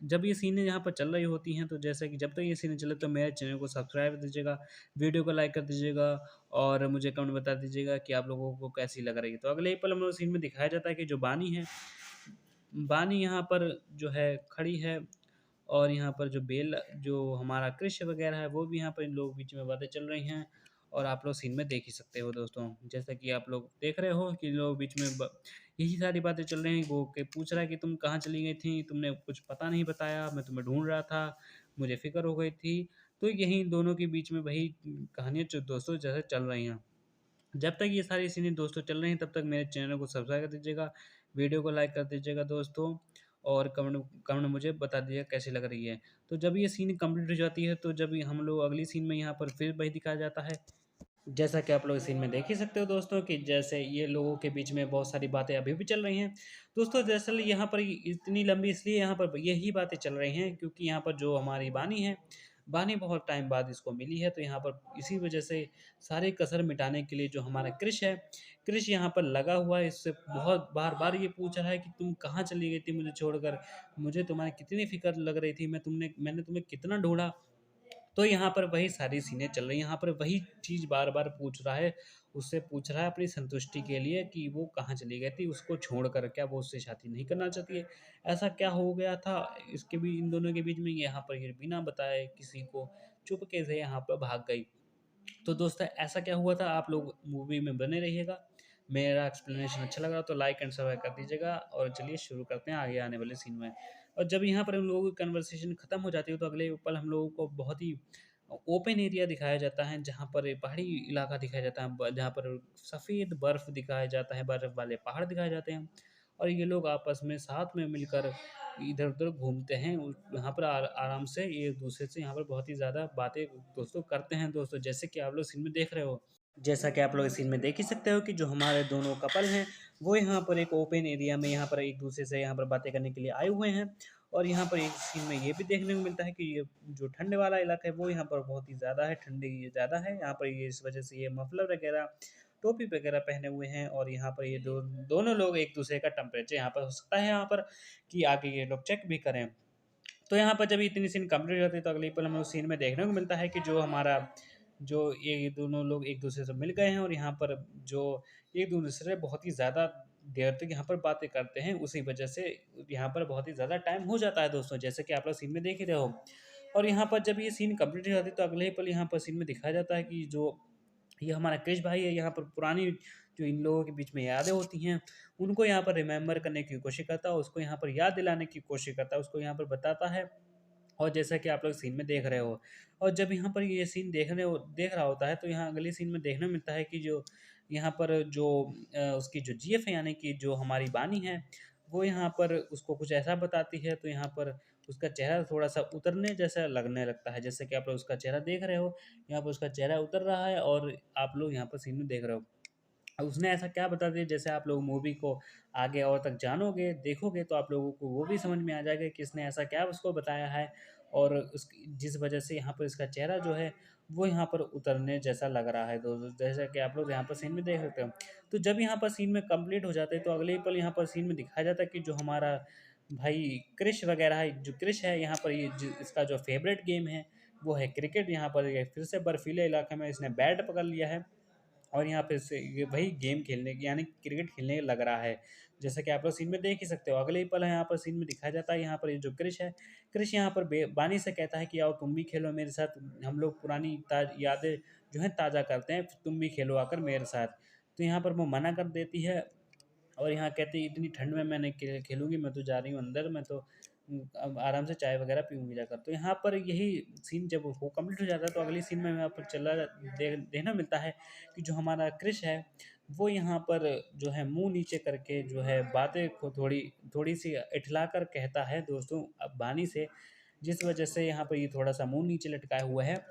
जब ये सीनें यहाँ पर चल रही होती हैं तो जैसे कि जब तक ये सीनें चले तो मेरे चैनल को सब्सक्राइब कर दीजिएगा, वीडियो को लाइक कर दीजिएगा और मुझे कमेंट बता दीजिएगा कि आप लोगों को कैसी लग रही है। तो अगले ही पल हम लोग सीन में दिखाया जाता है कि जो बानी है, बानी यहाँ पर जो है खड़ी है और यहाँ पर जो हमारा कृष्ण वगैरह है वो भी यहाँ पर इन लोगों के बीच में बातें चल रही हैं और आप लोग सीन में देख ही सकते हो दोस्तों। जैसा कि आप लोग देख रहे हो कि इन लोगों के बीच में यही सारी बातें चल रही हैं। वो के पूछ रहा है कि तुम कहाँ चली गई थी? तुमने कुछ पता नहीं बताया, मैं तुम्हें ढूँढ रहा था, मुझे फ़िक्र हो गई थी। तो यही दोनों के बीच में वही कहानियाँ जो दोस्तों जैसे चल रही हैं। जब तक ये सारी सीनें दोस्तों चल रही हैं, तब तक मेरे चैनल को सब्सक्राइब कर दीजिएगा, वीडियो को लाइक कर दीजिएगा दोस्तों, और कमेंट कमेंट में मुझे बता दीजिएगा कैसी लग रही है। तो जब ये सीन कंप्लीट हो जाती है, तो जब हम लोग अगली सीन में यहाँ पर फिर वही दिखाया जाता है। जैसा कि आप लोग इस सीन में देख ही सकते हो दोस्तों कि जैसे ये लोगों के बीच में बहुत सारी बातें अभी भी चल रही हैं। दोस्तों दरअसल यहाँ पर इतनी लंबी इसलिए यहाँ पर यही बातें चल रही हैं क्योंकि यहाँ पर जो हमारी बानी है, बानी बहुत टाइम बाद इसको मिली है, तो यहाँ पर इसी वजह से सारी कसर मिटाने के लिए जो हमारा कृष है, कृष यहाँ पर लगा हुआ है। इससे बहुत बार-बार ये पूछ रहा है कि तुम कहाँ चली गई थी मुझे छोड़कर? मुझे तुम्हारी कितनी फ़िक्र लग रही थी, मैंने तुम्हें कितना ढूँढा। तो यहाँ पर वही सारी सीनें चल रही हैं, यहाँ पर वही चीज़ बार-बार पूछ रहा है, उससे पूछ रहा है अपनी संतुष्टि के लिए कि वो कहाँ चली गई थी, उसको छोड़कर, क्या वो उससे शादी नहीं करना चाहती है? ऐसा क्या हो गया था इसके भी इन दोनों के बीच में? यहाँ पर ये बिना बताए किसी को चुपके से यहाँ पर भाग गई। तो दोस्तों ऐसा क्या हुआ था, आप लोग मूवी में बने रहिएगा। मेरा एक्सप्लेनेशन अच्छा लगा तो लाइक एंड सब्सक्राइब कर दीजिएगा, और चलिए शुरू करते हैं आगे आने वाले सीन में। और जब यहाँ पर हम लोगों की कन्वर्सेशन खत्म हो जाती है, तो अगले पल हम लोगों को बहुत ही ओपन एरिया दिखाया जाता है, जहाँ पर एक पहाड़ी इलाका दिखाया जाता है, जहाँ पर सफ़ेद बर्फ़ दिखाया जाता है, बर्फ़ वाले पहाड़ दिखाए जाते हैं, और ये लोग आपस में साथ में मिलकर इधर-उधर घूमते हैं। यहाँ पर आराम से एक दूसरे से यहाँ पर बहुत ही ज़्यादा बातें दोस्तों करते हैं दोस्तों, जैसे कि आप लोग सीन में देख रहे हो। जैसा कि आप लोग इस सीन में देख ही सकते हो कि जो हमारे दोनों कपल हैं, वो यहाँ पर एक ओपन एरिया में यहाँ पर एक दूसरे से यहाँ पर बातें करने के लिए आए हुए हैं। और यहाँ पर एक सीन में ये भी देखने को मिलता है कि ये जो ठंड वाला इलाका है, वो यहाँ पर बहुत ही ज़्यादा है, ठंडी ज़्यादा है। यहाँ पर ये इस वजह से ये मफलर वगैरह, टोपी वगैरह पहने हुए हैं, और यहाँ पर ये दोनों लोग एक दूसरे का टेम्परेचर यहाँ पर हो सकता है यहाँ पर कि आगे ये लोग चेक भी करें। तो यहाँ पर जब इतनी सीन कंप्लीट होती है, तो अगले पल हमें उस सीन में देखने को मिलता है कि जो हमारा जो ये दोनों लोग एक दूसरे से मिल गए हैं, और यहाँ पर जो एक दूसरे से बहुत ही ज़्यादा देर तक यहाँ पर बातें करते हैं, उसी वजह से यहाँ पर बहुत ही ज़्यादा टाइम हो जाता है दोस्तों, जैसे कि आप लोग सीन में देख ही रहे हो। और यहाँ पर जब ये सीन कंप्लीट हो जाती है, तो अगले ही पल यहाँ पर सीन में दिखाया जाता है कि जो ये हमारा क्रिश भाई है, यहाँ पर पुरानी जो इन लोगों के बीच में यादें होती हैं, उनको यहाँ पर रिमेंबर करने की कोशिश करता है, उसको यहाँ पर याद दिलाने की कोशिश करता है, उसको यहाँ पर बताता है। और जैसा कि आप लोग सीन में देख रहे हो, और जब यहाँ पर ये सीन देख रहा होता है, तो यहाँ अगले सीन में देखने को मिलता है कि जो यहाँ पर जो उसकी जो जीएफ है, यानी कि जो हमारी बानी है, वो यहाँ पर उसको कुछ ऐसा बताती है, तो यहाँ पर उसका चेहरा थोड़ा-सा उतरने जैसा लगने लगता है। जैसे कि आप लोग उसका चेहरा देख रहे हो, यहाँ पर उसका चेहरा उतर रहा है, और आप लोग यहाँ पर सीन में देख रहे हो। अब उसने ऐसा क्या बता दिया, जैसे आप लोग मूवी को आगे और तक जानोगे, देखोगे, तो आप लोगों को वो भी समझ में आ जाएगा कि इसने ऐसा क्या उसको बताया है, और उसकी जिस वजह से यहाँ पर इसका चेहरा जो है, वो यहाँ पर उतरने जैसा लग रहा है। तो जैसा कि आप लोग यहाँ पर सीन में देख सकते हो। तो जब यहाँ पर सीन में कंप्लीट हो जाते हैं, तो अगले ही पल यहाँ पर सीन में दिखाया जाता है कि जो हमारा भाई क्रिश वगैरह है, जो क्रिश है यहाँ पर, ये इसका जो फेवरेट गेम है, वो है क्रिकेट। यहाँ पर ये फिर से बर्फीले इलाके में इसने बैट पकड़ लिया है, और यहाँ पे से ये वही गेम खेलने की, यानी क्रिकेट खेलने लग रहा है। जैसा कि आप लोग सीन में देख ही सकते हो। अगले ही पल यहाँ पर सीन में दिखाया जाता है, यहाँ पर ये जो क्रिश है, क्रिश यहाँ पर बानी से कहता है कि आओ तुम भी खेलो मेरे साथ, हम लोग पुरानी यादें जो है ताज़ा करते हैं, तुम भी खेलो आकर मेरे साथ। तो यहाँ पर वो मना कर देती है, और यहाँ कहते हैं इतनी ठंड में मैं नहीं खेलूँगी, मैं तो जा रही हूँ अंदर, मैं तो अब आराम से चाय वगैरह पीऊँगी जाकर। तो यहाँ पर यही सीन जब वो कंप्लीट हो जाता है, तो अगली सीन में यहाँ पर देखने मिलता है कि जो हमारा क्रिश है, वो यहाँ पर जो है मुँह नीचे करके जो है बातें को थोड़ी-सी इठलाकर कहता है दोस्तों बानी से, जिस वजह से यहाँ पर ये थोड़ा-सा मुँह नीचे लटकाया हुआ है।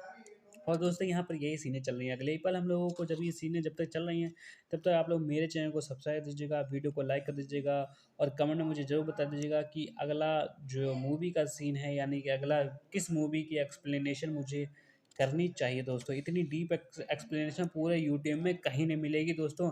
और दोस्तों यहाँ पर यही सीनें चल रही हैं। अगले ही पल हम लोगों को जब ये सीनें जब तक चल रही हैं, तब तक आप लोग मेरे चैनल को सब्सक्राइब दीजिएगा, वीडियो को लाइक कर दीजिएगा, और कमेंट में मुझे ज़रूर बता दीजिएगा कि अगला जो मूवी का सीन है, यानी कि अगला किस मूवी की एक्सप्लेनेशन मुझे करनी चाहिए दोस्तों। इतनी डीप एक्सप्लेनेशन पूरे यूट्यूब में कहीं नहीं मिलेगी दोस्तों।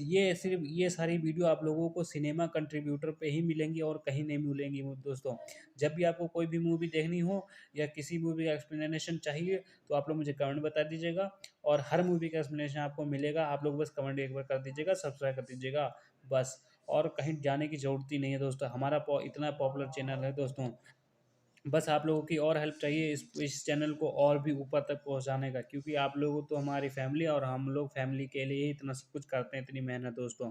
ये सिर्फ़ ये सारी वीडियो आप लोगों को सिनेमा कंट्रीब्यूटर पे ही मिलेंगी, और कहीं नहीं मिलेंगी वो दोस्तों। जब भी आपको कोई भी मूवी देखनी हो, या किसी मूवी का एक्सप्लेनेशन चाहिए, तो आप लोग मुझे कमेंट बता दीजिएगा, और हर मूवी का एक्सप्लेनेशन आपको मिलेगा। आप लोग बस कमेंट एक बार कर दीजिएगा, सब्सक्राइब कर दीजिएगा बस, और कहीं जाने की ज़रूरत ही नहीं है दोस्तों। हमारा इतना पॉपुलर चैनल है दोस्तों, बस आप लोगों की और हेल्प चाहिए इस चैनल को और भी ऊपर तक पहुंचाने का, क्योंकि आप लोग तो हमारी फैमिली, और हम लोग फैमिली के लिए ही इतना सब कुछ करते हैं, इतनी मेहनत दोस्तों।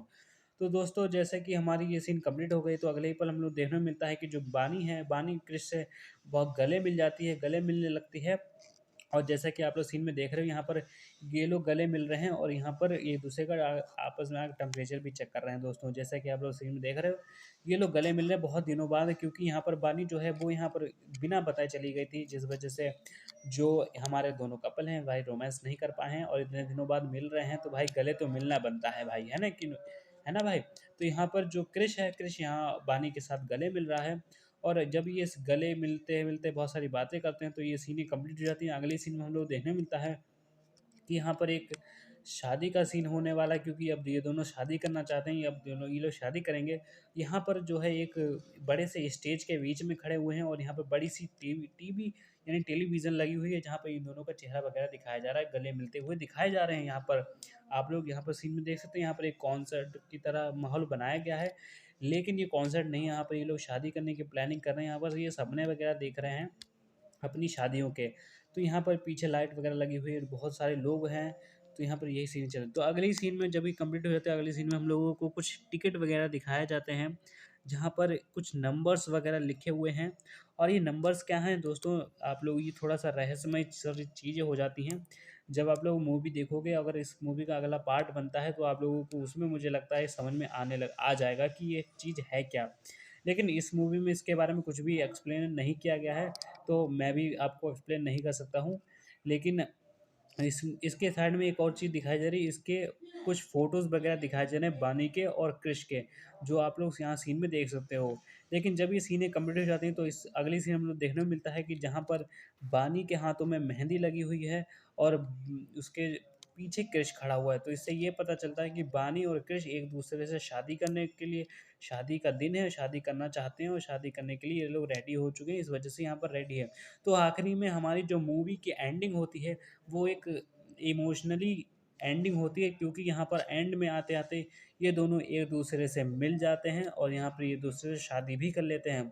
तो दोस्तों जैसे कि हमारी ये सीन कंप्लीट हो गई, तो अगले ही पल हम लोग देखने को मिलता है कि जो बानी है, बानी क्रिश से बहुत गले मिल जाती है, गले मिलने लगती है। और जैसा कि आप लोग सीन में देख रहे हो, यहाँ पर ये लोग गले मिल रहे हैं और यहाँ पर एक दूसरे का आपस में आके टेम्परेचर भी चेक कर रहे हैं दोस्तों। जैसा कि आप लोग सीन में देख रहे हो, ये लोग गले मिल रहे हैं बहुत दिनों बाद, क्योंकि यहाँ पर बानी जो है वो यहाँ पर बिना बताए चली गई थी, जिस वजह से जो हमारे दोनों कपल हैं भाई रोमांस नहीं कर पाए हैं और इतने दिनों बाद मिल रहे हैं, तो भाई गले तो मिलना बनता है भाई, है ना कि है ना भाई। तो यहाँ पर जो क्रिश है, क्रिश यहाँ बानी के साथ गले मिल रहा है और जब ये इस गले मिलते-मिलते बहुत सारी बातें करते हैं, तो ये सीनें कंप्लीट हो जाती हैं। अगली सीन में हम लोग देखने मिलता है कि यहाँ पर एक शादी का सीन होने वाला है, क्योंकि अब ये दोनों शादी करना चाहते हैं, अब दोनों ये लोग शादी करेंगे। यहाँ पर जो है एक बड़े से स्टेज के बीच में खड़े हुए हैं और यहाँ पे बड़ी सी टीवी टीवी यानी टेलीविज़न लगी हुई है, जहाँ पे इन दोनों का चेहरा वगैरह दिखाया जा रहा है, गले मिलते हुए दिखाए जा रहे हैं यहाँ पर। आप लोग यहाँ पर सीन में देख सकते हैं, यहाँ पर एक कॉन्सर्ट की तरह माहौल बनाया गया है, लेकिन ये कॉन्सर्ट नहीं है, यहाँ पर ये लोग शादी करने की प्लानिंग कर रहे हैं। यहाँ पर ये सपने वगैरह देख रहे हैं अपनी शादियों के। तो यहाँ पर पीछे लाइट वगैरह लगी हुई है, बहुत सारे लोग हैं, तो यहाँ पर यही सीन चल। तो अगली सीन में जब ये कंप्लीट हो जाता है, अगली सीन में हम लोगों को कुछ टिकट वगैरह दिखाए जाते हैं, जहाँ पर कुछ नंबर्स वगैरह लिखे हुए हैं। और ये नंबर्स क्या हैं दोस्तों, आप लोग ये थोड़ा-सा रहस्यमय सारी चीज़ें हो जाती हैं। जब आप लोग मूवी देखोगे, अगर इस मूवी का अगला पार्ट बनता है, तो आप लोगों को उसमें मुझे लगता है समझ में आ जाएगा कि ये चीज़ है क्या। लेकिन इस मूवी में इसके बारे में कुछ भी एक्सप्लेन नहीं किया गया है, तो मैं भी आपको एक्सप्लेन नहीं कर सकता हूँ। लेकिन इसके साइड में एक और चीज़ दिखाई जा रही है, इसके कुछ फ़ोटोज़ वगैरह दिखाए जा रहे हैं बानी के और क्रिश के, जो आप लोग यहाँ सीन में देख सकते हो। लेकिन जब ये सीनें कंप्लीट हो जाती हैं, तो इस अगली सीन हम लोग देखने को मिलता है कि जहाँ पर बानी के हाथों में मेहंदी लगी हुई है और उसके पीछे क्रिश खड़ा हुआ है। तो इससे ये पता चलता है कि बानी और क्रिश एक-दूसरे से शादी करने के लिए, शादी का दिन है, शादी करना चाहते हैं और शादी करने के लिए ये लोग रेडी हो चुके हैं, इस वजह से यहाँ पर रेडी है। तो आखिरी में हमारी जो मूवी की एंडिंग होती है, वो एक इमोशनली एंडिंग होती है, क्योंकि यहाँ पर एंड में आते-आते ये दोनों एक-दूसरे से मिल जाते हैं और यहाँ पर एक दूसरे से शादी भी कर लेते हैं।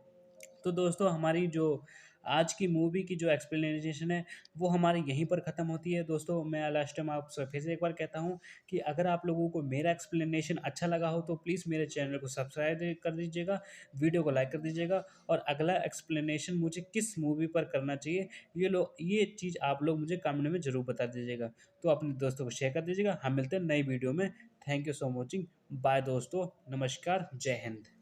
तो दोस्तों हमारी जो आज की मूवी की जो एक्सप्लेनेशन है, वो हमारी यहीं पर ख़त्म होती है। दोस्तों मैं लास्ट टाइम आपसे फिर से एक बार कहता हूँ कि अगर आप लोगों को मेरा एक्सप्लेनेशन अच्छा लगा हो, तो प्लीज़ मेरे चैनल को सब्सक्राइब कर दीजिएगा, वीडियो को लाइक कर दीजिएगा और अगला एक्सप्लेनेशन मुझे किस मूवी पर करना चाहिए, ये चीज़ आप लोग मुझे कमेंट में ज़रूर बता दीजिएगा। तो अपने दोस्तों को शेयर कर दीजिएगा। हम मिलते हैं नई वीडियो में। Thank you so watching. Bye दोस्तों, नमस्कार, जय हिंद।